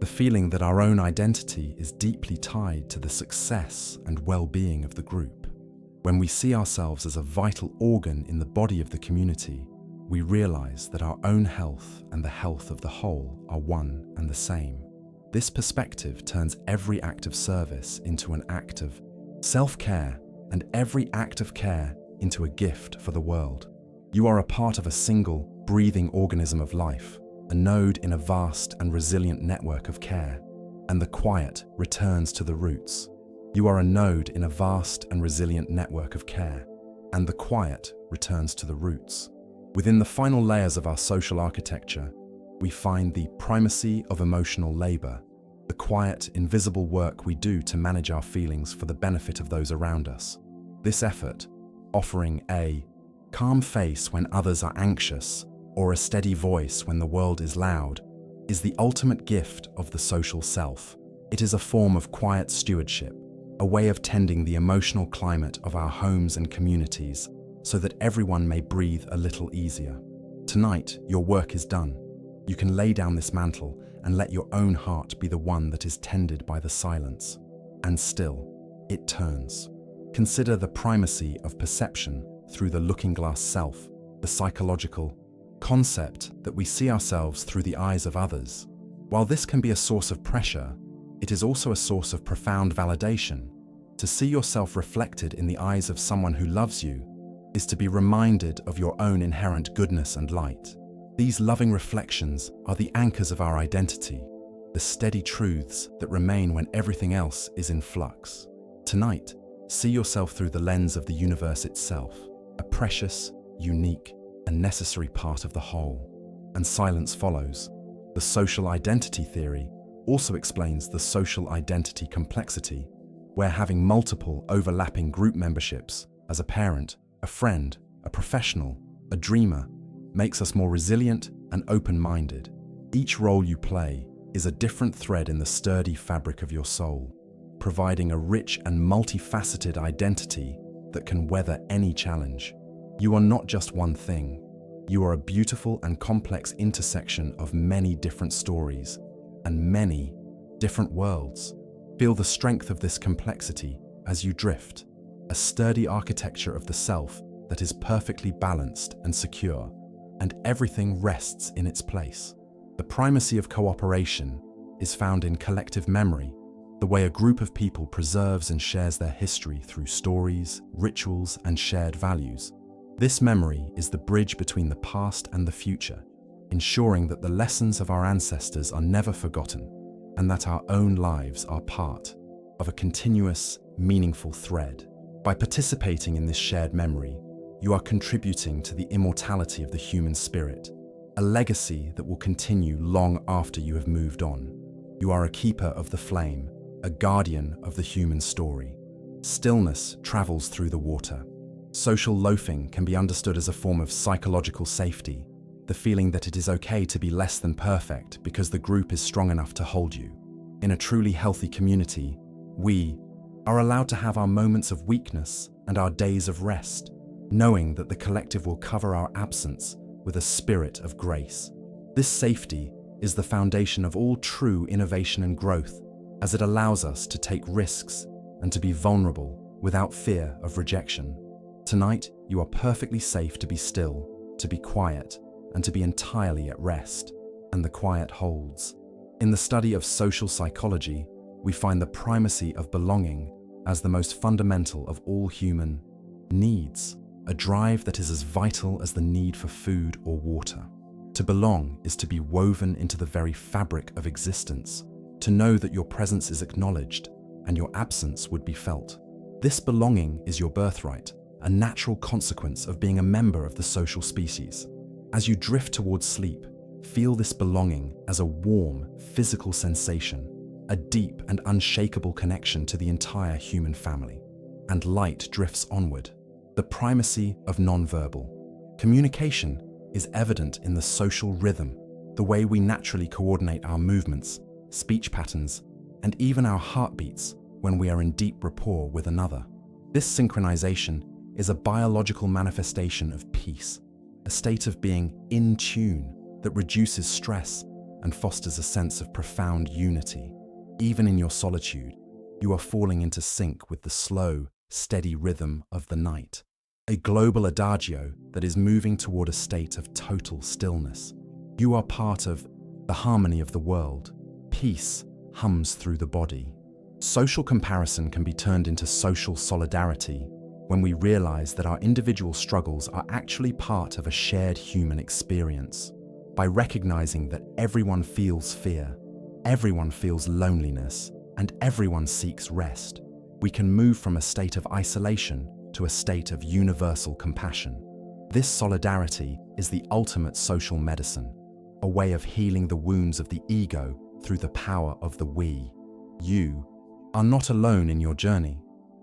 [SPEAKER 1] the feeling that our own identity is deeply tied to the success and well-being of the group. When we see ourselves as a vital organ in the body of the community, we realize that our own health and the health of the whole are one and the same. This perspective turns every act of service into an act of self-care and every act of care into a gift for the world. You are a part of a single, breathing organism of life, a node in a vast and resilient network of care, and the quiet returns to the roots. You are a node in a vast and resilient network of care, and the quiet returns to the roots. Within the final layers of our social architecture, we find the primacy of emotional labor, the quiet, invisible work we do to manage our feelings for the benefit of those around us. This effort, offering a calm face when others are anxious or a steady voice when the world is loud, is the ultimate gift of the social self. It is a form of quiet stewardship, a way of tending the emotional climate of our homes and communities so that everyone may breathe a little easier. Tonight, your work is done. You can lay down this mantle and let your own heart be the one that is tended by the silence. And still, it turns. Consider the primacy of perception through the looking glass self, the psychological concept that we see ourselves through the eyes of others. While this can be a source of pressure, it is also a source of profound validation. To see yourself reflected in the eyes of someone who loves you is to be reminded of your own inherent goodness and light. These loving reflections are the anchors of our identity, the steady truths that remain when everything else is in flux. Tonight, see yourself through the lens of the universe itself, a precious, unique, and necessary part of the whole. And silence follows. The social identity theory also explains the social identity complexity, where having multiple overlapping group memberships as a parent, a friend, a professional, a dreamer, makes us more resilient and open-minded. Each role you play is a different thread in the sturdy fabric of your soul, providing a rich and multifaceted identity that can weather any challenge. You are not just one thing. You are a beautiful and complex intersection of many different stories and many different worlds. Feel the strength of this complexity as you drift, a sturdy architecture of the self that is perfectly balanced and secure, and everything rests in its place. The primacy of cooperation is found in collective memory, the way a group of people preserves and shares their history through stories, rituals, and shared values. This memory is the bridge between the past and the future, ensuring that the lessons of our ancestors are never forgotten and that our own lives are part of a continuous, meaningful thread. By participating in this shared memory, you are contributing to the immortality of the human spirit, a legacy that will continue long after you have moved on. You are a keeper of the flame, a guardian of the human story. Stillness travels through the water. Social loafing can be understood as a form of psychological safety, the feeling that it is okay to be less than perfect because the group is strong enough to hold you. In a truly healthy community, we are allowed to have our moments of weakness and our days of rest, knowing that the collective will cover our absence with a spirit of grace. This safety is the foundation of all true innovation and growth, as it allows us to take risks and to be vulnerable without fear of rejection. Tonight, you are perfectly safe to be still, to be quiet, and to be entirely at rest, and the quiet holds. In the study of social psychology, we find the primacy of belonging as the most fundamental of all human needs, a drive that is as vital as the need for food or water. To belong is to be woven into the very fabric of existence, to know that your presence is acknowledged and your absence would be felt. This belonging is your birthright, a natural consequence of being a member of the social species. As you drift towards sleep, feel this belonging as a warm, physical sensation, a deep and unshakable connection to the entire human family. And light drifts onward. The primacy of nonverbal communication is evident in the social rhythm, the way we naturally coordinate our movements, speech patterns, and even our heartbeats when we are in deep rapport with another. This synchronization is a biological manifestation of peace, a state of being in tune that reduces stress and fosters a sense of profound unity. Even in your solitude, you are falling into sync with the slow, steady rhythm of the night, a global adagio that is moving toward a state of total stillness. You are part of the harmony of the world. Peace hums through the body. Social comparison can be turned into social solidarity, when we realize that our individual struggles are actually part of a shared human experience. By recognizing that everyone feels fear, everyone feels loneliness, and everyone seeks rest, we can move from a state of isolation to a state of universal compassion. This solidarity is the ultimate social medicine, a way of healing the wounds of the ego through the power of the we. You are not alone in your journey.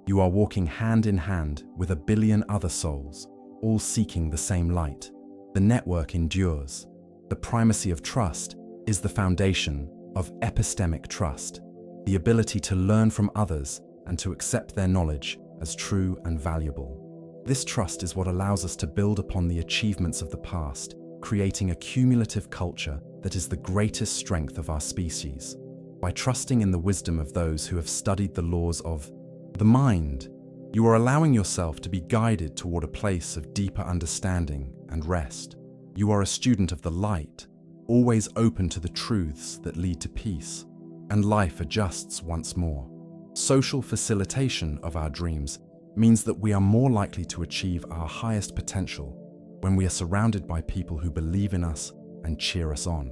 [SPEAKER 1] You are walking hand in hand with a billion other souls, all seeking the same light. The network endures. The primacy of trust is the foundation of epistemic trust, the ability to learn from others and to accept their knowledge as true and valuable. This trust is what allows us to build upon the achievements of the past, creating a cumulative culture that is the greatest strength of our species. By trusting in the wisdom of those who have studied the laws of the mind, you are allowing yourself to be guided toward a place of deeper understanding and rest. You are a student of the light, always open to the truths that lead to peace, and life adjusts once more. Social facilitation of our dreams means that we are more likely to achieve our highest potential when we are surrounded by people who believe in us and cheer us on.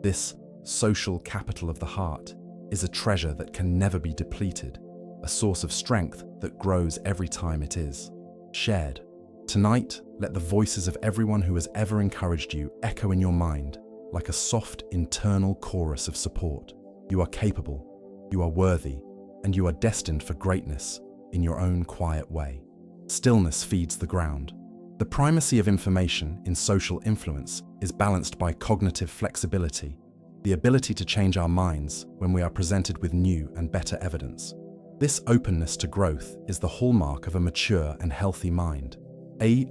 [SPEAKER 1] This social capital of the heart is a treasure that can never be depleted, a source of strength that grows every time it is shared. Tonight, let the voices of everyone who has ever encouraged you echo in your mind like a soft internal chorus of support. You are capable, you are worthy, and you are destined for greatness in your own quiet way. Stillness feeds the ground. The primacy of information in social influence is balanced by cognitive flexibility, the ability to change our minds when we are presented with new and better evidence. This openness to growth is the hallmark of a mature and healthy mind, a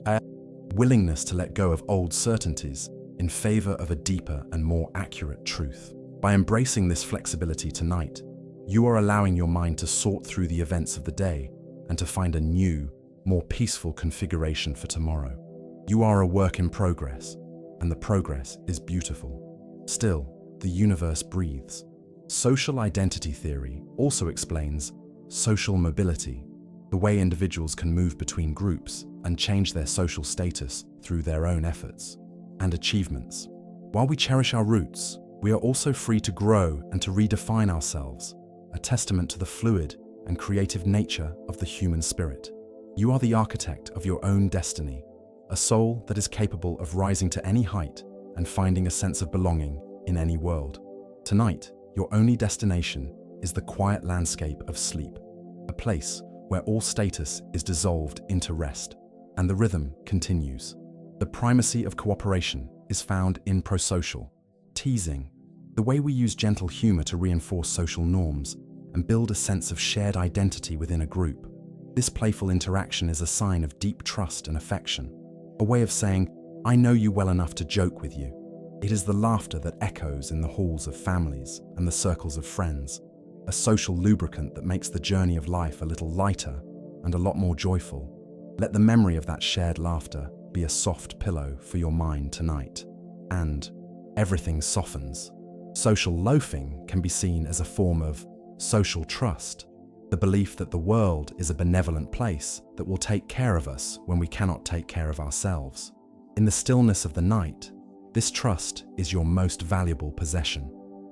[SPEAKER 1] willingness to let go of old certainties in favor of a deeper and more accurate truth. By embracing this flexibility tonight, you are allowing your mind to sort through the events of the day and to find a new, more peaceful configuration for tomorrow. You are a work in progress, and the progress is beautiful. Still, the universe breathes. Social identity theory also explains social mobility, the way individuals can move between groups and change their social status through their own efforts and achievements. While we cherish our roots, we are also free to grow and to redefine ourselves, a testament to the fluid and creative nature of the human spirit. You are the architect of your own destiny, a soul that is capable of rising to any height and finding a sense of belonging in any world. Tonight, your only destination is the quiet landscape of sleep, a place where all status is dissolved into rest, and the rhythm continues. The primacy of cooperation is found in prosocial teasing, the way we use gentle humor to reinforce social norms and build a sense of shared identity within a group. This playful interaction is a sign of deep trust and affection, a way of saying, "I know you well enough to joke with you." It is the laughter that echoes in the halls of families and the circles of friends, a social lubricant that makes the journey of life a little lighter and a lot more joyful. Let the memory of that shared laughter be a soft pillow for your mind tonight. And everything softens. Social loafing can be seen as a form of social trust, the belief that the world is a benevolent place that will take care of us when we cannot take care of ourselves. In the stillness of the night, this trust is your most valuable possession,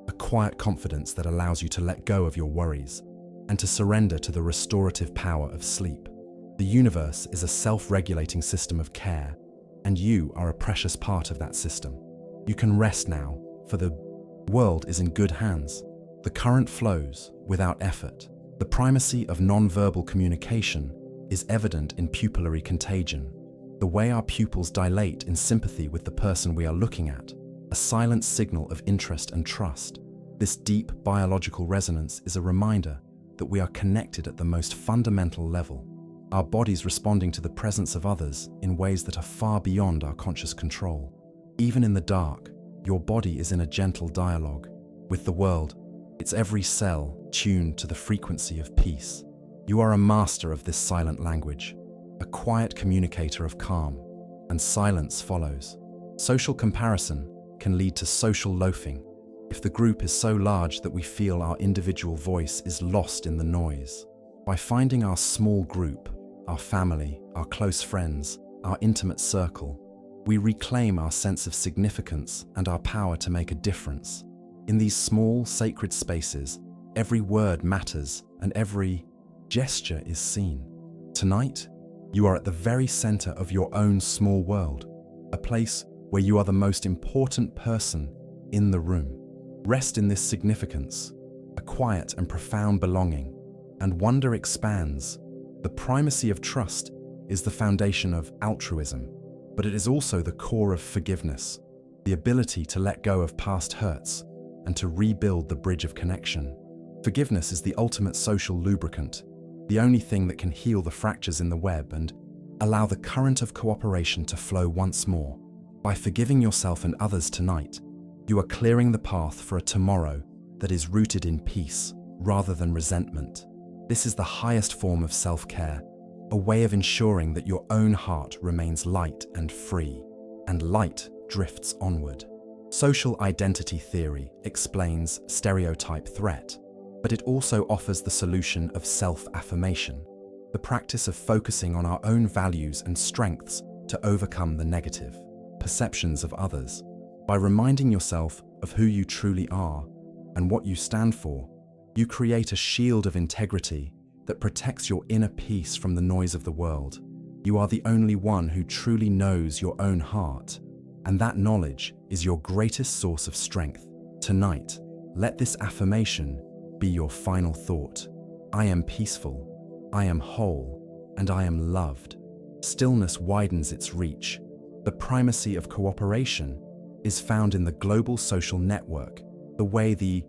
[SPEAKER 1] a quiet confidence that allows you to let go of your worries and to surrender to the restorative power of sleep. The universe is a self-regulating system of care, and you are a precious part of that system. You can rest now, for the world is in good hands. The current flows without effort. The primacy of non-verbal communication is evident in pupillary contagion, the way our pupils dilate in sympathy with the person we are looking at, a silent signal of interest and trust. This deep biological resonance is a reminder that we are connected at the most fundamental level, our bodies responding to the presence of others in ways that are far beyond our conscious control. Even in the dark, your body is in a gentle dialogue with the world, its every cell tuned to the frequency of peace. You are a master of this silent language, a quiet communicator of calm, and silence follows. Social comparison can lead to social loafing if the group is so large that we feel our individual voice is lost in the noise. By finding our small group, our family, our close friends, our intimate circle. We reclaim our sense of significance and our power to make a difference. In these small, sacred spaces, every word matters and every gesture is seen. Tonight, you are at the very center of your own small world, a place where you are the most important person in the room. Rest in this significance, a quiet and profound belonging, and wonder expands. The primacy of trust is the foundation of altruism, but it is also the core of forgiveness, the ability to let go of past hurts and to rebuild the bridge of connection. Forgiveness is the ultimate social lubricant, the only thing that can heal the fractures in the web and allow the current of cooperation to flow once more. By forgiving yourself and others tonight, you are clearing the path for a tomorrow that is rooted in peace rather than resentment. This is the highest form of self-care, a way of ensuring that your own heart remains light and free, and light drifts onward. Social identity theory explains stereotype threat, but it also offers the solution of self-affirmation, the practice of focusing on our own values and strengths to overcome the negative perceptions of others. By reminding yourself of who you truly are and what you stand for, you create a shield of integrity that protects your inner peace from the noise of the world. You are the only one who truly knows your own heart, and that knowledge is your greatest source of strength. Tonight, let this affirmation be your final thought. I am peaceful, I am whole, and I am loved. Stillness widens its reach. The primacy of cooperation is found in the global social network, the way the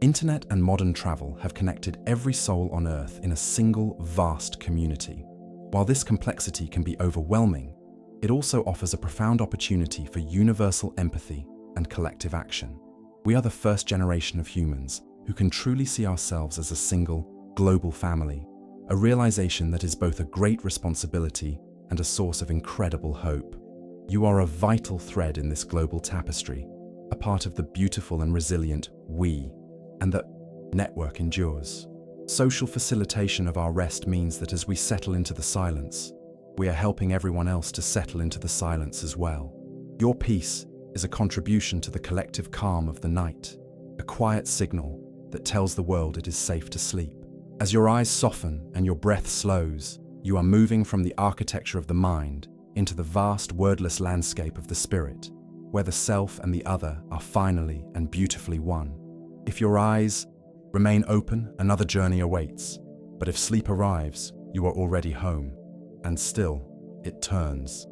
[SPEAKER 1] internet and modern travel have connected every soul on Earth in a single vast community. While this complexity can be overwhelming, it also offers a profound opportunity for universal empathy and collective action. We are the first generation of humans who can truly see ourselves as a single, global family, a realization that is both a great responsibility and a source of incredible hope. You are a vital thread in this global tapestry, a part of the beautiful and resilient we, and that network endures. Social facilitation of our rest means that as we settle into the silence, we are helping everyone else to settle into the silence as well. Your peace is a contribution to the collective calm of the night, a quiet signal that tells the world it is safe to sleep. As your eyes soften and your breath slows, you are moving from the architecture of the mind into the vast wordless landscape of the spirit, where the self and the other are finally and beautifully one. If your eyes remain open, another journey awaits, but if sleep arrives, you are already home, and still, it turns.